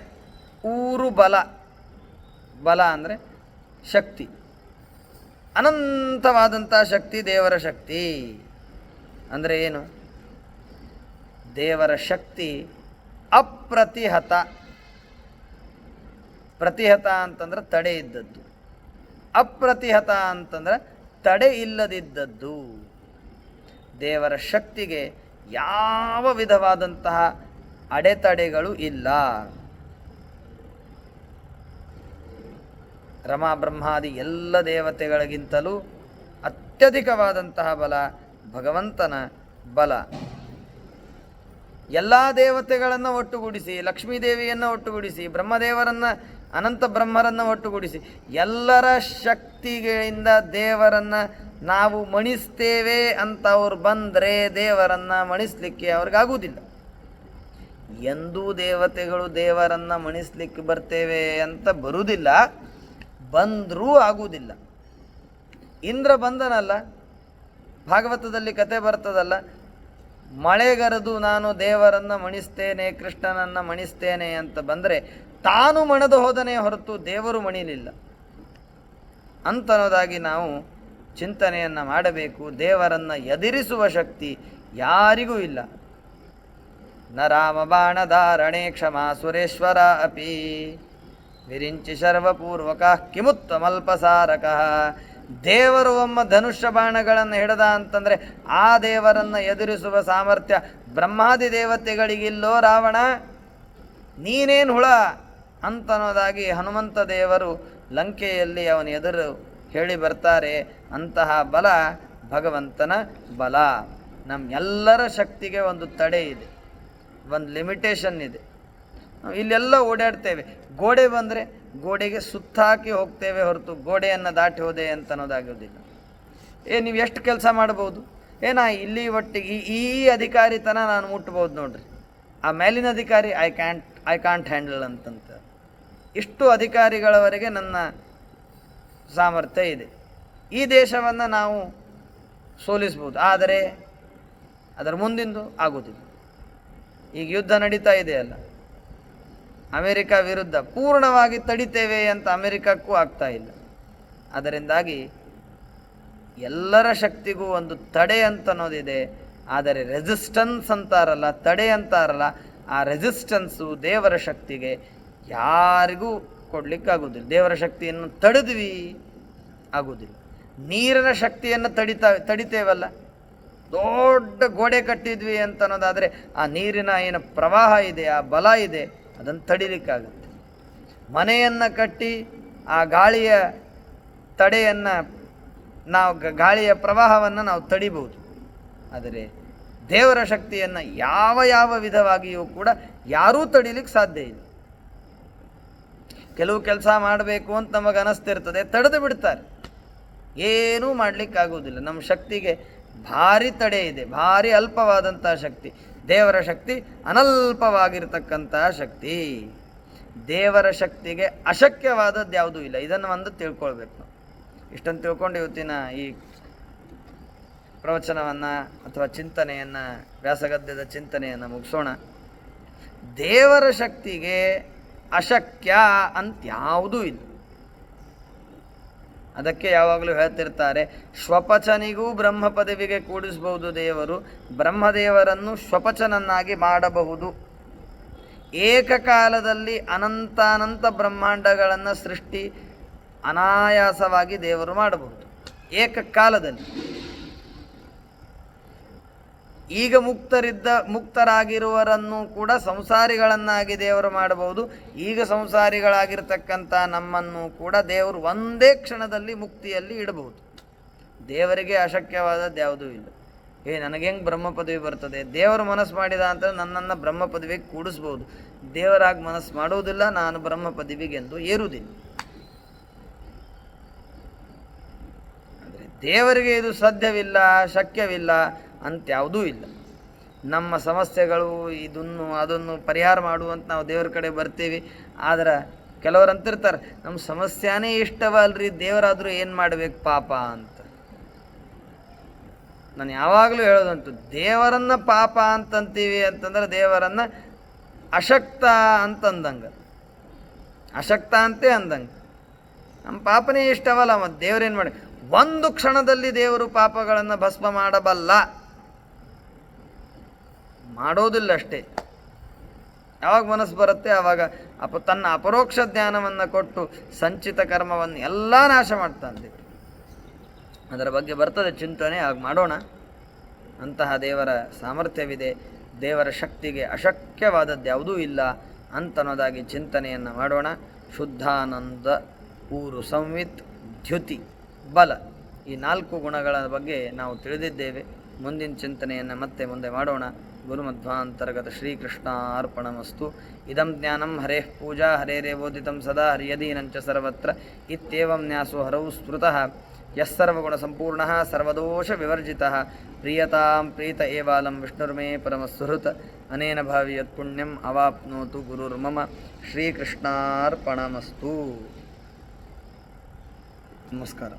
ಊರು ಬಲ. ಬಲ ಅಂದರೆ ಶಕ್ತಿ, ಅನಂತವಾದಂಥ ಶಕ್ತಿ, ದೇವರ ಶಕ್ತಿ. ಅಂದರೆ ಏನು? ದೇವರ ಶಕ್ತಿ ಅಪ್ರತಿಹತ. ಪ್ರತಿಹತ ಅಂತಂದ್ರೆ ತಡೆ ಇದ್ದದ್ದು, ಅಪ್ರತಿಹತ ಅಂತಂದ್ರೆ ತಡೆ ಇಲ್ಲದಿದ್ದದ್ದು. ದೇವರ ಶಕ್ತಿಗೆ ಯಾವ ವಿಧವಾದಂತಹ ಅಡೆತಡೆಗಳು ಇಲ್ಲ. ರಮಾ ಬ್ರಹ್ಮಾದಿ ಎಲ್ಲ ದೇವತೆಗಳಿಗಿಂತಲೂ ಅತ್ಯಧಿಕವಾದಂತಹ ಬಲ ಭಗವಂತನ ಬಲ. ಎಲ್ಲ ದೇವತೆಗಳನ್ನು ಒಟ್ಟುಗೂಡಿಸಿ, ಲಕ್ಷ್ಮೀದೇವಿಯನ್ನು ಒಟ್ಟುಗೂಡಿಸಿ, ಬ್ರಹ್ಮದೇವರನ್ನು, ಅನಂತ ಬ್ರಹ್ಮರನ್ನು ಒಟ್ಟುಗೂಡಿಸಿ ಎಲ್ಲರ ಶಕ್ತಿಗಳಿಂದ ದೇವರನ್ನು ನಾವು ಮಣಿಸ್ತೇವೆ ಅಂತ ಅವ್ರು ಬಂದರೆ ದೇವರನ್ನು ಮಣಿಸ್ಲಿಕ್ಕೆ ಅವ್ರಿಗಾಗುವುದಿಲ್ಲ. ಎಂದೂ ದೇವತೆಗಳು ದೇವರನ್ನು ಮಣಿಸ್ಲಿಕ್ಕೆ ಬರ್ತೇವೆ ಅಂತ ಬರುವುದಿಲ್ಲ, ಬಂದರೂ ಆಗುವುದಿಲ್ಲ. ಇಂದ್ರ ಬಂದನಲ್ಲ, ಭಾಗವತದಲ್ಲಿ ಕತೆ ಬರ್ತದಲ್ಲ, ಮಳೆಗರೆದು ನಾನು ದೇವರನ್ನು ಮಣಿಸ್ತೇನೆ, ಕೃಷ್ಣನನ್ನು ಮಣಿಸ್ತೇನೆ ಅಂತ ಬಂದರೆ ತಾನು ಮಣದು ಹೋದನೇ ಹೊರತು ದೇವರು ಮಣಿಲಿಲ್ಲ ಅಂತನ್ನೋದಾಗಿ ನಾವು ಚಿಂತನೆಯನ್ನು ಮಾಡಬೇಕು. ದೇವರನ್ನು ಎದುರಿಸುವ ಶಕ್ತಿ ಯಾರಿಗೂ ಇಲ್ಲ. ನ ರಾಮ ಬಾಣಧಾರಣೆ ಕ್ಷಮಾ ಸುರೇಶ್ವರ ಅಪಿ ವಿರಿಂಚಿ ಸರ್ವಪೂರ್ವಕ ಕಿಮುತ್ತಮಲ್ಪಸಾರಕ. ದೇವರು ಒಮ್ಮ ಧನುಷ್ಯ ಬಾಣಗಳನ್ನು ಹಿಡದ ಅಂತಂದರೆ ಆ ದೇವರನ್ನು ಎದುರಿಸುವ ಸಾಮರ್ಥ್ಯ ಬ್ರಹ್ಮಾದಿ ದೇವತೆಗಳಿಗಿಲ್ಲೋ ರಾವಣ, ನೀನೇನು ಹುಳ ಅಂತನ್ನೋದಾಗಿ ಹನುಮಂತ ದೇವರು ಲಂಕೆಯಲ್ಲಿ ಅವನ ಎದುರು ಹೇಳಿ ಬರ್ತಾರೆ. ಅಂತಹ ಬಲ ಭಗವಂತನ ಬಲ. ನಮ್ಮೆಲ್ಲರ ಶಕ್ತಿಗೆ ಒಂದು ತಡೆ ಇದೆ, ಒಂದು ಲಿಮಿಟೇಷನ್ ಇದೆ. ಇಲ್ಲೆಲ್ಲ ಓಡಾಡ್ತೇವೆ, ಗೋಡೆ ಬಂದರೆ ಗೋಡೆಗೆ ಸುತ್ತಾಕಿ ಹೋಗ್ತೇವೆ ಹೊರತು ಗೋಡೆಯನ್ನು ದಾಟಿ ಹೋದೆ ಅಂತ ಅನ್ನೋದಾಗೋದಿಲ್ಲ. ನೀವು ಎಷ್ಟು ಕೆಲಸ ಮಾಡ್ಬೋದು? ನಾ ಇಲ್ಲಿ ಒಟ್ಟಿಗೆ ಈ ಅಧಿಕಾರಿತನ ನಾನು ಮುಟ್ಬೋದು ನೋಡ್ರಿ, ಆ ಮೇಲಿನ ಅಧಿಕಾರಿ ಐ ಕಾಂಟ್ ಹ್ಯಾಂಡಲ್ ಅಂತಂತ. ಇಷ್ಟು ಅಧಿಕಾರಿಗಳವರೆಗೆ ನನ್ನ ಸಾಮರ್ಥ್ಯ ಇದೆ. ಈ ದೇಶವನ್ನು ನಾವು ಸೋಲಿಸ್ಬೋದು, ಆದರೆ ಅದರ ಮುಂದಿಂದು ಆಗೋದಿಲ್ಲ. ಈಗ ಯುದ್ಧ ನಡೀತಾ ಇದೆಯಲ್ಲ ಅಮೆರಿಕ ವಿರುದ್ಧ, ಪೂರ್ಣವಾಗಿ ತಡಿತೇವೆ ಅಂತ ಅಮೆರಿಕಕ್ಕೂ ಆಗ್ತಾ ಇಲ್ಲ. ಅದರಿಂದಾಗಿ ಎಲ್ಲರ ಶಕ್ತಿಗೂ ಒಂದು ತಡೆ ಅಂತ ಅನ್ನೋದಿದೆ. ಆದರೆ ರೆಸಿಸ್ಟೆನ್ಸ್ ಅಂತಾರಲ್ಲ, ತಡೆ ಅಂತಾರಲ್ಲ, ಆ ರೆಸಿಸ್ಟೆನ್ಸು ದೇವರ ಶಕ್ತಿಗೆ ಯಾರಿಗೂ ಕೊಡಲಿಕ್ಕಾಗೋದಿಲ್ಲ. ದೇವರ ಶಕ್ತಿಯನ್ನು ತಡೆದ್ವಿ ಆಗೋದಿಲ್ಲ. ನೀರಿನ ಶಕ್ತಿಯನ್ನು ತಡಿತೇವಲ್ಲ, ದೊಡ್ಡ ಗೋಡೆ ಕಟ್ಟಿದ್ವಿ ಅಂತ ಅನ್ನೋದಾದರೆ ಆ ನೀರಿನ ಏನು ಪ್ರವಾಹ ಇದೆ, ಆ ಬಲ ಇದೆ, ಅದನ್ನು ತಡಿಲಿಕ್ಕಾಗತ್ತೆ. ಮನೆಯನ್ನು ಕಟ್ಟಿ ಆ ಗಾಳಿಯ ತಡೆಯನ್ನು ನಾವು ಗಾಳಿಯ ಪ್ರವಾಹವನ್ನು ನಾವು ತಡಿಬಹುದು. ಆದರೆ ದೇವರ ಶಕ್ತಿಯನ್ನು ಯಾವ ಯಾವ ವಿಧವಾಗಿಯೂ ಕೂಡ ಯಾರೂ ತಡಿಲಿಕ್ಕೆ ಸಾಧ್ಯ ಇಲ್ಲ. ಕೆಲವು ಕೆಲಸ ಮಾಡಬೇಕು ಅಂತ ನಮಗೆ ಅನಿಸ್ತಿರ್ತದೆ, ತಡೆದು ಬಿಡ್ತಾರೆ, ಏನೂ ಮಾಡಲಿಕ್ಕಾಗುವುದಿಲ್ಲ. ನಮ್ಮ ಶಕ್ತಿಗೆ ಭಾರಿ ತಡೆ ಇದೆ, ಭಾರಿ ಅಲ್ಪವಾದಂಥ ಶಕ್ತಿ. ದೇವರ ಶಕ್ತಿ ಅನಲ್ಪವಾಗಿರ್ತಕ್ಕಂತಹ ಶಕ್ತಿ. ದೇವರ ಶಕ್ತಿಗೆ ಅಶಕ್ಯವಾದದ್ದು ಯಾವುದೂ ಇಲ್ಲ. ಇದನ್ನು ಒಂದು ತಿಳ್ಕೊಳ್ಬೇಕು ನಾವು. ಇಷ್ಟನ್ನು ತಿಳ್ಕೊಂಡು ಇವತ್ತಿನ ಈ ಪ್ರವಚನವನ್ನು ಅಥವಾ ಚಿಂತನೆಯನ್ನು, ವ್ಯಾಸಗದ್ಯದ ಚಿಂತನೆಯನ್ನು ಮುಗಿಸೋಣ. ದೇವರ ಶಕ್ತಿಗೆ ಅಶಕ್ಯ ಅಂತ್ಯಾವುದೂ ಇಲ್ಲ. ಅದಕ್ಕೆ ಯಾವಾಗಲೂ ಹೇಳ್ತಿರ್ತಾರೆ, ಶ್ವಪಚನಿಗೂ ಬ್ರಹ್ಮ ಪದವಿಗೆ ಕೂಡಿಸಬಹುದು ದೇವರು, ಬ್ರಹ್ಮದೇವರನ್ನು ಶ್ವಪಚನನ್ನಾಗಿ ಮಾಡಬಹುದು. ಏಕಕಾಲದಲ್ಲಿ ಅನಂತಾನಂತ ಬ್ರಹ್ಮಾಂಡಗಳನ್ನು ಸೃಷ್ಟಿ ಅನಾಯಾಸವಾಗಿ ದೇವರು ಮಾಡಬಹುದು, ಏಕಕಾಲದಲ್ಲಿ. ಈಗ ಮುಕ್ತರಾಗಿರುವರನ್ನು ಕೂಡ ಸಂಸಾರಿಗಳನ್ನಾಗಿ ದೇವರು ಮಾಡಬಹುದು. ಈಗ ಸಂಸಾರಿಗಳಾಗಿರ್ತಕ್ಕಂಥ ನಮ್ಮನ್ನು ಕೂಡ ದೇವರು ಒಂದೇ ಕ್ಷಣದಲ್ಲಿ ಮುಕ್ತಿಯಲ್ಲಿ ಇಡಬಹುದು. ದೇವರಿಗೆ ಅಶಕ್ಯವಾದದ್ದು ಯಾವುದೂ ಇಲ್ಲ. ನನಗೆ ಹೆಂಗೆ ಬ್ರಹ್ಮ ಪದವಿ ಬರ್ತದೆ? ದೇವರು ಮನಸ್ಸು ಮಾಡಿದ ಅಂತ ನನ್ನನ್ನು ಬ್ರಹ್ಮ ಪದವಿಗೆ ಕೂಡಿಸ್ಬೋದು. ದೇವರಾಗಿ ಮನಸ್ಸು ಮಾಡುವುದಿಲ್ಲ, ನಾನು ಬ್ರಹ್ಮ ಪದವಿಗೆಂದು ಏರುವುದಿಲ್ಲ. ಆದರೆ ದೇವರಿಗೆ ಇದು ಸಾಧ್ಯವಿಲ್ಲ, ಶಕ್ಯವಿಲ್ಲ ಅಂತ್ಯಾವುದೂ ಇಲ್ಲ. ನಮ್ಮ ಸಮಸ್ಯೆಗಳು ಅದನ್ನು ಪರಿಹಾರ ಮಾಡುವಂತ ನಾವು ದೇವರ ಕಡೆ ಬರ್ತೀವಿ. ಆದ್ರೆ ಕೆಲವರು ಅಂತಿರ್ತಾರೆ, ನಮ್ಮ ಸಮಸ್ಯೆನೇ ಇಷ್ಟವಲ್ರಿ, ದೇವರಾದರೂ ಏನು ಮಾಡಬೇಕು ಪಾಪ ಅಂತ. ನಾನು ಯಾವಾಗಲೂ ಹೇಳೋದಂತು, ದೇವರನ್ನು ಪಾಪ ಅಂತಂತೀವಿ ಅಂತಂದ್ರೆ ದೇವರನ್ನು ಅಶಕ್ತ ಅಂತಂದಂಗೆ, ಅಶಕ್ತ ಅಂತೇ ಅಂದಂಗೆ. ನಮ್ಮ ಪಾಪನೇ ಇಷ್ಟವಲ್ಲ, ಮತ್ತು ದೇವರೇನು ಮಾಡಿ ಒಂದು ಕ್ಷಣದಲ್ಲಿ ದೇವರು ಪಾಪಗಳನ್ನು ಭಸ್ಮ ಮಾಡಬಲ್ಲ, ಮಾಡೋದಿಲ್ಲ ಅಷ್ಟೇ. ಯಾವಾಗ ಮನಸ್ಸು ಬರುತ್ತೆ ಆವಾಗ ತನ್ನ ಅಪರೋಕ್ಷ ಜ್ಞಾನವನ್ನು ಕೊಟ್ಟು ಸಂಚಿತ ಕರ್ಮವನ್ನು ಎಲ್ಲ ನಾಶ ಮಾಡ್ತಾನೆ. ಅದರ ಬಗ್ಗೆ ಬರ್ತದೆ ಚಿಂತನೆ, ಆಗ ಮಾಡೋಣ. ಅಂತಹ ದೇವರ ಸಾಮರ್ಥ್ಯವಿದೆ, ದೇವರ ಶಕ್ತಿಗೆ ಅಶಕ್ಯವಾದದ್ದು ಯಾವುದೂ ಇಲ್ಲ ಅಂತನ್ನೋದಾಗಿ ಚಿಂತನೆಯನ್ನು ಮಾಡೋಣ. ಶುದ್ಧಾನಂದ, ಊರು, ಸಂವಿತ್, ದ್ಯುತಿ, ಬಲ, ಈ 4 ಗುಣಗಳ ಬಗ್ಗೆ ನಾವು ತಿಳಿದಿದ್ದೇವೆ. ಮುಂದಿನ ಚಿಂತನೆಯನ್ನು ಮತ್ತೆ ಮುಂದೆ ಮಾಡೋಣ. ಗುರುಮಧ್ವಾಂತರ್ಗತ ಶ್ರೀಕೃಷ್ಣಾರ್ಪಣಮಸ್ತು. ಇದಂ ಜ್ಞಾನಂ ಹರೇಃ ಪೂಜಾ ಹರೇರೇವೋದಿತಂ ಸದಾ ಹರ್ಯದೀನಂಚ ಸರ್ವತ್ರ ಇತ್ಯೇವಂ ನ್ಯಾಸೋ ಹರೌ ಸ್ಮೃತಃ ಯಸ್ಸರ್ವಗುಣಸಂಪೂರ್ಣಃ ಸರ್ವದೋಷ ವಿವರ್ಜಿತಃ ಪ್ರಿಯತಾಂ ಪ್ರೀತ ಏವಾಲಂ ವಿಷ್ಣುರ್ಮೇ ಪರಮಸುಹೃತ್ ಅನೇನ ಭಾವಿ ಯತ್ಪುಣ್ಯಂ ಅವಾಪ್ನೋತು ಗುರುರ್ಮಮ. ಶ್ರೀಕೃಷ್ಣಾರ್ಪಣಮಸ್ತು. ನಮಸ್ಕಾರ.